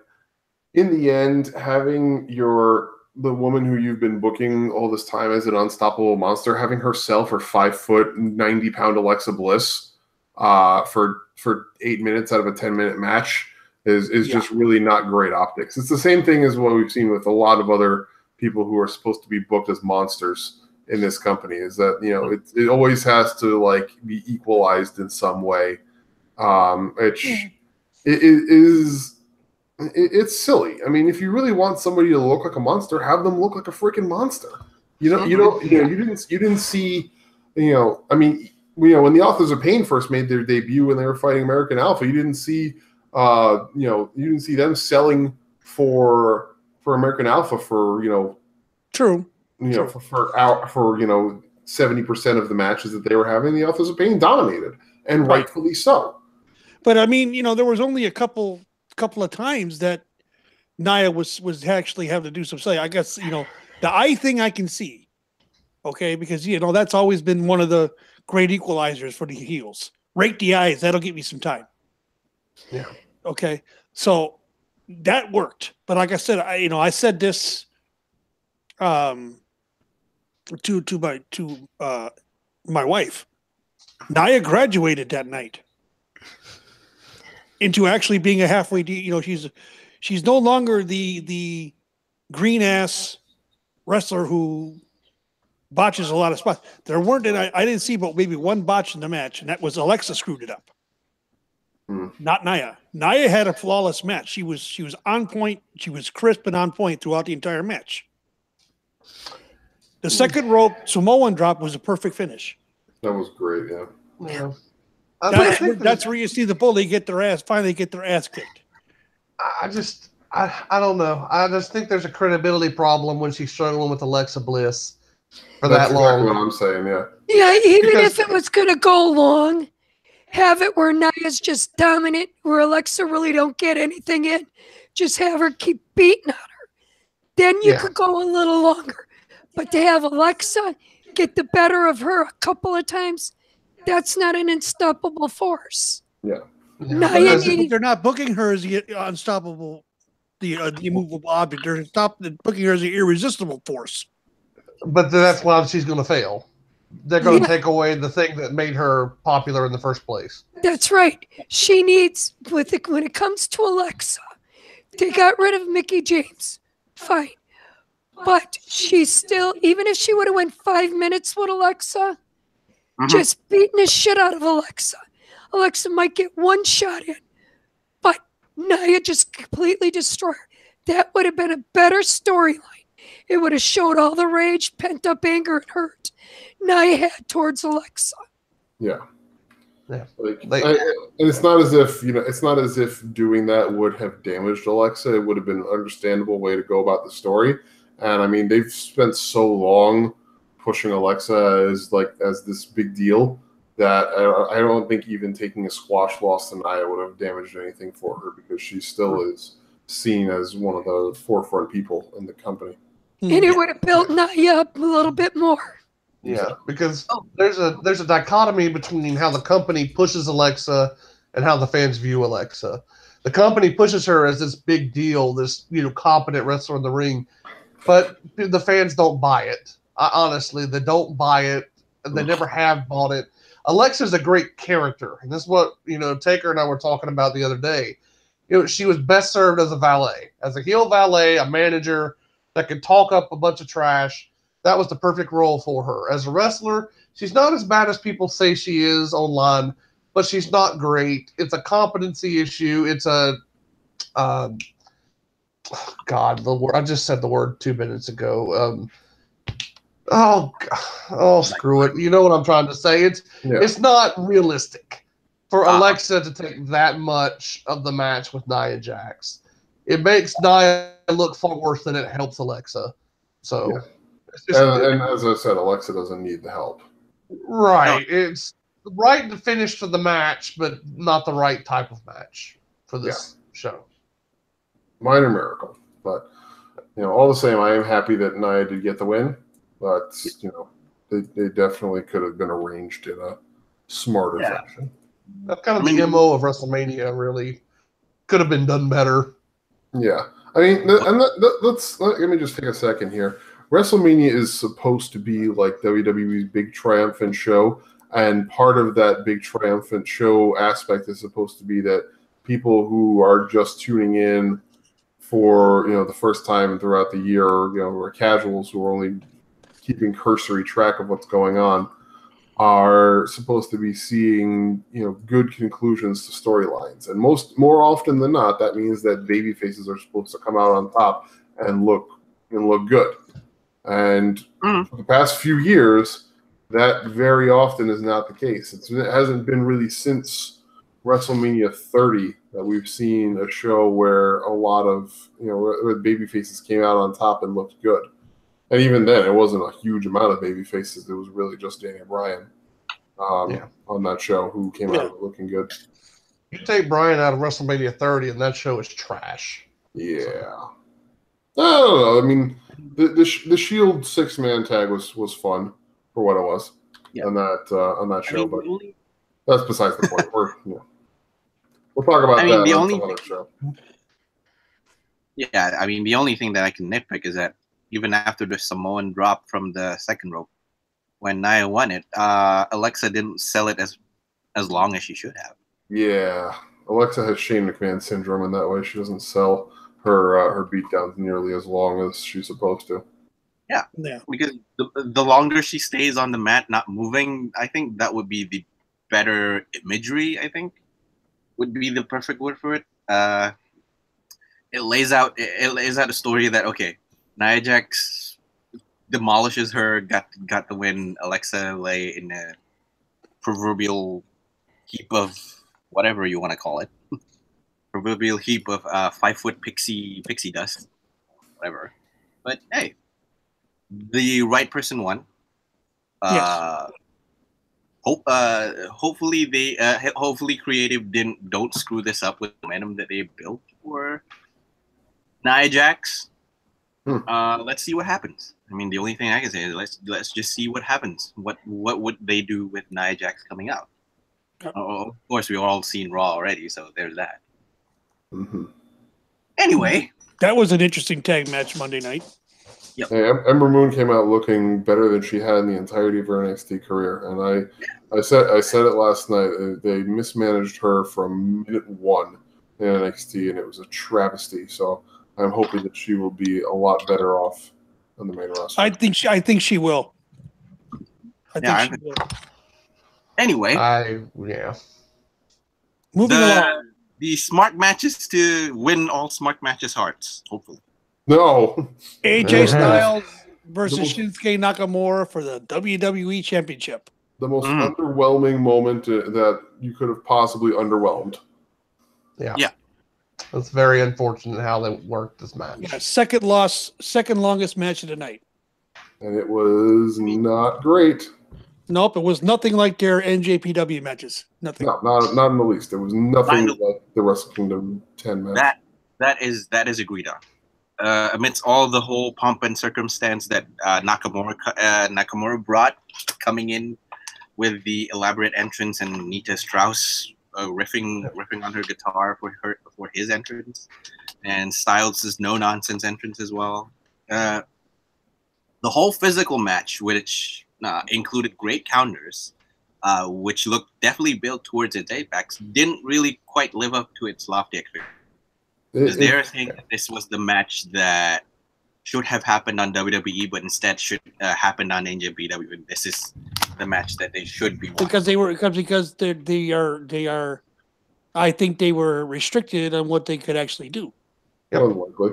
in the end, having the woman who you've been booking all this time as an unstoppable monster, having her sell for 5 foot, 90-pound Alexa Bliss for 8 minutes out of a 10-minute match is just really not great optics. It's the same thing as what we've seen with a lot of other people who are supposed to be booked as monsters in this company, is that, you know, it always has to, like, be equalized in some way. It's silly. I mean, if you really want somebody to look like a monster, have them look like a freaking monster. You didn't see, you know, I mean, you know, when the Authors of Pain first made their debut when they were fighting American Alpha, you didn't see them selling for American Alpha for, you know, True. you know, for 70% of the matches that they were having, the Authors of Pain dominated, and rightfully so. But I mean, you know, there was only a couple of times that Nia was actually having to do some selling. I guess, you know, the eye thing I can see, okay, because, you know, that's always been one of the great equalizers for the heels. Rake the eyes, that'll get me some time. Yeah. Okay, so that worked. But like I said, I said this to my wife. Nia graduated that night into actually being a halfway, you know, she's no longer the green ass wrestler who botches a lot of spots. There weren't, and I didn't see but maybe one botch in the match, and that was Alexa screwed it up. Not Nia. Nia had a flawless match. She was on point. She was crisp and on point throughout the entire match. The second rope Samoan drop was a perfect finish. That was great, yeah. That's where you see the Bully finally get their ass kicked. I don't know. I just think there's a credibility problem when she's struggling with Alexa Bliss for That's that long. exactly what I'm saying, yeah. Yeah, even if it was going to go long, have it where Nia's just dominant, where Alexa really don't get anything in. Just have her keep beating on her. Then you could go a little longer. But to have Alexa get the better of her a couple of times, that's not an unstoppable force. Yeah. They're not booking her as the unstoppable, the immovable object. They're booking her as the irresistible force. But that's why she's going to fail. They're going to take away the thing that made her popular in the first place. That's right. She needs, when it comes to Alexa, they got rid of Mickie James. Fine. But she's still, even if she would have went 5 minutes with Alexa, just beating the shit out of Alexa. Alexa might get one shot in, but Nia just completely destroyed her. That would have been a better storyline. It would have showed all the rage, pent-up anger, and hurt Nia had towards Alexa. Yeah. Yeah. And it's not as if, you know, it's not as if doing that would have damaged Alexa. It would have been an understandable way to go about the story. And I mean, they've spent so long pushing Alexa as this big deal that I don't think even taking a squash loss to Nia would have damaged anything for her, because she still is seen as one of the forefront people in the company. And it would have built Nia up a little bit more. Yeah, because there's a dichotomy between how the company pushes Alexa and how the fans view Alexa. The company pushes her as this big deal, this competent wrestler in the ring, but the fans don't buy it. Honestly, they don't buy it, and they never have bought it. Alexa's a great character, and this is what Taker and I were talking about the other day. She was best served as a valet, as a heel valet, a manager that could talk up a bunch of trash. That was the perfect role for her. As a wrestler, she's not as bad as people say she is online, but she's not great. It's a competency issue. It's a God, the word I just said the word 2 minutes ago. Screw it. You know what I'm trying to say. It's not realistic for Alexa to take that much of the match with Nia Jax. It makes Nia look far worse than it helps Alexa. So, and as I said, Alexa doesn't need the help. Right. No. It's the right finish for the match, but not the right type of match for this show. Minor miracle, but all the same, I am happy that Nia did get the win. But they definitely could have been arranged in a smarter fashion. That's kind of the MO of WrestleMania. Really, could have been done better. Yeah, I mean, let me just take a second here. WrestleMania is supposed to be like WWE's big triumphant show, and part of that big triumphant show aspect is supposed to be that people who are just tuning in for the first time throughout the year, or casuals who are only keeping cursory track of what's going on, are supposed to be seeing good conclusions to storylines. And more often than not, that means that baby faces are supposed to come out on top and look good. And for the past few years, that very often is not the case. It hasn't been really since WrestleMania 30 that we've seen a show where a lot of where baby faces came out on top and looked good. And even then, it wasn't a huge amount of baby faces. It was really just Daniel Bryan on that show who came out looking good. You take Bryan out of WrestleMania 30, and that show is trash. Yeah. No. I mean, the Shield 6-man tag was fun for what it was on that show, but that's besides the point. We'll talk about that on some other show. Yeah, I mean, the only thing that I can nitpick is that even after the Samoan drop from the second rope, when Nia won it, Alexa didn't sell it as long as she should have. Yeah, Alexa has Shane McMahon syndrome in that way. She doesn't sell her beatdowns nearly as long as she's supposed to. Yeah. Because the longer she stays on the mat, not moving, I think that would be the better imagery. I think would be the perfect word for it. It lays out a story that Nia Jax demolishes her, got the win. Alexa lay in a proverbial heap of whatever you want to call it, proverbial heap of 5-foot pixie dust, whatever. But hey, the right person won. Yes. Hopefully creative don't screw this up with the momentum that they built for Nia Jax. Let's see what happens. I mean, the only thing I can say is let's just see what happens. What would they do with Nia Jax coming out? Of course, we've all seen Raw already, so there's that. Mm-hmm. Anyway, that was an interesting tag match Monday night. Yep. Hey, Ember Moon came out looking better than she had in the entirety of her NXT career, and I said it last night. They mismanaged her from minute one in NXT, and it was a travesty. So I'm hoping that she will be a lot better off on the main roster. I think she will. I think she will. Anyway, moving along. The smart matches to win all smart matches hearts, hopefully. No. AJ Styles versus Shinsuke Nakamura for the WWE Championship. The most underwhelming moment that you could have possibly underwhelmed. Yeah. It's very unfortunate how they worked this match. Yeah, second longest match of the night. And it was not great. Nope, it was nothing like their NJPW matches. Nothing. No, not in the least. It was nothing like the Wrestle Kingdom 10 match. That is agreed on. Amidst all the whole pomp and circumstance that Nakamura brought, coming in with the elaborate entrance and Nita Strauss riffing on her guitar for his entrance, and Styles' no nonsense entrance as well. The whole physical match, which included great counters, which looked definitely built towards its apex, didn't really quite live up to its lofty expectations. Is there a thing that this was the match that should have happened on WWE, but instead should happen on NJPW? This is the match that they should be watching. Because they are. I think they were restricted on what they could actually do. Yep. Unlikely.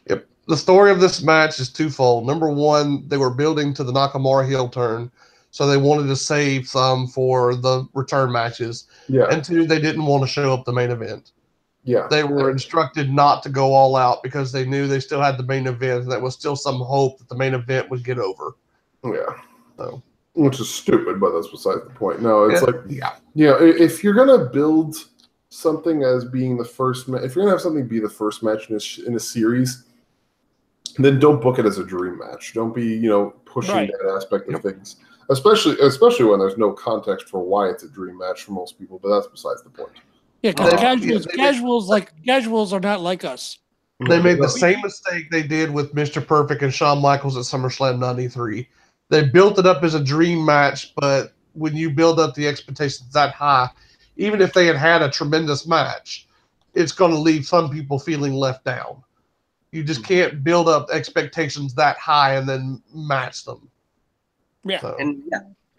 Yep. The story of this match is twofold. Number one, they were building to the Nakamura heel turn, so they wanted to save some for the return matches. Yeah. And two, they didn't want to show up the main event. Yeah. They were instructed not to go all out because they knew they still had the main event, and there was still some hope that the main event would get over. Yeah. So, which is stupid, but that's besides the point. No, it's yeah. If you're gonna build something as being the first, if you're gonna have something be the first match in a series, then don't book it as a dream match. Don't be pushing that aspect of things, especially when there's no context for why it's a dream match for most people. But that's besides the point. Yeah, because casuals are not like us. They made the same mistake they did with Mr. Perfect and Shawn Michaels at SummerSlam '93. They built it up as a dream match, but when you build up the expectations that high, even if they had a tremendous match, it's going to leave some people feeling left down. You just can't build up expectations that high and then match them. Yeah. So.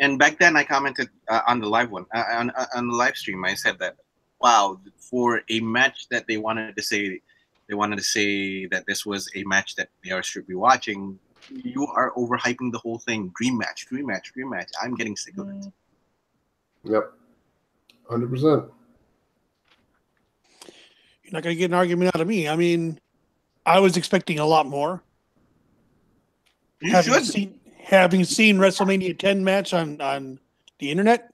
And back then I commented on the live one on the live stream. I said that, wow, for a match that they wanted to say that this was a match that they should be watching. You are overhyping the whole thing. Dream match. I'm getting sick of it. Yep. 100%. You're not going to get an argument out of me. I mean, I was expecting a lot more. Having seen WrestleMania 10 match on the internet,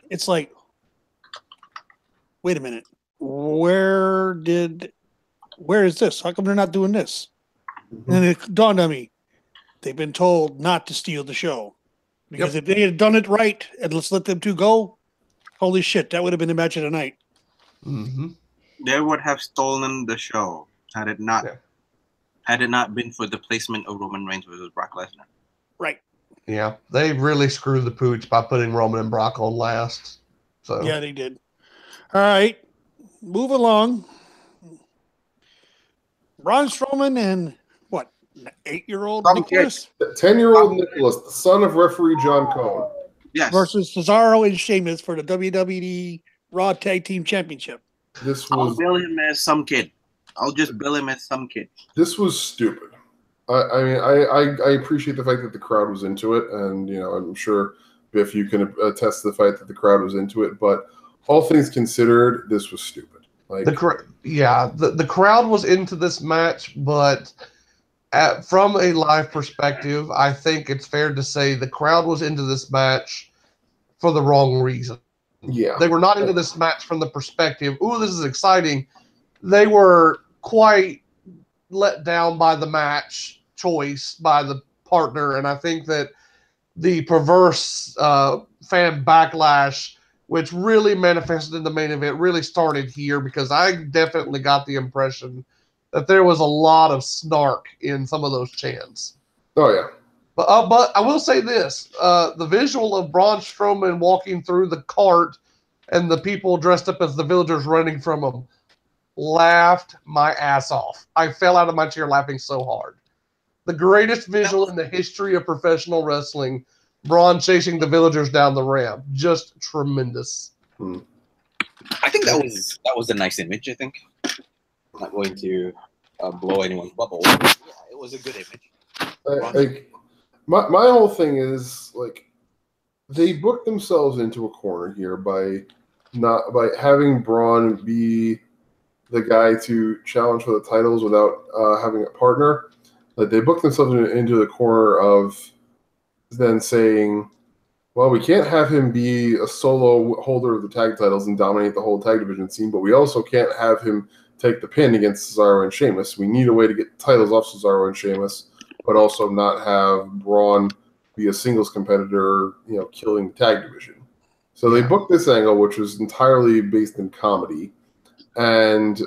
it's like, wait a minute. Where is this? How come they're not doing this? And then it dawned on me. They've been told not to steal the show. Because if they had done it right and let's let them two go, holy shit, that would have been the match of the night. Mm-hmm. They would have stolen the show had it not been for the placement of Roman Reigns versus Brock Lesnar. Right. Yeah, they really screwed the pooch by putting Roman and Brock on last. So yeah, they did. All right, move along. Braun Strowman and what? 8-year-old Nicholas? 10-year-old Nicholas, the son of referee John Cone. Yes. Versus Cesaro and Sheamus for the WWE Raw Tag Team Championship. I'll bill him as some kid. I'll just bill him as some kid. This was stupid. I appreciate the fact that the crowd was into it, and I'm sure Biff, you can attest to the fact that the crowd was into it. But all things considered, this was stupid. Like the crowd was into this match, but from a live perspective, I think it's fair to say the crowd was into this match for the wrong reason. Yeah, they were not into this match from the perspective, "Ooh, this is exciting." They were quite let down by the match choice by the partner, and I think that the perverse fan backlash, which really manifested in the main event, really started here, because I definitely got the impression that there was a lot of snark in some of those chants. Oh yeah. But I will say this: the visual of Braun Strowman walking through the cart and the people dressed up as the villagers running from him, laughed my ass off. I fell out of my chair laughing so hard. The greatest visual in the history of professional wrestling: Braun chasing the villagers down the ramp. Just tremendous. I think that was a nice image. I think I'm not going to blow anyone's bubble. Yeah, it was a good image. My whole thing is, like, they booked themselves into a corner here by having Braun be the guy to challenge for the titles without having a partner. Like they booked themselves into the corner of then saying, well, we can't have him be a solo holder of the tag titles and dominate the whole tag division scene, but we also can't have him take the pin against Cesaro and Sheamus. We need a way to get the titles off Cesaro and Sheamus, but also not have Braun be a singles competitor, killing the tag division. So they booked this angle, which was entirely based in comedy. And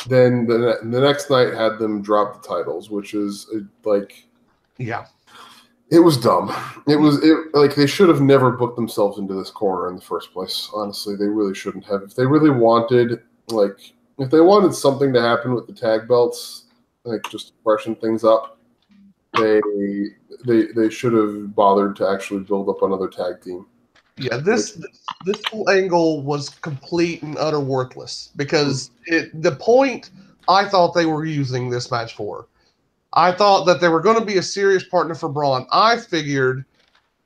then the next night had them drop the titles, which is like... Yeah. It was dumb. Like they should have never booked themselves into this corner in the first place. Honestly, they really shouldn't have. If they really wanted, if they wanted something to happen with the tag belts, like just freshen things up, they should have bothered to actually build up another tag team. Yeah, this whole angle was complete and utter worthless because the point I thought they were using this match for. I thought that they were going to be a serious partner for Braun. I figured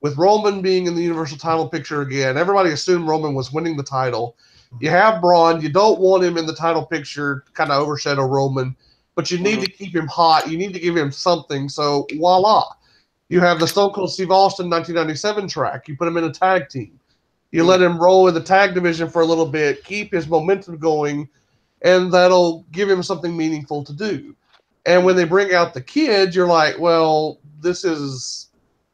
with Roman being in the Universal title picture again, everybody assumed Roman was winning the title. You have Braun. You don't want him in the title picture to kind of overshadow Roman, but you need to keep him hot. You need to give him something. So voila. You have the Stone Cold Steve Austin 1997 track. You put him in a tag team. You let him roll in the tag division for a little bit, keep his momentum going, and that'll give him something meaningful to do. And when they bring out the kids, you're like, well, this is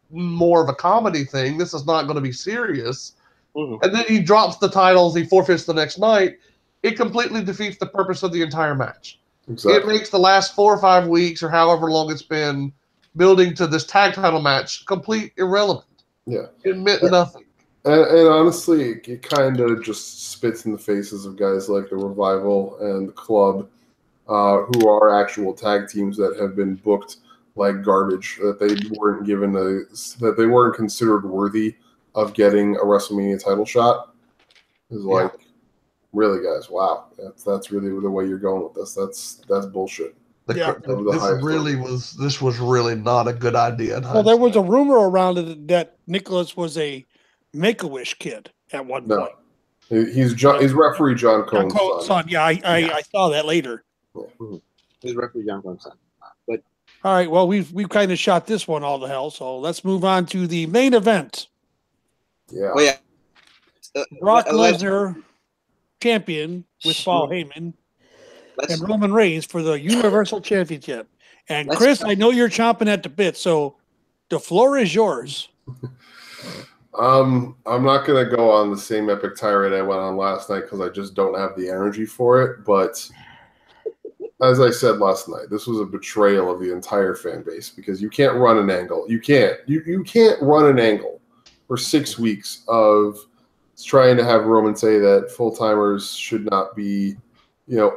more of a comedy thing. This is not going to be serious. Mm-hmm. And then he drops the titles. He forfeits the next night. It completely defeats the purpose of the entire match. Exactly. It makes the last 4 or 5 weeks or however long it's been building to this tag title match complete irrelevant. Yeah. It meant nothing. And honestly, it kind of just spits in the faces of guys like the Revival and the Club, who are actual tag teams that have been booked like garbage, that they weren't given that they weren't considered worthy of getting a WrestleMania title shot. Is like, really, guys? Wow, that's really the way you're going with this. That's bullshit. This was really not a good idea. Well, there was a rumor around it that Nicholas was a Make-A-Wish kid at one point. He's referee John Cone's son. Yeah, I saw that later. Mm-hmm. He's referee John Cone's son. But all right, well, we've kind of shot this one all to hell, so let's move on to the main event. Yeah. Oh, yeah. Brock Lesnar, champion with Paul Heyman, and Roman Reigns for the Universal Championship. And Chris, I know you're chomping at the bit, so the floor is yours. I'm not going to go on the same epic tirade I went on last night because I just don't have the energy for it. But as I said last night, this was a betrayal of the entire fan base because you can't run an angle. You can't run an angle for 6 weeks of trying to have Roman say that full-timers should not be,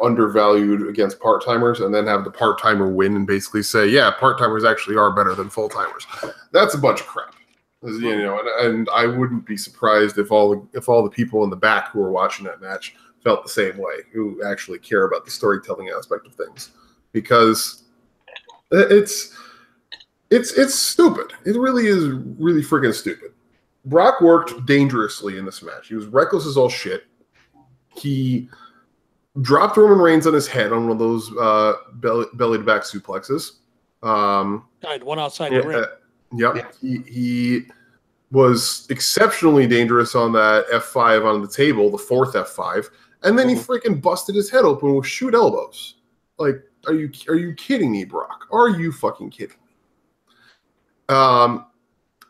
undervalued against part-timers, and then have the part-timer win and basically say, yeah, part-timers actually are better than full-timers. That's a bunch of crap. And I wouldn't be surprised if all the people in the back who were watching that match felt the same way, who actually care about the storytelling aspect of things, because it's stupid. It really is really freaking stupid. Brock worked dangerously in this match. He was reckless as all shit. He dropped Roman Reigns on his head on one of those belly to back suplexes. One outside the ring. Yep. Yeah. He was exceptionally dangerous on that F5 on the table, the fourth F5, and then he freaking busted his head open with shoot elbows. Like, are you kidding me, Brock? Are you fucking kidding me?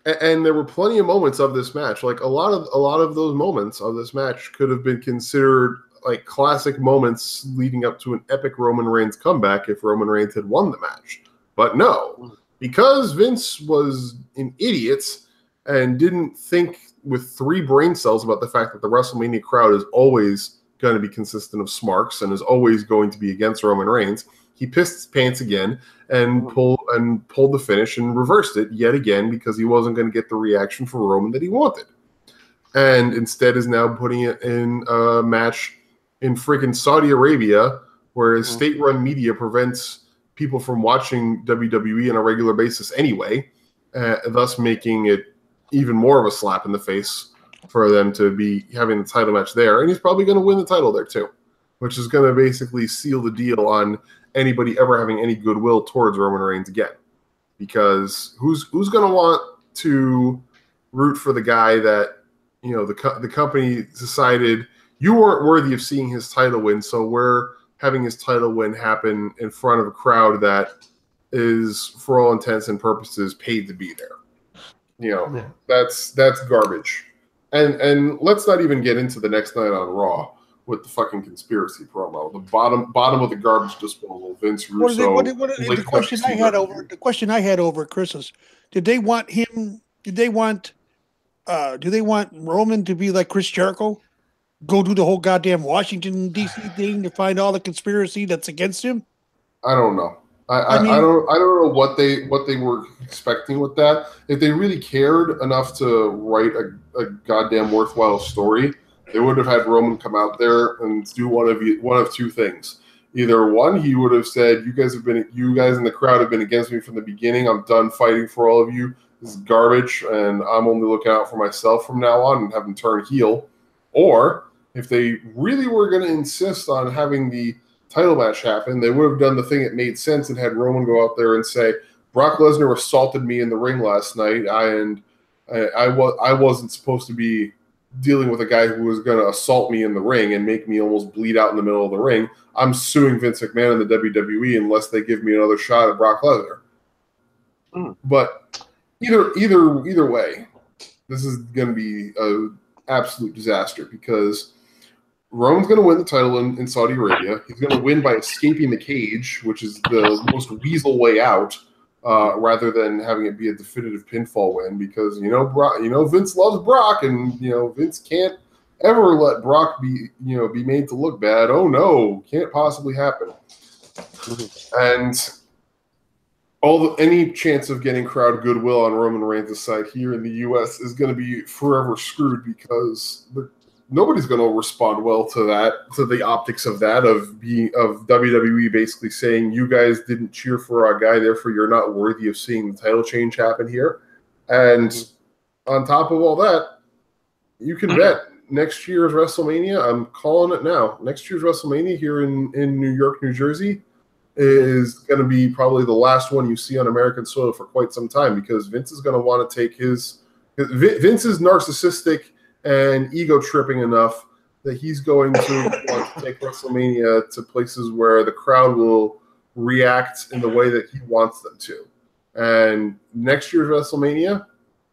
And there were plenty of moments of this match. Like a lot of those moments of this match could have been considered like classic moments leading up to an epic Roman Reigns comeback if Roman Reigns had won the match. But no. Because Vince was an idiot and didn't think with 3 brain cells about the fact that the WrestleMania crowd is always going to be consistent of smarks and is always going to be against Roman Reigns, he pissed his pants again and pulled the finish and reversed it yet again because he wasn't going to get the reaction from Roman that he wanted. And instead is now putting it in a match in freaking Saudi Arabia where state-run media prevents people from watching WWE on a regular basis anyway, thus making it even more of a slap in the face for them to be having the title match there. And he's probably going to win the title there too. which is going to basically seal the deal on anybody ever having any goodwill towards Roman Reigns again. Because who's going to want to root for the guy that, you know, the company decided you weren't worthy of seeing his title win, so we're having his title win happen in front of a crowd that is, for all intents and purposes, paid to be there. You know, that's garbage. And let's not even get into the next night on Raw with the fucking conspiracy promo. The bottom of the garbage disposal. Vince Russo. The question I had over Chris is, do they want Roman to be like Chris Jericho? Go do the whole goddamn Washington D.C. thing to find all the conspiracy that's against him? I don't know. I don't know what they were expecting with that. If they really cared enough to write a goddamn worthwhile story, they would have had Roman come out there and do one of two things. Either one, he would have said, you guys in the crowd have been against me from the beginning. I'm done fighting for all of you. This is garbage, and I'm only looking out for myself from now on, and have him turn heel. Or if they really were going to insist on having the title match happen, they would have done the thing that made sense and had Roman go out there and say, Brock Lesnar assaulted me in the ring last night, and I wasn't supposed to be dealing with a guy who was going to assault me in the ring and make me almost bleed out in the middle of the ring. I'm suing Vince McMahon and the WWE unless they give me another shot at Brock Lesnar. But either way, this is going to be an absolute disaster because Roman's going to win the title in Saudi Arabia. He's going to win by escaping the cage, which is the most weasel way out, rather than having it be a definitive pinfall win. Because Vince loves Brock, and Vince can't ever let Brock be made to look bad. Oh no, can't possibly happen. And any chance of getting crowd goodwill on Roman Reigns' side here in the U.S. is going to be forever screwed because nobody's going to respond well to the optics of that, of WWE basically saying you guys didn't cheer for our guy, therefore you're not worthy of seeing the title change happen here. And on top of all that, you can bet next year's WrestleMania, I'm calling it now, next year's WrestleMania here in New York, New Jersey is going to be probably the last one you see on American soil for quite some time because Vince is going to want to take Vince is narcissistic and ego tripping enough that he's going to want to take WrestleMania to places where the crowd will react in the way that he wants them to. And next year's WrestleMania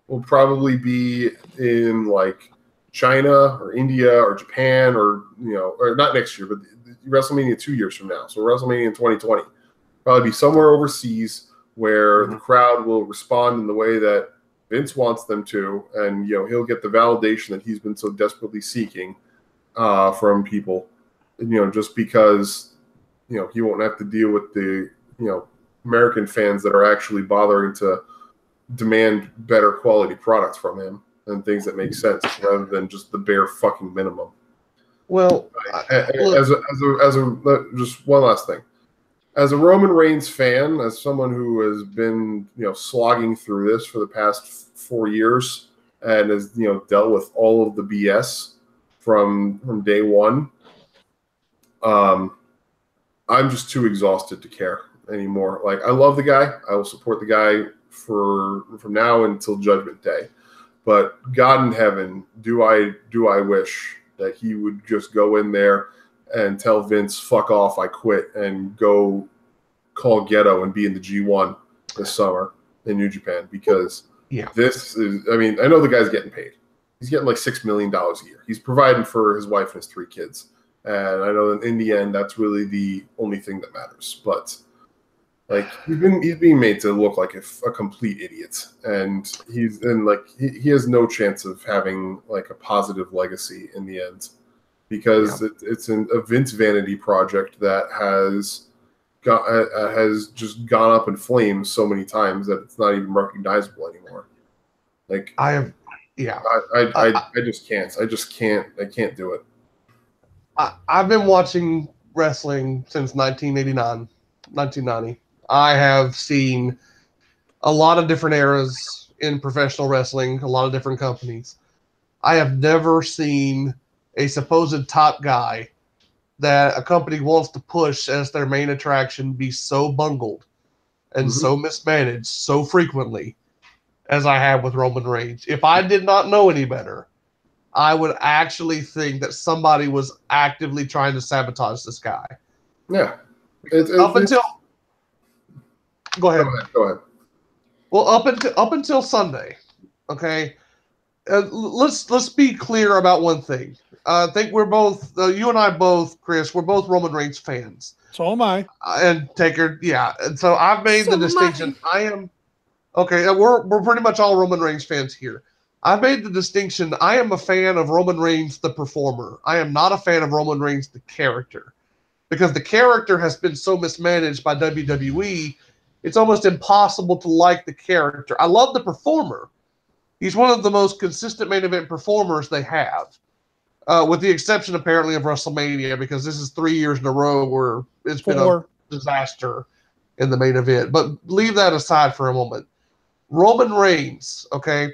will probably be in like China or India or Japan or not next year, but WrestleMania 2 years from now. So WrestleMania in 2020 probably be somewhere overseas where the crowd will respond in the way that Vince wants them to, and he'll get the validation that he's been so desperately seeking from people, just because he won't have to deal with the American fans that are actually bothering to demand better quality products from him and things that make sense rather than just the bare fucking minimum. Well, just one last thing. As a Roman Reigns fan, as someone who has been, slogging through this for the past 4 years and has, dealt with all of the BS from day one, I'm just too exhausted to care anymore. Like, I love the guy. I will support the guy from now until Judgment Day. But God in heaven, do I wish that he would just go in there and tell Vince, fuck off, I quit, and go call Ghetto and be in the G1 this summer in New Japan. Because this is, I know the guy's getting paid. He's getting like $6 million a year. He's providing for his wife and his 3 kids. And I know that in the end, that's really the only thing that matters. But like he's being made to look like a complete idiot. And he has no chance of having like a positive legacy in the end. Because it's a Vince vanity project that has just gone up in flames so many times that it's not even recognizable anymore. Like I just can't. I can't do it. I've been watching wrestling since 1990. I have seen a lot of different eras in professional wrestling, a lot of different companies. I have never seen a supposed top guy that a company wants to push as their main attraction be so bungled and so mismanaged so frequently as I have with Roman Reigns. If I did not know any better, I would actually think that somebody was actively trying to sabotage this guy. Yeah. Up until go ahead. Go ahead. Well, up until Sunday, okay. Let's be clear about one thing. I think we're both you and I both, Chris. We're both Roman Reigns fans. So am I. And Taker, yeah. And so I've made the distinction. I am okay. We're pretty much all Roman Reigns fans here. I've made the distinction. I am a fan of Roman Reigns, the performer. I am not a fan of Roman Reigns, the character, because the character has been so mismanaged by WWE. It's almost impossible to like the character. I love the performer. He's one of the most consistent main event performers they have, with the exception apparently of WrestleMania, because this is 3 years in a row where it's been a disaster in the main event. But leave that aside for a moment. Roman Reigns, okay,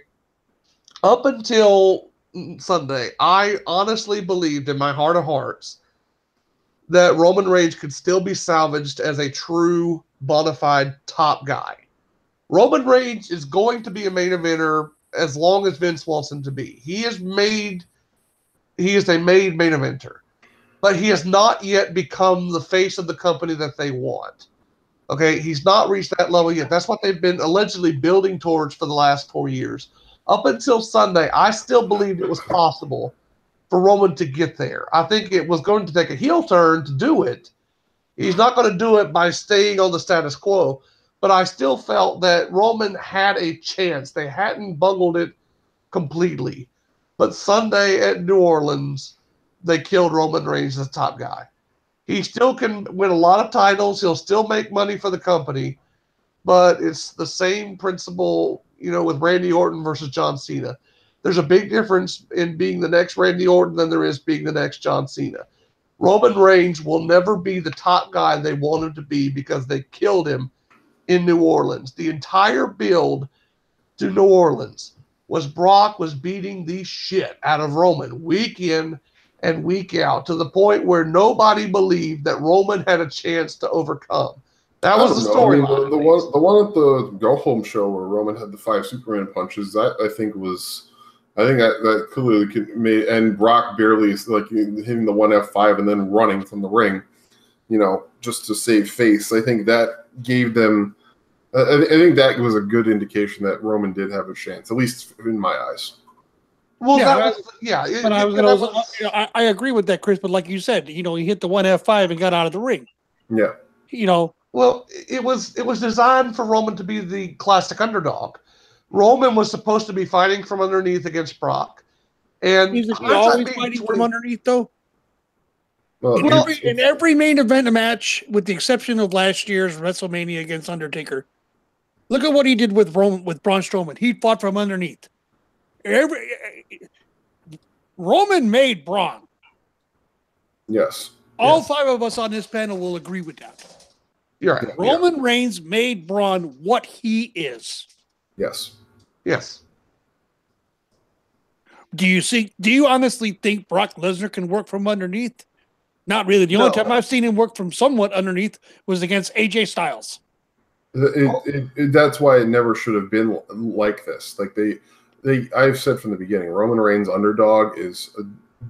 up until Sunday, I honestly believed in my heart of hearts that Roman Reigns could still be salvaged as a true bona fide top guy. Roman Reigns is going to be a main eventer as long as Vince wants him to be. He is a made main eventer, but he has not yet become the face of the company that they want. Okay, he's not reached that level yet. That's what they've been allegedly building towards for the last 4 years. Up until Sunday, I still believed it was possible for Roman to get there. I think it was going to take a heel turn to do it. He's not going to do it by staying on the status quo, but I still felt that Roman had a chance. They hadn't bungled it completely. But Sunday at New Orleans, they killed Roman Reigns as top guy. He still can win a lot of titles. He'll still make money for the company, but it's the same principle, with Randy Orton versus John Cena. There's a big difference in being the next Randy Orton than there is being the next John Cena. Roman Reigns will never be the top guy they want him to be because they killed him in New Orleans. The entire build to New Orleans was Brock was beating the shit out of Roman week in and week out to the point where nobody believed that Roman had a chance to overcome. That was the story. The one at the Go Home show where Roman had the 5 Superman punches, I think that clearly made, and Brock barely hitting the 1 F5 and then running from the ring, just to save face. I think that gave them. I think that was a good indication that Roman did have a chance, at least in my eyes. Well, I agree with that, Chris. But like you said, he hit the 1 F5 and got out of the ring. Yeah. Well, it was designed for Roman to be the classic underdog. Roman was supposed to be fighting from underneath against Brock, and he's always fighting from underneath, though. Well, in every main event match, with the exception of last year's WrestleMania against Undertaker, look at what he did with Braun Strowman. He fought from underneath. Roman made Braun. Yes. All 5 of us on this panel will agree with that. You're right. Roman Reigns made Braun what he is. Yes. Yes. Do you honestly think Brock Lesnar can work from underneath? Not really. The only time I've seen him work from somewhat underneath was against AJ Styles. That's why it never should have been like this. I've said from the beginning, Roman Reigns underdog is a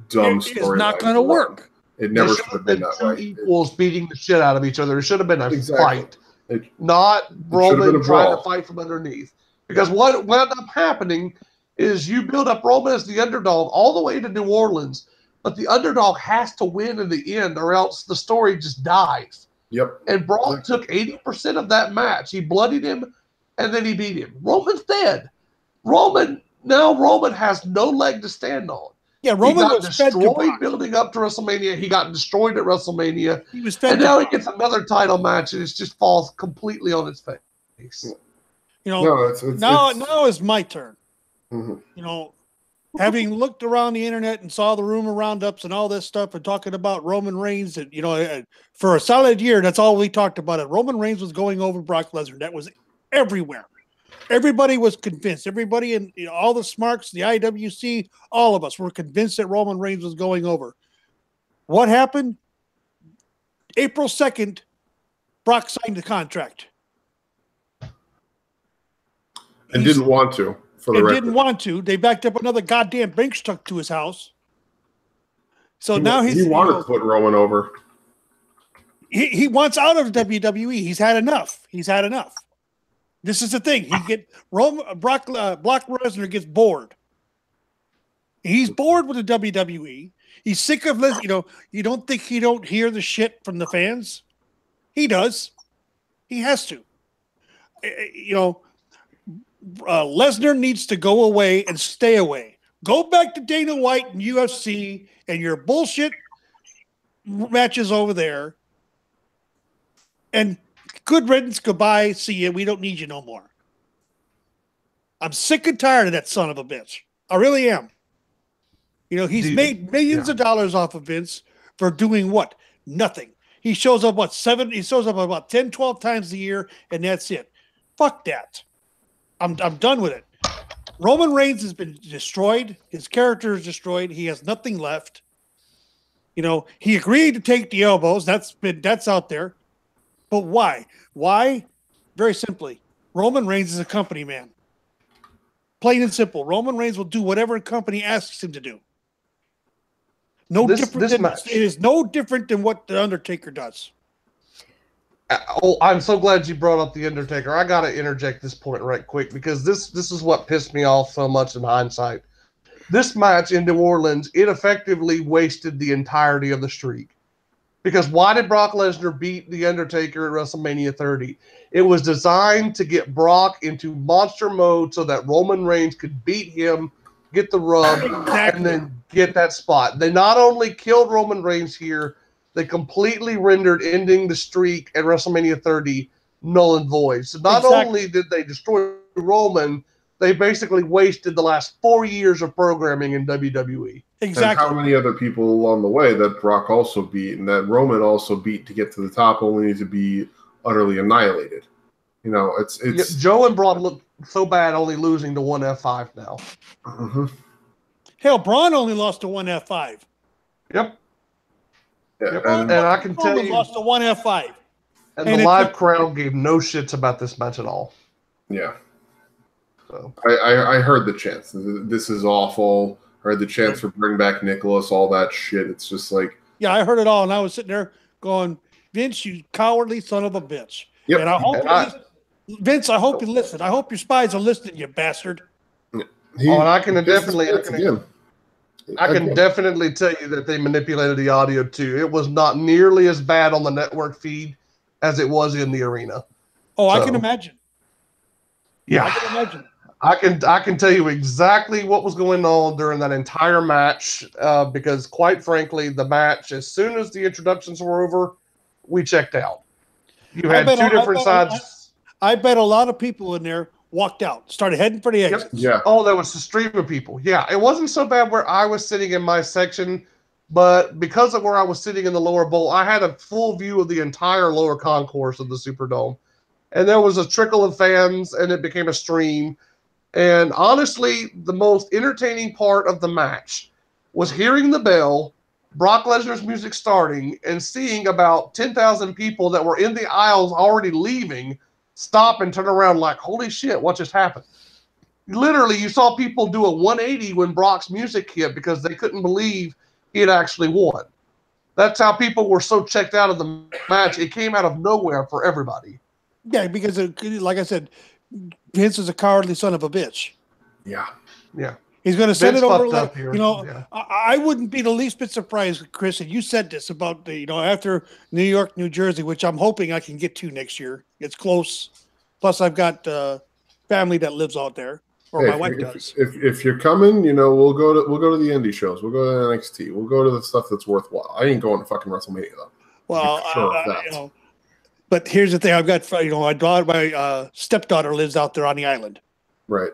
dumb story. It's not going to work. It never should have been that way. Equals beating the shit out of each other. It should have been a fight, not Roman trying to fight from underneath. Because what wound up happening is you build up Roman as the underdog all the way to New Orleans, but the underdog has to win in the end, or else the story just dies. Yep. And Braun took 80% of that match. He bloodied him, and then he beat him. Roman's dead. Roman has no leg to stand on. Yeah, Roman was destroyed building up to WrestleMania. He got destroyed at WrestleMania. He was fed, and now he gets another title match, and it just falls completely on his face. Now is my turn. Mm-hmm. Having looked around the internet and saw the rumor roundups and all this stuff and talking about Roman Reigns, and for a solid year, that's all we talked about. It. Roman Reigns was going over Brock Lesnar. That was everywhere. Everybody was convinced. Everybody in all the smarks, the IWC, all of us were convinced that Roman Reigns was going over. What happened? April 2nd, Brock signed the contract. And didn't want to, for the and record. didn't want to. They backed up another goddamn Brinks truck to his house. So now he wanted to put Roman over. He wants out of WWE. He's had enough. This is the thing. Brock Lesnar gets bored. He's bored with the WWE. He's sick of listening. You don't think he don't hear the shit from the fans? He does. He has to. Lesnar needs to go away and stay away. Go back to Dana White and UFC and your bullshit matches over there. And good riddance, goodbye, see you. We don't need you no more. I'm sick and tired of that son of a bitch. I really am. He's made millions of dollars off of Vince for doing what? Nothing. He shows up, he shows up about 10, 12 times a year, and that's it. Fuck that. I'm done with it. Roman Reigns has been destroyed. His character is destroyed. He has nothing left. He agreed to take the elbows. That's out there. But why? Why? Very simply, Roman Reigns is a company man. Plain and simple. Roman Reigns will do whatever a company asks him to do. It is no different than what the Undertaker does. I'm so glad you brought up the Undertaker. I got to interject this point right quick because this is what pissed me off so much in hindsight. This match in New Orleans, it effectively wasted the entirety of the streak. Because why did Brock Lesnar beat the Undertaker at WrestleMania 30? It was designed to get Brock into monster mode so that Roman Reigns could beat him, get the rub, and then get that spot. They not only killed Roman Reigns here, they completely rendered ending the streak at WrestleMania 30 null and void. So not only did they destroy Roman, they basically wasted the last 4 years of programming in WWE. Exactly. And how many other people along the way that Brock also beat and that Roman also beat to get to the top only to be utterly annihilated. It's Joe and Braun look so bad only losing to one F5 now. Mm-hmm. Hell, Braun only lost to one F5. Yep. Yeah, and I can tell you, lost to one F5. And the live crowd gave no shits about this match at all. Yeah. So I heard the chants. This is awful. Heard the chants for bring back Nicholas, all that shit. It's just like, yeah, I heard it all, and I was sitting there going, Vince, you cowardly son of a bitch. Yep. And I hope Vince, I hope you listen. I hope your spies are listening, you bastard. And I can definitely tell you that they manipulated the audio too. It was not nearly as bad on the network feed as it was in the arena. Oh, I can imagine. Yeah, I can imagine. I can tell you exactly what was going on during that entire match because, quite frankly, the match, as soon as the introductions were over, we checked out. You had two different sides. I bet a lot of people in there walked out, started heading for the exits. Yep. Yeah. Oh, there was a stream of people. Yeah, it wasn't so bad where I was sitting in my section, but because of where I was sitting in the lower bowl, I had a full view of the entire lower concourse of the Superdome. And there was a trickle of fans, and it became a stream. And honestly, the most entertaining part of the match was hearing the bell, Brock Lesnar's music starting, and seeing about 10,000 people that were in the aisles already leaving stop and turn around like, holy shit, what just happened? Literally, you saw people do a 180 when Brock's music hit because they couldn't believe he had actually won. That's how people were so checked out of the match. It came out of nowhere for everybody. Yeah, because, like I said, Vince is a cowardly son of a bitch. Yeah. Yeah. He's going to send it over. I wouldn't be the least bit surprised, Chris, and you said this about, after New York, New Jersey, which I'm hoping I can get to next year. It's close. Plus, I've got family that lives out there, or my wife does. If you're coming, we'll go to the indie shows. We'll go to NXT. We'll go to the stuff that's worthwhile. I ain't going to fucking WrestleMania though. Well, but here's the thing: I've got my stepdaughter lives out there on the island, right?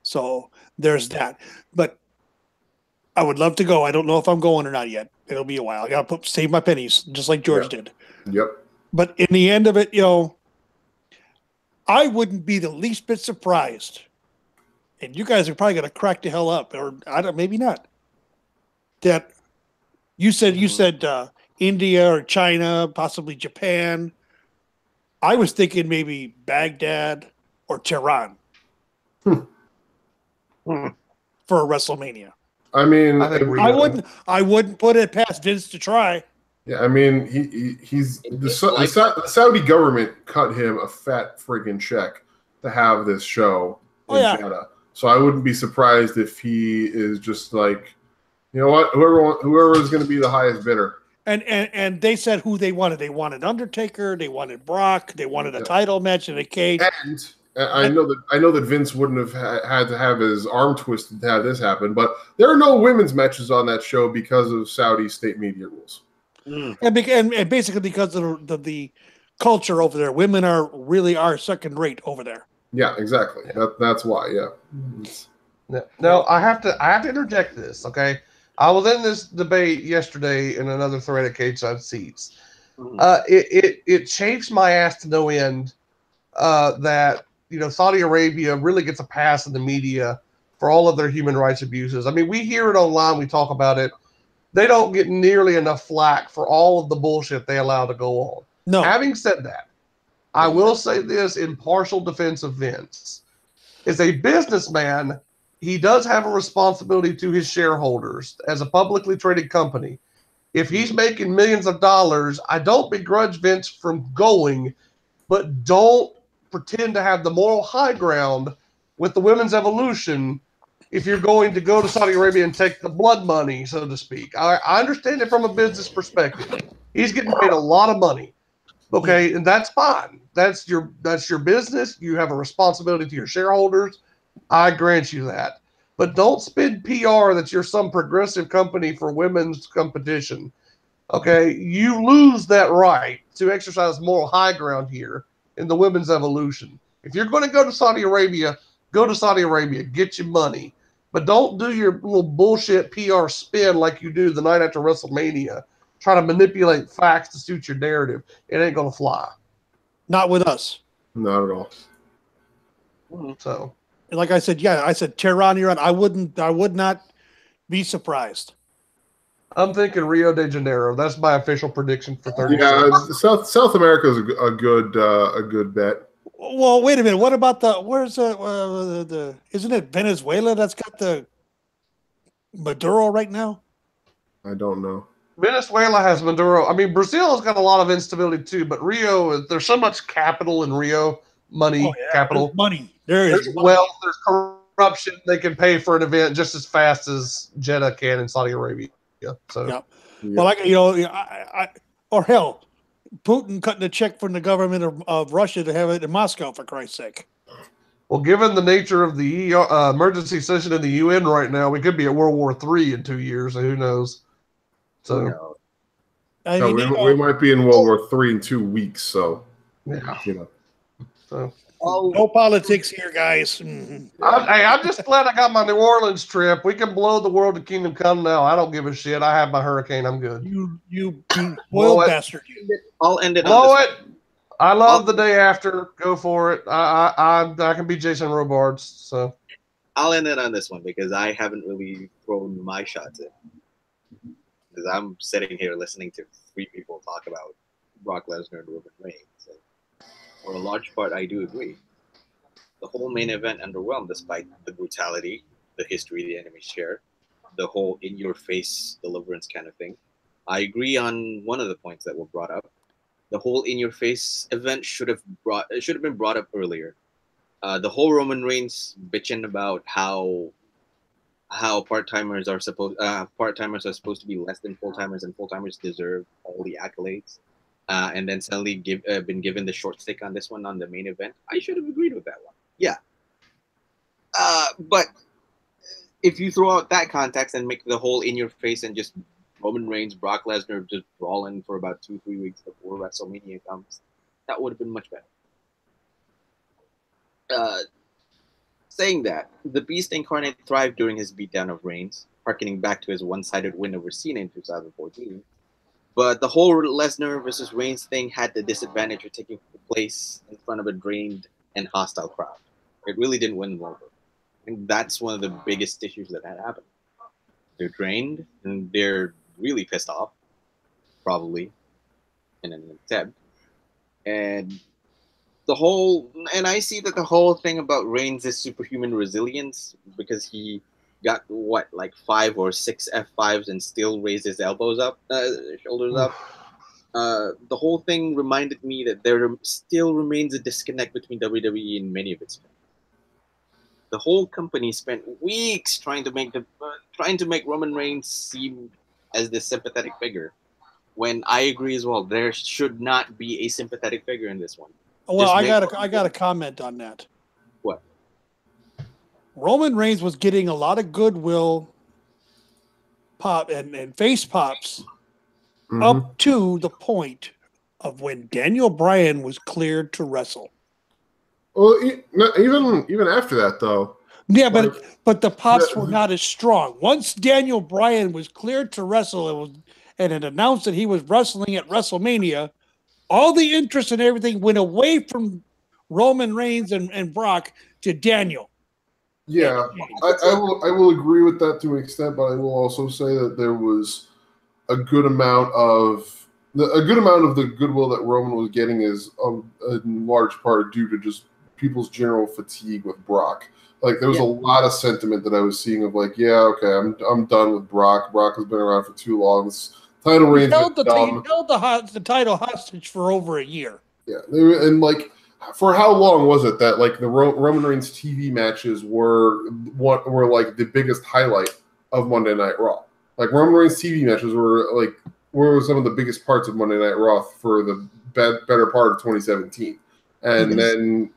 So there's that. But I would love to go. I don't know if I'm going or not yet. It'll be a while. I got to save my pennies, just like George did. Yep. But in the end of it, I wouldn't be the least bit surprised. And you guys are probably going to crack the hell up, or maybe not. That you said India or China, possibly Japan. I was thinking maybe Baghdad or Tehran Hmm. for a WrestleMania. I mean, I think I wouldn't put it past Vince to try. yeah, I mean, he's the Saudi government cut him a fat friggin' check to have this show in Jeddah. So I wouldn't be surprised if he is just like, you know what, whoever is going to be the highest bidder. And they said who they wanted. They wanted Undertaker. They wanted Brock. They wanted a title match in a cage. And I know that Vince wouldn't have had to have his arm twisted to have this happen. But there are no women's matches on that show because of Saudi state media rules. And basically because of the culture over there, women are second rate over there. Yeah, exactly. That's why. Yeah. No, I have to interject this. Okay, I was in this debate yesterday in another thread at Cage Side Seats. It chafes my ass to no end that Saudi Arabia really gets a pass in the media for all of their human rights abuses. I mean, we hear it online, we talk about it. They don't get nearly enough flack for all of the bullshit they allow to go on. No. Having said that, I will say this in partial defense of Vince. As a businessman, he does have a responsibility to his shareholders as a publicly traded company. If he's making millions of dollars, I don't begrudge Vince from going, but don't pretend to have the moral high ground with the women's evolution if you're going to go to Saudi Arabia and take the blood money, so to speak. I understand it from a business perspective. He's getting paid a lot of money. Okay, and that's fine. That's your business. You have a responsibility to your shareholders. I grant you that. But don't spin PR that you're some progressive company for women's competition. Okay, you lose that right to exercise moral high ground here in the women's evolution. If you're going to go to Saudi Arabia, go to Saudi Arabia, get your money. But don't do your little bullshit PR spin like you do the night after WrestleMania. Try to manipulate facts to suit your narrative. It ain't going to fly. Not with us. Not at all. So, like I said, Tehran, Iran. I would not be surprised. I'm thinking Rio de Janeiro. That's my official prediction for 36. Yeah, South America is a good bet. Well, wait a minute. What about the isn't it Venezuela that's got the Maduro right now? I don't know. Venezuela has Maduro. I mean, Brazil has got a lot of instability too, but Rio, there's so much capital in Rio, capital. There's money. There's wealth, there's corruption. They can pay for an event just as fast as Jeddah can in Saudi Arabia. So, yeah. Well, or hell, Putin cutting a check from the government of Russia to have it in Moscow, for Christ's sake. Well, given the nature of the emergency session in the UN right now, we could be at World War III in 2 years. So who knows? So, we might be in World War III in 2 weeks. So, yeah. So. No politics here, guys. Mm-hmm. I'm just glad I got my New Orleans trip. We can blow the world to Kingdom Come now. I don't give a shit. I have my hurricane. I'm good. You spoiled bastard. I'll end it. Blow it. I love the day after. Go for it. I can be Jason Robards. So I'll end it on this one because I haven't really thrown my shots in. Because I'm sitting here listening to three people talk about Brock Lesnar and Roman Reigns. And for a large part, I do agree. The whole main event underwhelmed despite the brutality, the history the enemies share, the whole in-your-face deliverance kind of thing. I agree on one of the points that were brought up. The whole in-your-face event should have been brought up earlier. The whole Roman Reigns bitching about how part-timers are supposed to be less than full-timers and full-timers deserve all the accolades. And then suddenly been given the short stick on this one on the main event. I should have agreed with that one. Yeah. But if you throw out that context and make the whole in your face and just Roman Reigns, Brock Lesnar just brawling for about 2-3 weeks before WrestleMania comes, that would have been much better. Saying that, the Beast Incarnate thrived during his beatdown of Reigns, harkening back to his one-sided win over Cena in 2014. But the whole Lesnar versus Reigns thing had the disadvantage of taking place in front of a drained and hostile crowd. It really didn't win them over. And that's one of the biggest issues that had happened. They're drained and they're really pissed off. probably, in an attempt. And I see that the whole thing about Reigns is superhuman resilience because he got like 5 or 6 F5s and still raised his shoulders up. The whole thing reminded me that there still remains a disconnect between WWE and many of its fans. The whole company spent weeks trying to make Roman Reigns seem as this sympathetic figure. When I agree as well, there should not be a sympathetic figure in this one. Well, I got a comment on that. What? Roman Reigns was getting a lot of goodwill pop and face pops up to the point of when Daniel Bryan was cleared to wrestle. Well, even after that, though. Yeah, but the pops were not as strong. Once Daniel Bryan was cleared to wrestle, and it announced that he was wrestling at WrestleMania, all the interest and everything went away from Roman Reigns and Brock to Daniel. Yeah, I will agree with that to an extent, but I will also say that there was a good amount of the goodwill that Roman was getting is in large part due to just people's general fatigue with Brock. Like there was a lot of sentiment that I was seeing of like, yeah, okay, I'm done with Brock. Brock has been around for too long. This title reign held the title hostage for over a year. Yeah, and like for how long was it that like the Roman Reigns TV matches were like the biggest highlight of Monday Night Raw? Like Roman Reigns TV matches were some of the biggest parts of Monday Night Raw for the better part of 2017. And then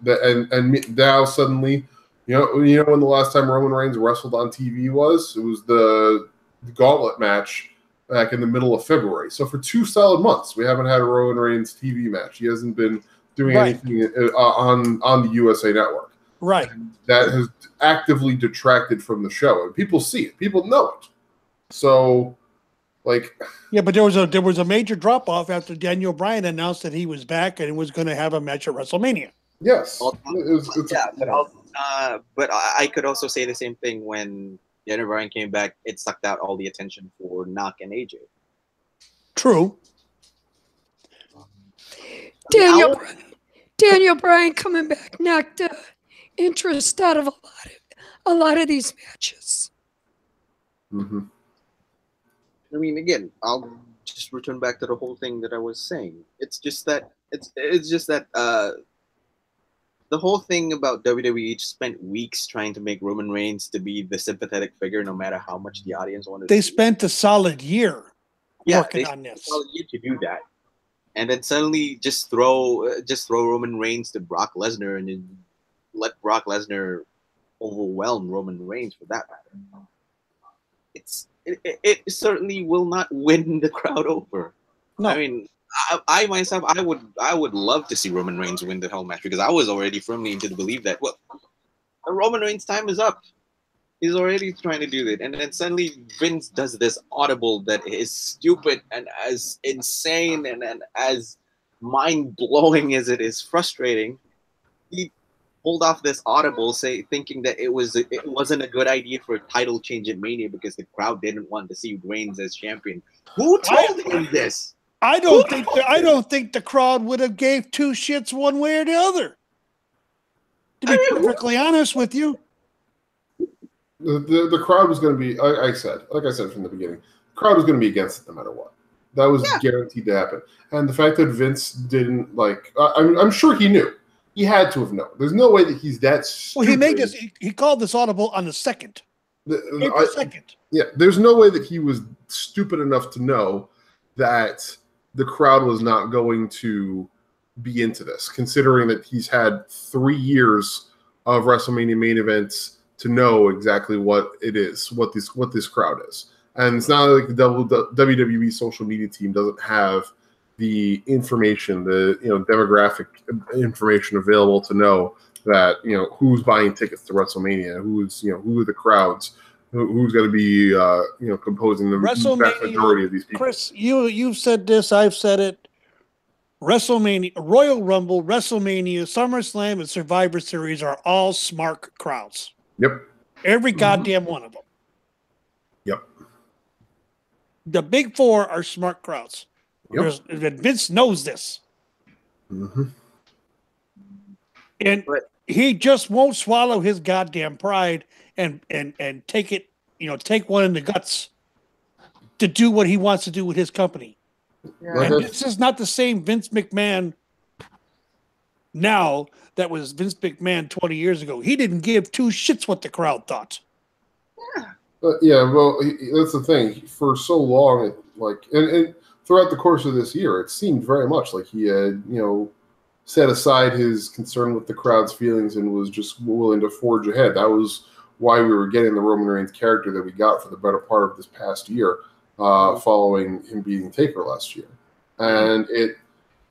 now suddenly, you know when the last time Roman Reigns wrestled on TV was? It was the Gauntlet match back in the middle of February. So for 2 solid months, we haven't had a Roman Reigns TV match. He hasn't been doing anything on the USA Network. Right. That has actively detracted from the show, and people see it. People know it. So, like, yeah, but there was a major drop off after Daniel Bryan announced that he was back and was going to have a match at WrestleMania. Yes. But I could also say the same thing when Daniel Bryan came back. It sucked out all the attention for Knock and AJ. True. Daniel Bryan coming back knocked interest out of a lot of these matches. Mm-hmm. I mean, again, I'll just return back to the whole thing that I was saying. It's just that the whole thing about WWE spent weeks trying to make Roman Reigns to be the sympathetic figure, no matter how much the audience wanted. They spent a solid year working on this. A solid year to do that, and then suddenly just throw Roman Reigns to Brock Lesnar and then let Brock Lesnar overwhelm Roman Reigns for that matter. It certainly will not win the crowd over. No. I mean, I myself, I would love to see Roman Reigns win the whole match because I was already firmly into the belief that Roman Reigns' time is up. He's already trying to do it, and then suddenly Vince does this audible that is stupid and as insane and as mind blowing as it is frustrating. He pulled off this audible, thinking that it wasn't a good idea for a title change at Mania because the crowd didn't want to see Reigns as champion. Who told him this? I don't think the crowd would have gave 2 shits one way or the other. To be perfectly honest with you, the crowd was going to be, like I said from the beginning, the crowd was going to be against it no matter what. That was guaranteed to happen. And the fact that Vince didn't I'm sure he knew. He had to have known. There's no way that he's that stupid. Well, he called this audible on the 2nd. April 2nd. Yeah, there's no way that he was stupid enough to know that the crowd was not going to be into this, considering that he's had 3 years of WrestleMania main events to know exactly what it is, what this crowd is. And it's not like the WWE social media team doesn't have the information, the demographic information available to know that who's buying tickets to WrestleMania, who are the crowds, who's going to be composing the vast majority of these people. Chris, you've said this, I've said it. WrestleMania, Royal Rumble, WrestleMania, SummerSlam, and Survivor Series are all smart crowds. Yep. Every goddamn one of them. Yep. The big 4 are smart crowds. Vince knows this. Mm-hmm. And he just won't swallow his goddamn pride and take it, take one in the guts to do what he wants to do with his company. Yeah. And this is not the same Vince McMahon now that was Vince McMahon 20 years ago. He didn't give two shits what the crowd thought. Well, that's the thing. For so long, and throughout the course of this year, it seemed very much like he had, set aside his concern with the crowd's feelings and was just willing to forge ahead. That was why we were getting the Roman Reigns character that we got for the better part of this past year, following him beating Taker last year. And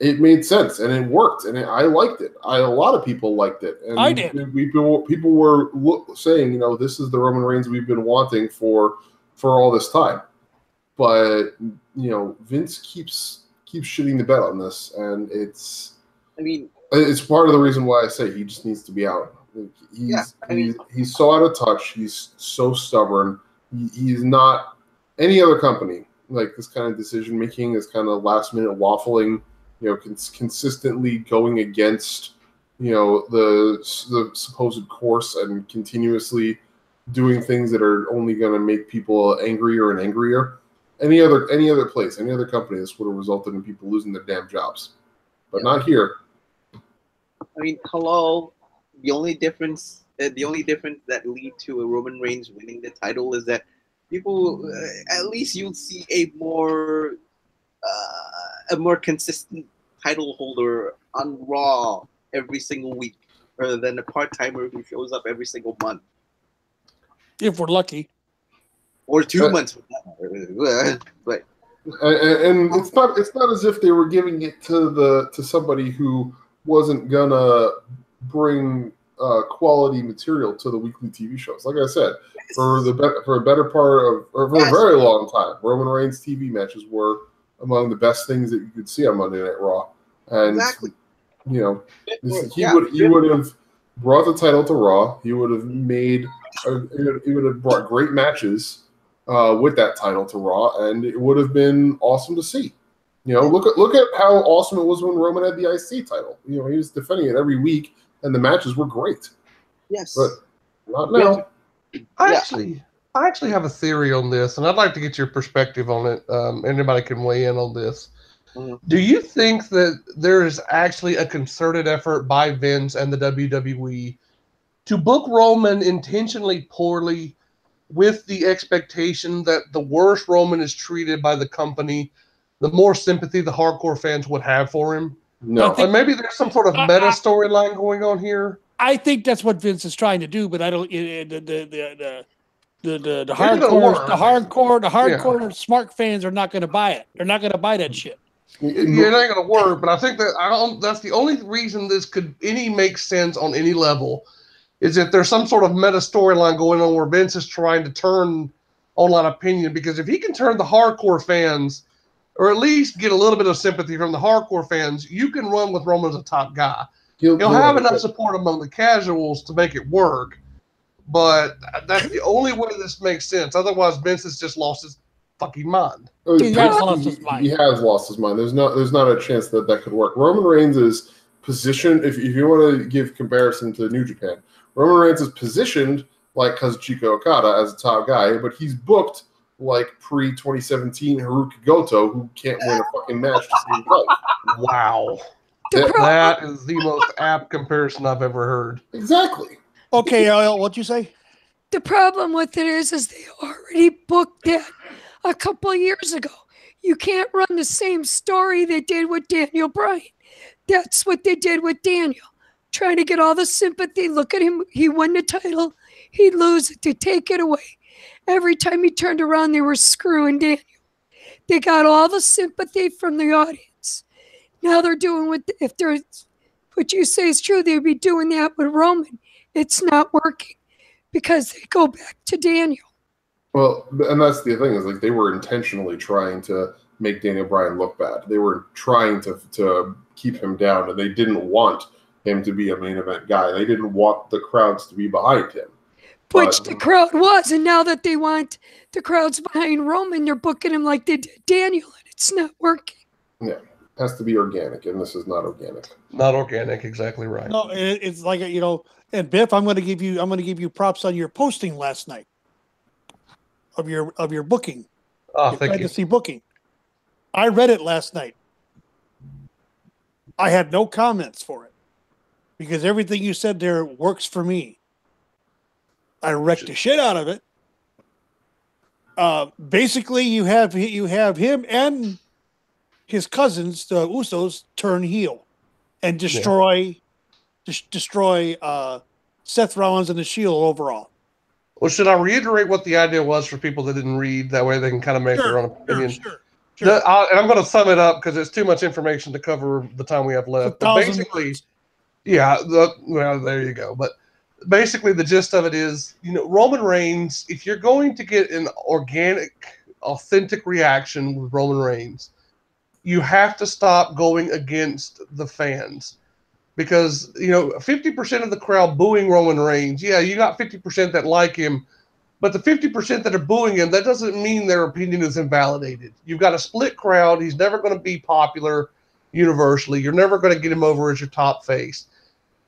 it made sense, and it worked, and I liked it. A lot of people liked it. And I did. People were saying, this is the Roman Reigns we've been wanting for all this time. But, Vince keeps shitting the bed on this, and it's part of the reason why I say he just needs to be out. He's so out of touch. He's so stubborn. He's not any other company. Like this kind of decision making, this kind of last minute waffling, consistently going against, the supposed course and continuously doing things that are only going to make people angrier and angrier. Any other place, any other company, this would have resulted in people losing their damn jobs, but not here. Hello. The only difference that lead to a Roman Reigns winning the title is that people, at least you'll see a more consistent title holder on Raw every single week, rather than a part-timer who shows up every single month. If we're lucky. Or 2 months. But and it's not as if they were giving it to somebody who wasn't gonna bring quality material to the weekly TV shows. Like I said, for a better part of, or for a very long time, Roman Reigns TV matches were among the best things that you could see on Monday Night Raw. And exactly. He would have brought the title to Raw. He would have brought great matches with that title to Raw, and it would have been awesome to see. Look at how awesome it was when Roman had the IC title. He was defending it every week, and the matches were great. Yes, but not now. I actually have a theory on this, and I'd like to get your perspective on it. Anybody can weigh in on this. Mm-hmm. Do you think that there is actually a concerted effort by Vince and the WWE to book Roman intentionally poorly, with the expectation that the worse Roman is treated by the company, the more sympathy the hardcore fans would have for him? No. And maybe there's some sort of meta storyline going on here. I think that's what Vince is trying to do, but I don't. The hardcore smart fans are not going to buy it. They're not going to buy that shit. It ain't going to work. But I think that that's the only reason this could make sense on any level, is if there's some sort of meta storyline going on where Vince is trying to turn online opinion. Because if he can turn the hardcore fans, or at least get a little bit of sympathy from the hardcore fans, you can run with Roman as a top guy. He'll have enough support among the casuals to make it work. But that's the only way this makes sense. Otherwise, Vince has just lost his fucking mind. He has lost his mind. He has lost his mind. There's not a chance that could work. Roman Reigns is positioned, if you want to give comparison to New Japan, Roman Reigns is positioned like Kazuchika Okada as a top guy, but he's booked like pre-2017 Haruka Goto, who can't win a fucking match to save his life. Wow. That is the most apt comparison I've ever heard. Exactly. Okay, Ariel, what'd you say? The problem with it is they already booked that a couple of years ago. You can't run the same story they did with Daniel Bryan. That's what they did with Daniel. Trying to get all the sympathy. Look at him. He won the title. He'd lose it. They take it away. Every time he turned around, they were screwing Daniel. They got all the sympathy from the audience. Now they're doing what you say is true, they'd be doing that with Roman. It's not working because they go back to Daniel. Well, and that's the thing, is like they were intentionally trying to make Daniel Bryan look bad. They were trying to keep him down, and they didn't want him to be a main event guy. They didn't want the crowds to be behind him. Which the crowd was, and now that they want the crowds behind Roman, they're booking him like they did Daniel, and it's not working. Yeah, has to be organic, and this is not organic. Not organic, exactly right. No, it's like And Biff, I'm going to give you props on your posting last night of your booking. Oh, your thank you. fantasy booking. I read it last night. I had no comments for it because everything you said there works for me. I wrecked the shit out of it. Basically, you have him and his cousins, the Usos, turn heel and destroy Seth Rollins and the Shield overall. Well, should I reiterate what the idea was for people that didn't read? That way they can kind of make their own opinion. Sure. And I'm going to sum it up because it's too much information to cover the time we have left. But basically, well, there you go. But basically, the gist of it is, Roman Reigns, if you're going to get an organic, authentic reaction with Roman Reigns, you have to stop going against the fans. Because, 50% of the crowd booing Roman Reigns, yeah, you got 50% that like him, but the 50% that are booing him, that doesn't mean their opinion is invalidated. You've got a split crowd. He's never going to be popular universally. You're never going to get him over as your top face.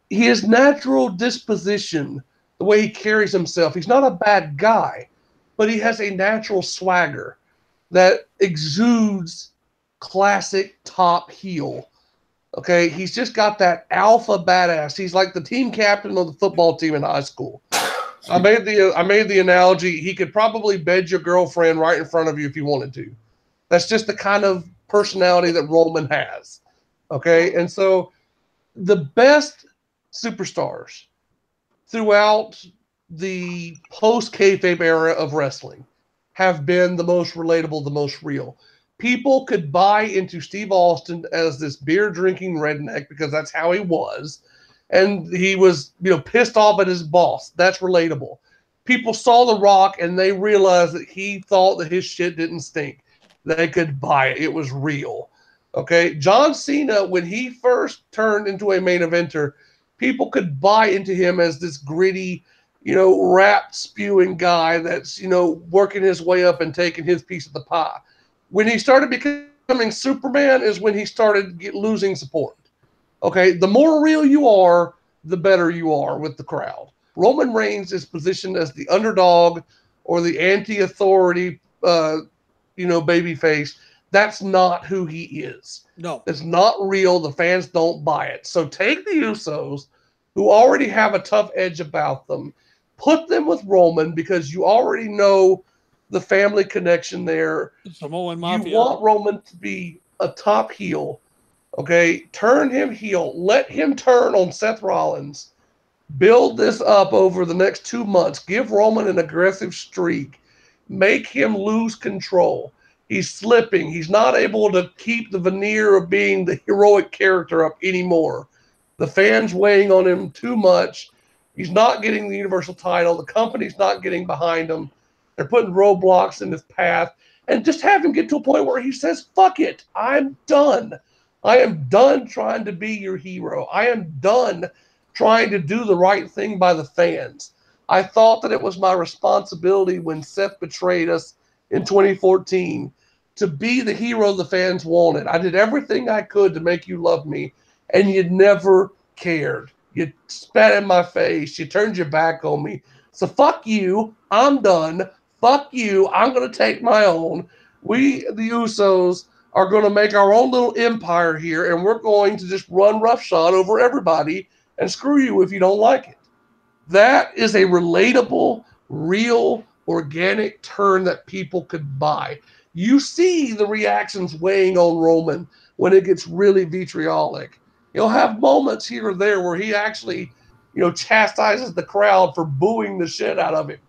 His natural disposition, the way he carries himself, he's not a bad guy, but he has a natural swagger that exudes classic top heel. Okay, he's just got that alpha badass. He's like the team captain of the football team in high school. I made the analogy. He could probably bed your girlfriend right in front of you if you wanted to. That's just the kind of personality that Roman has. Okay, and so the best superstars throughout the post-kayfabe era of wrestling have been the most relatable, the most real. People could buy into Steve Austin as this beer-drinking redneck because that's how he was. And he was, pissed off at his boss. That's relatable. People saw The Rock and they realized that he thought that his shit didn't stink. They could buy it. It was real. Okay? John Cena, when he first turned into a main eventer, people could buy into him as this gritty, rap spewing guy that's, working his way up and taking his piece of the pie. When he started becoming Superman is when he started losing support. Okay, the more real you are, the better you are with the crowd. Roman Reigns is positioned as the underdog or the anti-authority, babyface. That's not who he is. No. It's not real. The fans don't buy it. So take the Usos, who already have a tough edge about them, put them with Roman because you already know the family connection there. Samoan Mafia. You want Roman to be a top heel. Okay, turn him heel. Let him turn on Seth Rollins. Build this up over the next 2 months. Give Roman an aggressive streak. Make him lose control. He's slipping. He's not able to keep the veneer of being the heroic character up anymore. The fans weighing on him too much. He's not getting the Universal title. The company's not getting behind him. They're putting roadblocks in his path. And just have him get to a point where he says, fuck it. I'm done. I am done trying to be your hero. I am done trying to do the right thing by the fans. I thought that it was my responsibility when Seth betrayed us in 2014 to be the hero the fans wanted. I did everything I could to make you love me, and you never cared. You spat in my face. You turned your back on me. So fuck you. I'm done. Fuck you. I'm going to take my own. We, the Usos, are going to make our own little empire here, and we're going to just run roughshod over everybody and screw you if you don't like it. That is a relatable, real, organic turn that people could buy. You see the reactions weighing on Roman when it gets really vitriolic. He'll have moments here or there where he actually, chastises the crowd for booing the shit out of him.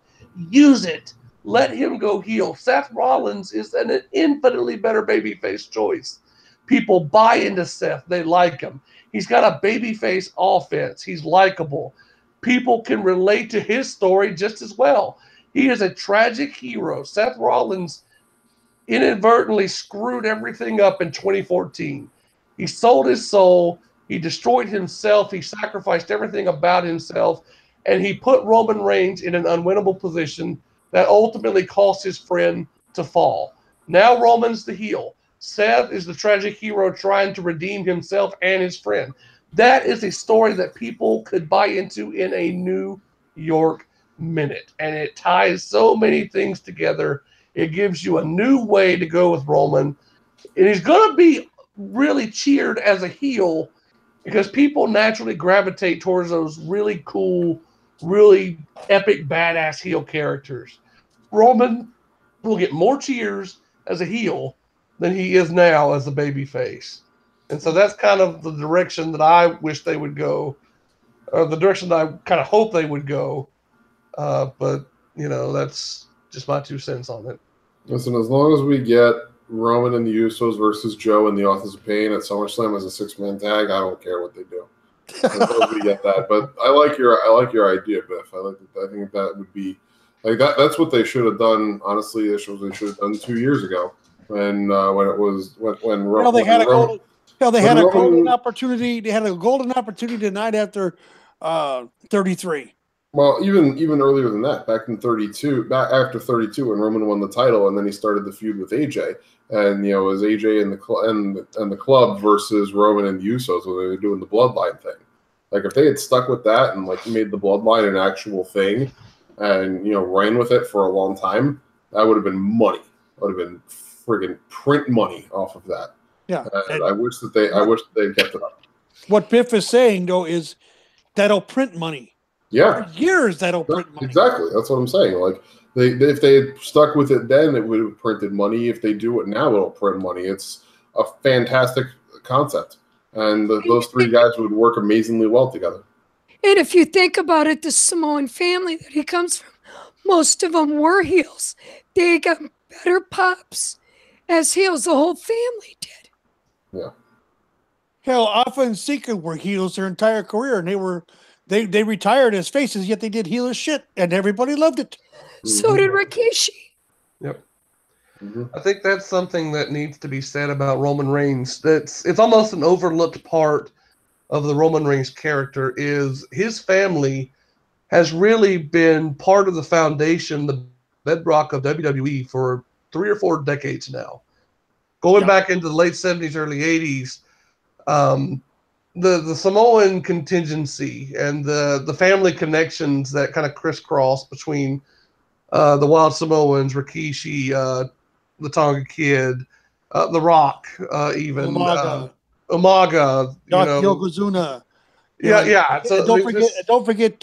Use it. Let him go heel. Seth Rollins is an infinitely better babyface choice. People buy into Seth. They like him. He's got a babyface offense. He's likable. People can relate to his story just as well. He is a tragic hero. Seth Rollins inadvertently screwed everything up in 2014. He sold his soul. He destroyed himself. He sacrificed everything about himself. And he put Roman Reigns in an unwinnable position that ultimately caused his friend to fall. Now Roman's the heel. Seth is the tragic hero trying to redeem himself and his friend. That is a story that people could buy into in a New York minute. And it ties so many things together. It gives you a new way to go with Roman. And he's going to be really cheered as a heel because people naturally gravitate towards those really cool, really epic, badass heel characters. Roman will get more cheers as a heel than he is now as a baby face. And so that's kind of the direction that I wish they would go, or the direction that I kind of hope they would go. But, you know, that's just my 2 cents on it. Listen, as long as we get Roman and the Usos versus Joe and the Authors of Pain at SummerSlam as a 6-man tag, I don't care what they do. As long as we get that. But I like your idea, Biff. I think that would be like that. That's what they should have done. Honestly, they should have done 2 years ago when they had a golden opportunity. They had a golden opportunity tonight after 33. Well, even earlier than that, back after 32, when Roman won the title, and then he started the feud with AJ, and it was AJ and the club versus Roman and the Usos when they were doing the Bloodline thing. Like if they had stuck with that and like made the Bloodline an actual thing, and ran with it for a long time, that would have been money. That would have been friggin' print money off of that. Yeah, and I wish that they kept it up. What Biff is saying though is that'll print money. Yeah, for years that'll print money. Exactly, that's what I'm saying. Like if they had stuck with it then, it would have printed money. If they do it now, it'll print money. It's a fantastic concept, and those 3 guys would work amazingly well together. And if you think about it, the Samoan family that he comes from, most of them were heels. They got better pops as heels. The whole family did. Yeah. Hell, Alpha and Sika were heels their entire career, and they retired as faces, yet they did heel as shit, and everybody loved it. So did Rikishi. Yep. I think that's something that needs to be said about Roman Reigns. It's almost an overlooked part of the Roman Reigns character is his family has really been part of the foundation, the bedrock of WWE for 3 or 4 decades now. Going back into the late 70s, early 80s, the Samoan contingency and the family connections that kind of crisscross between the Wild Samoans, Rikishi, the Tonga Kid, The Rock, even Umaga, Yokozuna. Yeah. So don't forget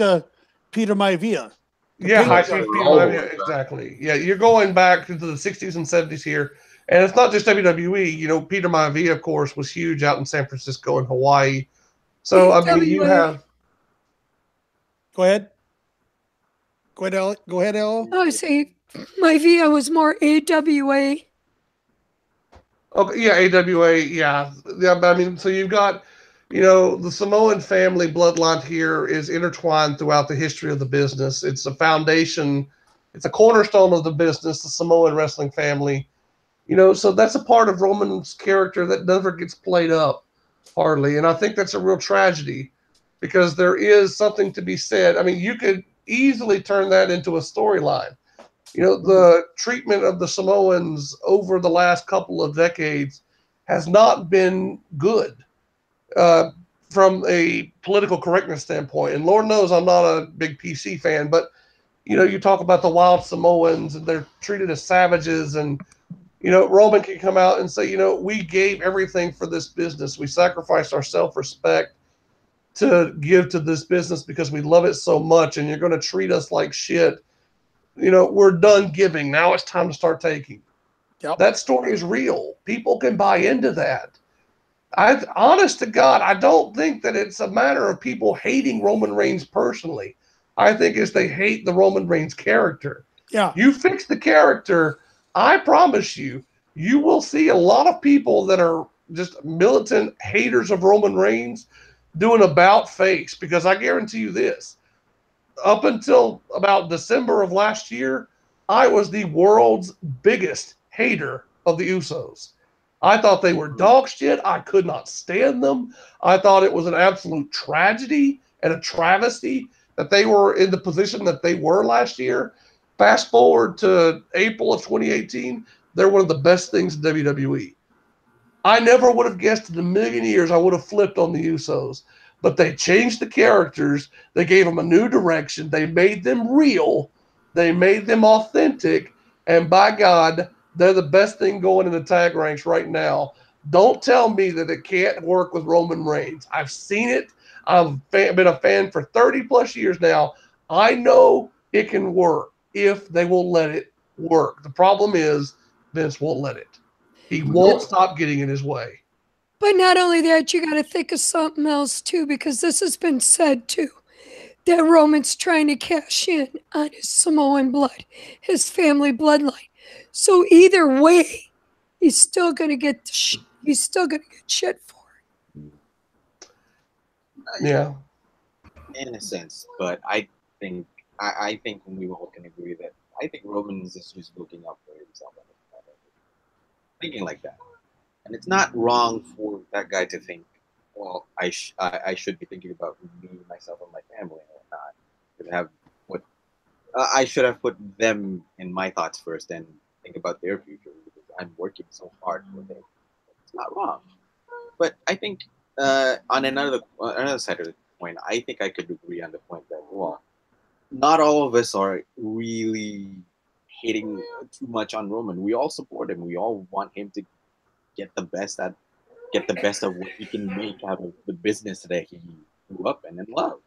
Peter Maivia. Peter Maivia, exactly. Yeah, you're going back into the 60s and 70s here. And it's not just WWE. Peter Maivia, of course, was huge out in San Francisco and Hawaii. So, I mean, you have... Go ahead. Go ahead, Ella. I say Maivia was more AWA. Okay, yeah, AWA, yeah. But I mean, so you've got, the Samoan family bloodline here is intertwined throughout the history of the business. It's a foundation. It's a cornerstone of the business, the Samoan wrestling family. So that's a part of Roman's character that never gets played up hardly. And I think that's a real tragedy because there is something to be said. I mean, you could easily turn that into a storyline. The treatment of the Samoans over the last couple of decades has not been good from a political correctness standpoint. And Lord knows I'm not a big PC fan, but, you talk about the Wild Samoans and they're treated as savages and, Roman can come out and say, we gave everything for this business. We sacrificed our self-respect to give to this business because we love it so much, and you're going to treat us like shit. We're done giving. Now it's time to start taking. Yep. That story is real. People can buy into that. Honest to God, I don't think that it's a matter of people hating Roman Reigns personally. I think it's they hate the Roman Reigns character. Yeah. You fix the character, I promise you, you will see a lot of people that are just militant haters of Roman Reigns do an about face, because I guarantee you this, up until about December of last year, I was the world's biggest hater of the Usos. I thought they were dog shit. I could not stand them. I thought it was an absolute tragedy and a travesty that they were in the position that they were last year. Fast forward to April of 2018, they're one of the best things in WWE. I never would have guessed in a million years I would have flipped on the Usos. But they changed the characters. They gave them a new direction. They made them real. They made them authentic. And by God, they're the best thing going in the tag ranks right now. Don't tell me that it can't work with Roman Reigns. I've seen it. I've been a fan for 30 plus years now. I know it can work if they will let it work. The problem is Vince won't let it. He won't stop getting in his way. But not only that, you got to think of something else too, because this has been said too, that Roman's trying to cash in on his Samoan blood, his family bloodline. So either way, he's still gonna get shit for it. Yeah. In a sense, but I think we all can agree that I think Roman is just looking out for himself, thinking like that. And it's not wrong for that guy to think, well, I should be thinking about me, myself, and my family and whatnot. I should have put them in my thoughts first and think about their future because I'm working so hard for them. It's not wrong. But I think on another side of the coin, I think I could agree on the point that, well, not all of us are really hating too much on Roman. We all support him. We all want him to get the best of what he can make out of the business that he grew up in and loved.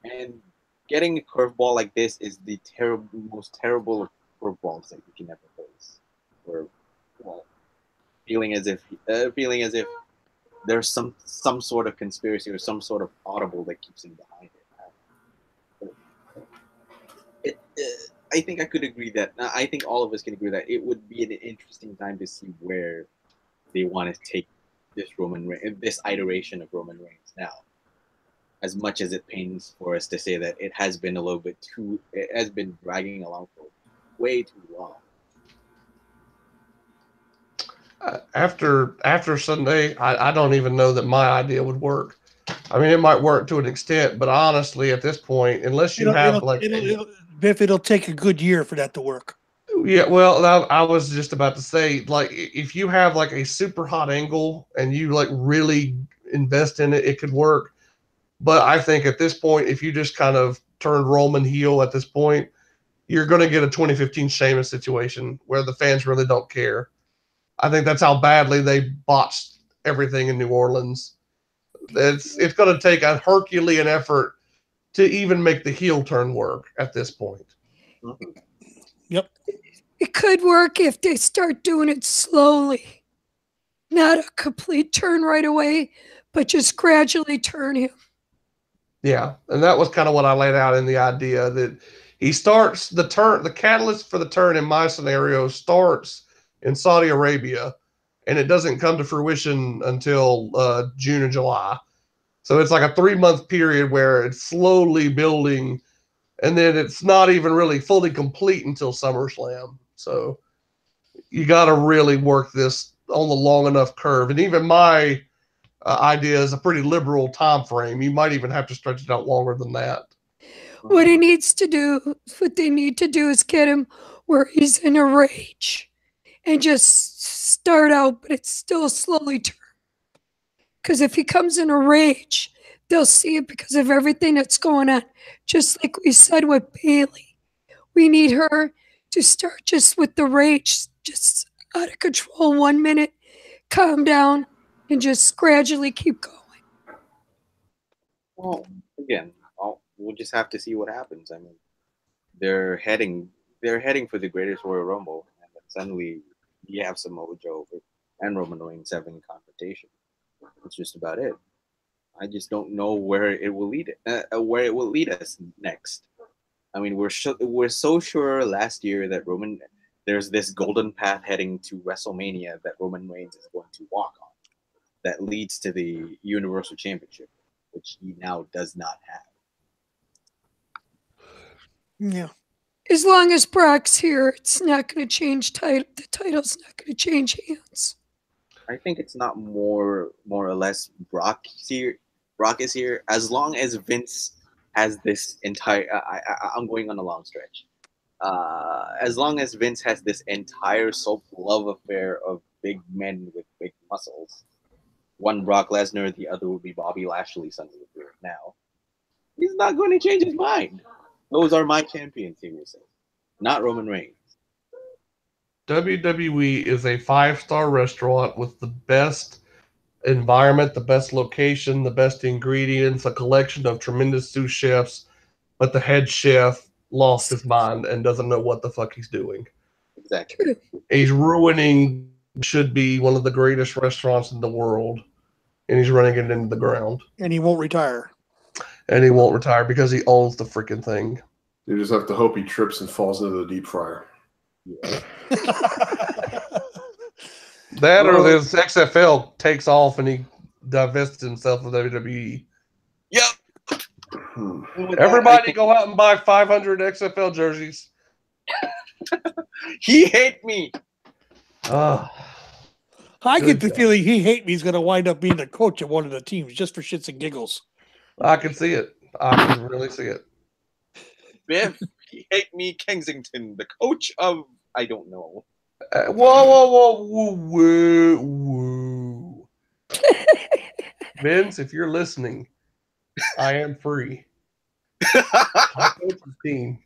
And getting a curveball like this is the most terrible of curveballs that you can ever face. Or, well, feeling as if there's some sort of conspiracy or some sort of audible that keeps him behind it. I think I could agree that. I think all of us can agree that it would be an interesting time to see where they want to take this iteration of Roman Reigns now. As much as it pains for us to say that it has been it has been dragging along for way too long. After Sunday, I don't even know that my idea would work. I mean, it might work to an extent, but honestly, at this point, unless you Biff, it'll take a good year for that to work. Yeah, well, I was just about to say, like, if you have like a super hot angle and you like really invest in it, it could work. But I think at this point, if you just kind of turned Roman heel at this point, you're going to get a 2015 Sheamus situation where the fans really don't care. I think that's how badly they botched everything in New Orleans. It's going to take a Herculean effort to even make the heel turn work at this point. Yep. It could work if they start doing it slowly. Not a complete turn right away, but just gradually turn him. Yeah, and that was kind of what I laid out in the idea that he starts the catalyst for the turn in my scenario starts in Saudi Arabia, and it doesn't come to fruition until June or July. So it's like a 3-month period where it's slowly building, and then it's not even really fully complete until SummerSlam. So you got to really work this on the long enough curve. And even my idea is a pretty liberal time frame. You might even have to stretch it out longer than that. What they need to do is get him where he's in a rage and just start out, but it's still slowly turn. Because if he comes in a rage, they'll see it because of everything that's going on. Just like we said with Bayley, we need her to start just with the rage, just out of control 1 minute, calm down, and just gradually keep going. Well, again, we'll just have to see what happens. I mean, they're heading for the greatest Royal Rumble, and then suddenly you have Samoa Joe and Roman Reigns having a confrontation. That's just about it. I just don't know where it will lead us next. I mean, we're so sure last year that there's this golden path heading to WrestleMania that Roman Reigns is going to walk on, that leads to the Universal Championship, which he now does not have. Yeah. As long as Brock's here, it's not going to change the title's not going to change hands. I think it's not more or less Brock is here. As long as Vince has this entire, I'm going on a long stretch. As long as Vince has this entire soap love affair of big men with big muscles. One Brock Lesnar, the other would be Bobby Lashley. Something now. He's not going to change his mind. Those are my champions, he will say, not Roman Reigns. WWE is a 5-star restaurant with the best environment, the best location, the best ingredients, a collection of tremendous sous chefs, but the head chef lost his mind and doesn't know what the fuck he's doing. Exactly. He's ruining should be one of the greatest restaurants in the world, and he's running it into the ground. And he won't retire. And he won't retire because he owns the freaking thing. You just have to hope he trips and falls into the deep fryer. Yeah. That or this XFL takes off and he divests himself of WWE. Yep. Everybody go out and buy 500 XFL jerseys. He hate me. I get the feeling he hate me. He's going to wind up being the coach of one of the teams just for shits and giggles. I can see it. I can really see it. Biff, he hate me, Kensington, the coach of I don't know. Whoa. Vince, if you're listening, I am free. I coach the team.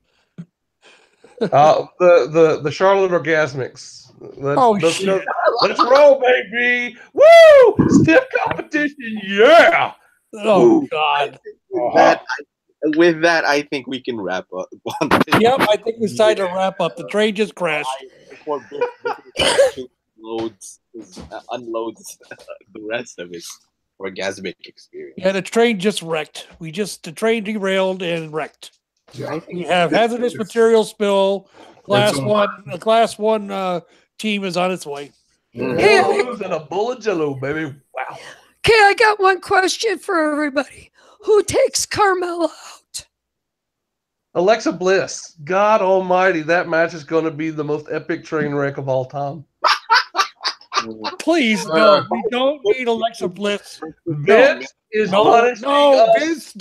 The Charlotte Orgasmics. Let's roll, baby! Woo! Stiff competition, yeah! Oh, God. With that, I think we can wrap up. Yep, I think it's time to wrap up. The train just crashed. Before unloads the rest of his orgasmic experience. Yeah, the train just wrecked. The train derailed and wrecked. Yeah. We have hazardous material spill. Class one team is on its way. Hey, And a bowl of Jello, baby. Wow. Okay, I got one question for everybody. Who takes Carmella out? Alexa Bliss. God almighty, that match is going to be the most epic train wreck of all time. Please, no. We don't need Alexa Bliss. Vince is punishing us.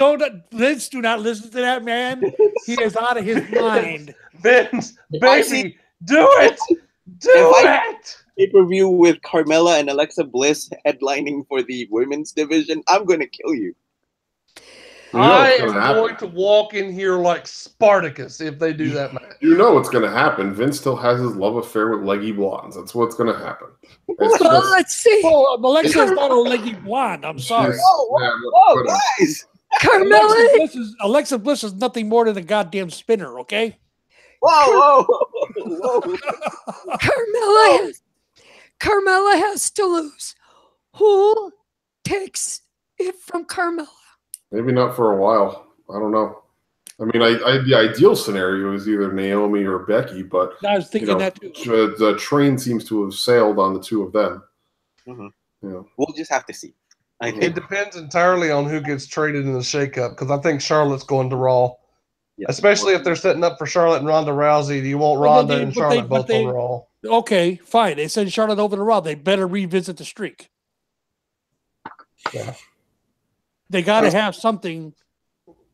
Vince, do not listen to that man. He is out of his mind. Vince, baby, do it. Do it. Pay-per-view with Carmella and Alexa Bliss headlining for the women's division. I'm going to kill you. I am going to walk in here like Spartacus if they do that match. You know what's going to happen. Vince still has his love affair with leggy blondes. That's what's going to happen. Well, let's see. Oh, Alexa's not a leggy blonde. I'm sorry. Whoa, guys. Carmella. Alexa Bliss is nothing more than a goddamn spinner, okay? Whoa. Carmella has to lose. Who takes it from Carmella? Maybe not for a while. I don't know. I mean, the ideal scenario is either Naomi or Becky, but I was thinking that too. The train seems to have sailed on the two of them. Mm-hmm. Yeah. We'll just have to see. It depends entirely on who gets traded in the shakeup, because I think Charlotte's going to Raw. Yeah. Especially if they're setting up for Charlotte and Ronda Rousey. Do you want Ronda and Charlotte both on Raw? Okay, fine. They send Charlotte over to Raw. They better revisit the streak. Yeah. They got to have something.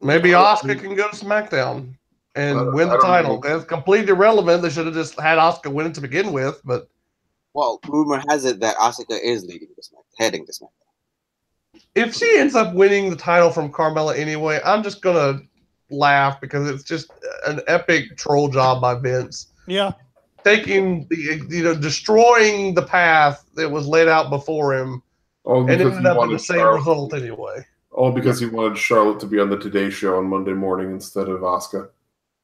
Maybe Asuka can go to SmackDown and win the title. It's completely irrelevant. They should have just had Asuka win it to begin with. But rumor has it that Asuka is heading to SmackDown. If she ends up winning the title from Carmella anyway, I'm just gonna laugh because it's just an epic troll job by Vince. Yeah, taking destroying the path that was laid out before him, and ended up with the same result anyway. All because he wanted Charlotte to be on the Today Show on Monday morning instead of Asuka.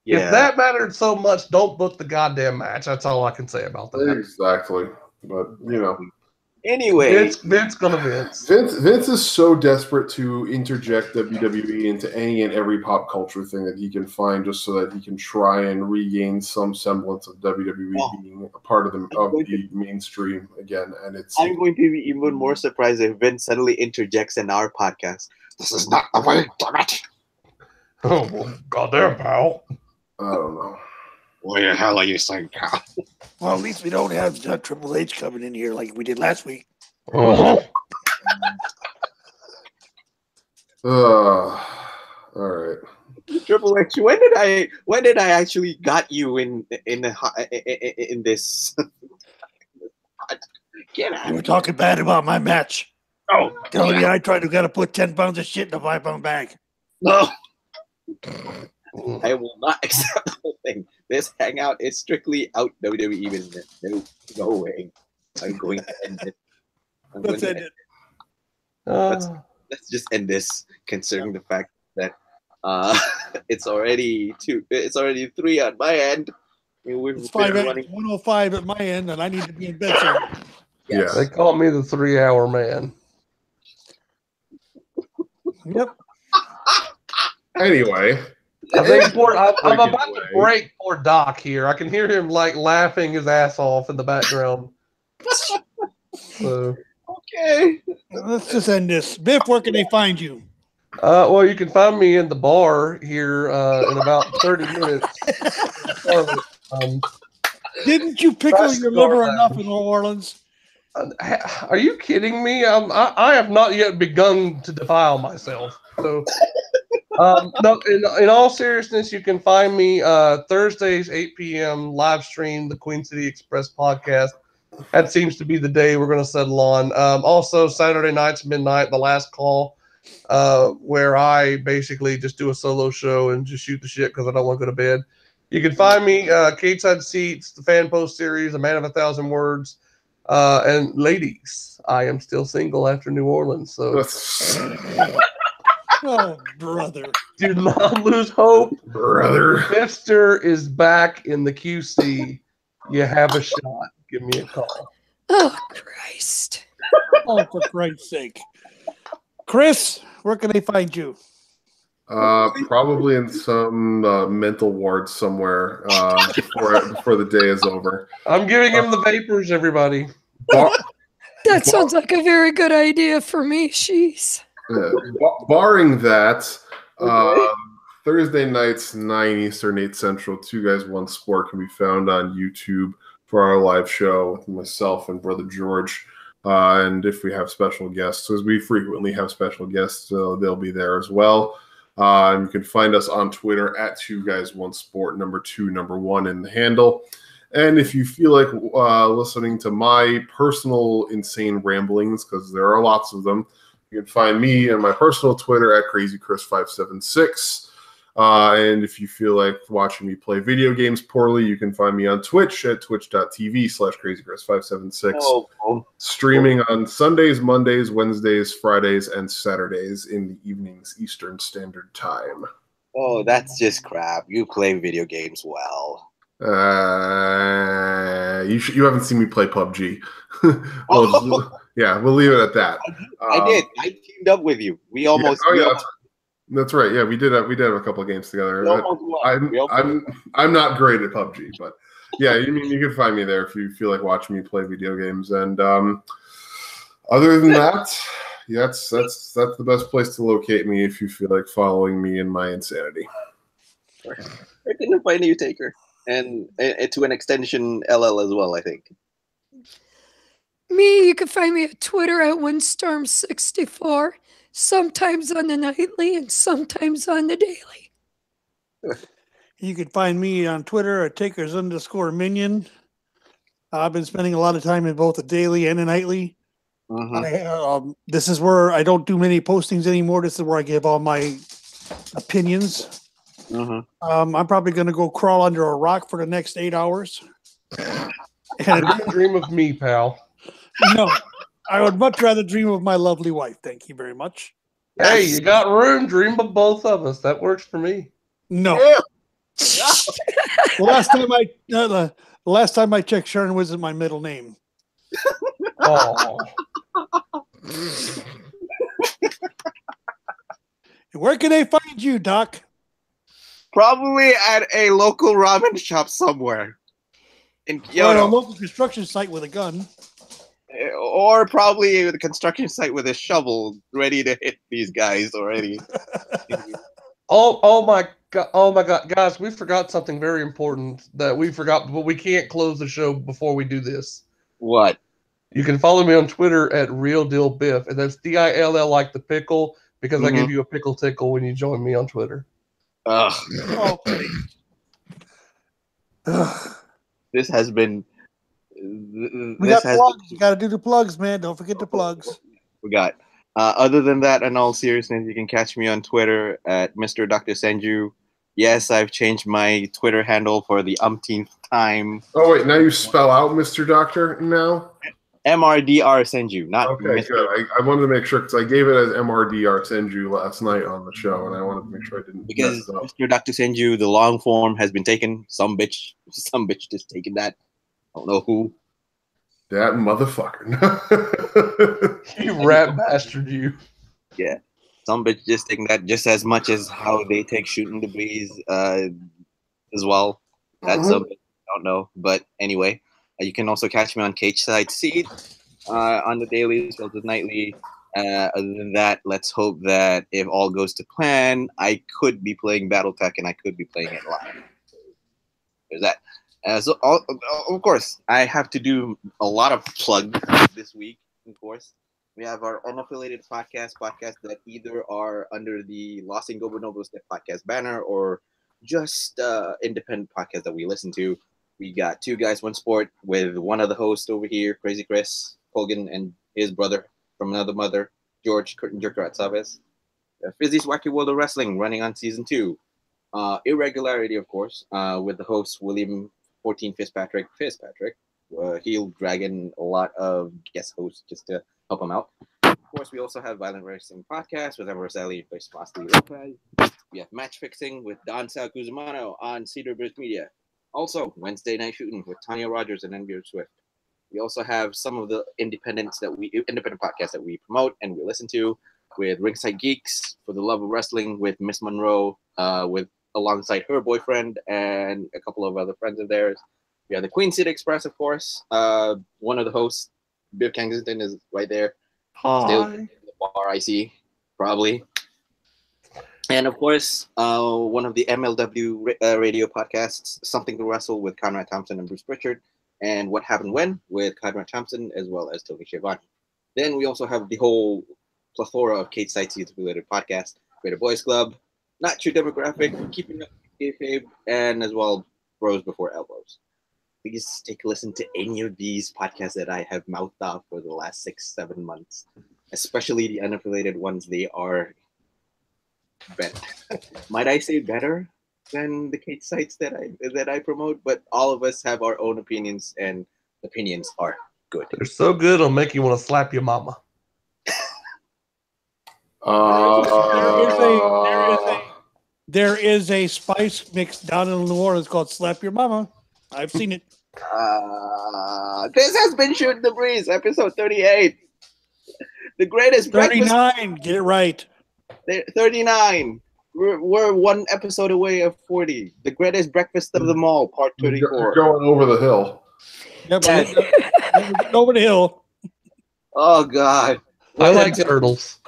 Yeah. If that mattered so much, don't book the goddamn match. That's all I can say about that. Exactly. But, Anyway. Vince gonna Vince. Vince is so desperate to interject WWE into any and every pop culture thing that he can find just so that he can try and regain some semblance of WWE being a part of the mainstream again. And I'm going to be even more surprised if Vince suddenly interjects in our podcast. This is not the way, damn it. Oh, well, goddamn, pal. I don't know. What the hell are you saying, pal? Well, at least we don't have Triple H coming in here like we did last week. Uh-huh. All right. Triple H, when did I actually got you in this? Get out. You were talking bad about my match. Oh, Telling me I gotta put 10 pounds of shit in a 5-pound bag. no. I will not accept the whole thing. This hangout is strictly out WWE business. No way. I'm going to end it. Let's end it. Let's just end this, considering the fact that it's already 3 on my end. It's 1:05 at my end, and I need to be in bed soon. Yeah, they call me the 3-hour man. Yep. Anyway, I think I'm about to break poor Doc here. I can hear him like laughing his ass off in the background. So. Okay. Let's just end this. Biff, where can they find you? Well, you can find me in the bar here in about 30 minutes. Didn't you pickle your liver enough in New Orleans? Are you kidding me? I have not yet begun to defile myself. So, no, in all seriousness, you can find me Thursdays, 8 p.m. live stream, the Queen City Express podcast. That seems to be the day we're going to settle on. Also, Saturday nights, midnight, the last call, where I basically just do a solo show and just shoot the shit because I don't want to go to bed. You can find me Cage Side Seats, the Fan Post series, A Man of 1,000 Words, and ladies, I am still single after New Orleans. So, oh, brother. Do not lose hope. Brother. Biffster is back in the QC. You have a shot. Give me a call. Oh, Christ. Oh, for Christ's sake. Chris, where can they find you? Probably in some mental ward somewhere before the day is over. I'm giving him the vapors, everybody. That sounds like a very good idea for me. Jeez. Barring that, Thursday nights, 9 Eastern, 8 Central, 2 Guys, 1 Sport can be found on YouTube for our live show with myself and Brother George. And if we have special guests, as we frequently have special guests, they'll be there as well. You can find us on Twitter at 2 Guys, 1 Sport, number 2, number 1 in the handle. And if you feel like listening to my personal insane ramblings, because there are lots of them, you can find me on my personal Twitter at CrazyChris576. And if you feel like watching me play video games poorly, you can find me on Twitch at twitch.tv/CrazyChris576. Streaming on Sundays, Mondays, Wednesdays, Fridays, and Saturdays in the evenings Eastern Standard Time. Oh, that's just crap. You play video games well. You haven't seen me play PUBG. Yeah, we'll leave it at that. I did. I teamed up with you. We almost. That's right. Yeah, we did have a couple of games together. I'm not great at PUBG, but yeah, you can find me there if you feel like watching me play video games. And other than that, that's the best place to locate me if you feel like following me in my insanity. Where can you find you, Taker? And to an extension, LL as well, I think. Me, you can find me at Twitter at Windstorm64, sometimes on the nightly and sometimes on the daily. You can find me on Twitter at TakersMinion. I've been spending a lot of time in both the daily and the nightly. This is where I don't do many postings anymore. This is where I give all my opinions. I'm probably going to go crawl under a rock for the next 8 hours. And dream of me, pal. No, I would much rather dream of my lovely wife. Thank you very much. Hey, you got room. Dream of both of us. That works for me. No. The last time I checked, Sharon wasn't my middle name. Oh. Where can they find you, Doc? Probably at a local ramen shop somewhere. In Kyoto. Or a local construction site with a gun. Or probably the construction site with a shovel ready to hit these guys already. Oh my god, guys, we forgot something very important that we forgot, but we can't close the show before we do this. What? You can follow me on Twitter at RealDealBiff, and that's DILL like the pickle, because I give you a pickle tickle when you join me on Twitter. This has been We got plugs. You got to do the plugs, man. Don't forget the plugs. We got. Other than that, in all seriousness, you can catch me on Twitter at Mr. Dr. Senju. Yes, I've changed my Twitter handle for the umpteenth time. Oh wait, now you spell out Mr. Doctor now? MRDR Senju, not okay. Mr. Good. I wanted to make sure because I gave it as MRDR Senju last night on the show, and I wanted to make sure I didn't because mess it up. Mr. Dr. Senju, the long form has been taken. Some bitch just taken that. I don't know who. That motherfucker. You rat bastard, you. Yeah. Some bitch just taking that just as much as how they take Shootin' the Breeze as well. That's some bitch I don't know. But anyway, you can also catch me on Cage Side Seed on the daily as well as the nightly. Other than that, let's hope that if all goes to plan, I could be playing BattleTech and I could be playing it live. There's that. Of course, I have to do a lot of plugs this week, of course. We have our unaffiliated podcasts that either are under the Los Ingobernables podcast banner or just independent podcasts that we listen to. We got Two Guys, One Sport with one of the hosts over here, Crazy Chris, Colgan, and his brother from another mother, George Curtin Jerker Chavez. Fizzy's Wacky World of Wrestling running on season 2. Irregularity, of course, with the host William 14 Fitzpatrick. He'll drag in a lot of guest hosts just to help him out. Of course, we also have Violent Wrestling Podcast with Emma Rosali and Masti Lopez. We have Match Fixing with Don Sal Guzmano on Cedar Bridge Media. Also, Wednesday Night Shootin' with Tanya Rogers and NBR Swift. We also have some of the independent podcasts that we promote and we listen to with Ringside Geeks for the Love of Wrestling with Miss Monroe, with alongside her boyfriend and a couple of other friends of theirs. We have the Queen City Express, of course. One of the hosts, Biff Kensington, is right there. Hi. Still in the bar, I see, probably. And of course, one of the MLW radio podcasts, Something to Wrestle with Conrad Thompson and Bruce Pritchard, and What Happened When with Conrad Thompson, as well as Tony Schiavone. Then we also have the whole plethora of Kate Sightseeds related podcasts, Greater Boys Club, Not True Demographic, Keeping Up with Kayfabe, and as well, Bros Before Elbows. Please take a listen to any of these podcasts that I have mouthed off for the last 6-7 months, especially the unaffiliated ones. They are better. Might I say better than the Kate sites that I promote? But all of us have our own opinions, and opinions are good. They're so good, it'll make you want to slap your mama. There is a spice mix down in New Orleans called Slap Your Mama. I've seen it. This has been Shootin' the Breeze, episode 38. The greatest 39. breakfast. Get it right. 39. We're one episode away of 40. The greatest breakfast of them all, part 34. You're going over the hill. Yep. Over the hill. Oh, God. I like turtles.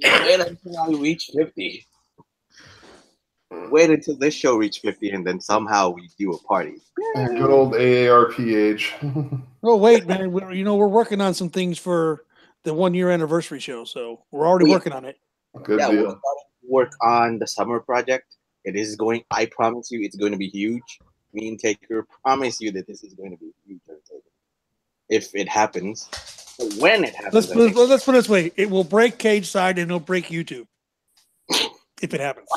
Wait until I reach 50. Wait until this show reach 50, and then somehow we do a party. Good old AARP age. Oh, wait, man. We're working on some things for the 1-year anniversary show, so we're already working on it. Good We're deal. starting to work on the summer project. It is going, I promise you, it's going to be huge. Me and Taker promise you that this is going to be huge. If it happens. But when it happens. Let's put it this way. It will break Cage Side and it'll break YouTube. If it happens.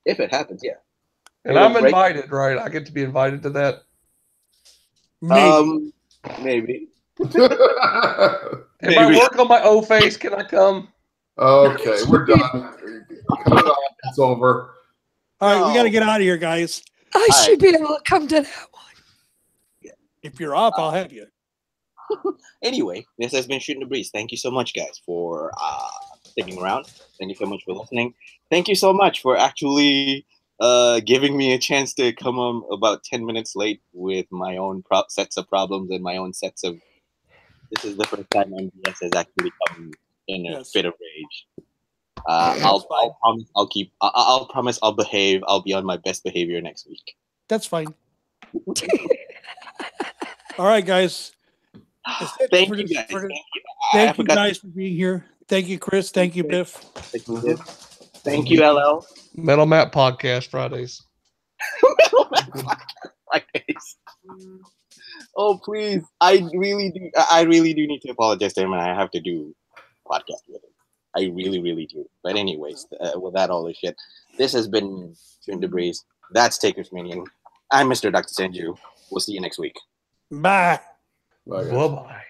If it happens, yeah. And I'm invited, right? I get to be invited to that. Maybe. If I work on my O face, can I come? Okay, we're done. Cut it off. It's over. All right, we got to get out of here, guys. I should be able to come to that one. If you're up, I'll have you. Anyway, this has been Shootin' the Breeze. Thank you so much, guys, for sticking around. Thank you so much for listening. Thank you so much for actually giving me a chance to come on about 10 minutes late with my own sets of problems and my own sets of. This is the first time MBS has actually come in a fit of rage. I'll promise I'll behave. I'll be on my best behavior next week. That's fine. All right, guys. Thank you guys. Thank you guys for being here. Thank you, Chris. Thank you, Biff. Thank you, LL. Metal Mat Podcast Fridays. Metal Mat Podcast Fridays. Oh please! I really do need to apologize to him, and I have to do a podcast with him. I really do. But anyways, without all this shit, this has been Shootin' the Breeze. That's TakersMinion. I'm Mr. Dr. Senju. We'll see you next week. Bye. Bye, guys. Bye-bye.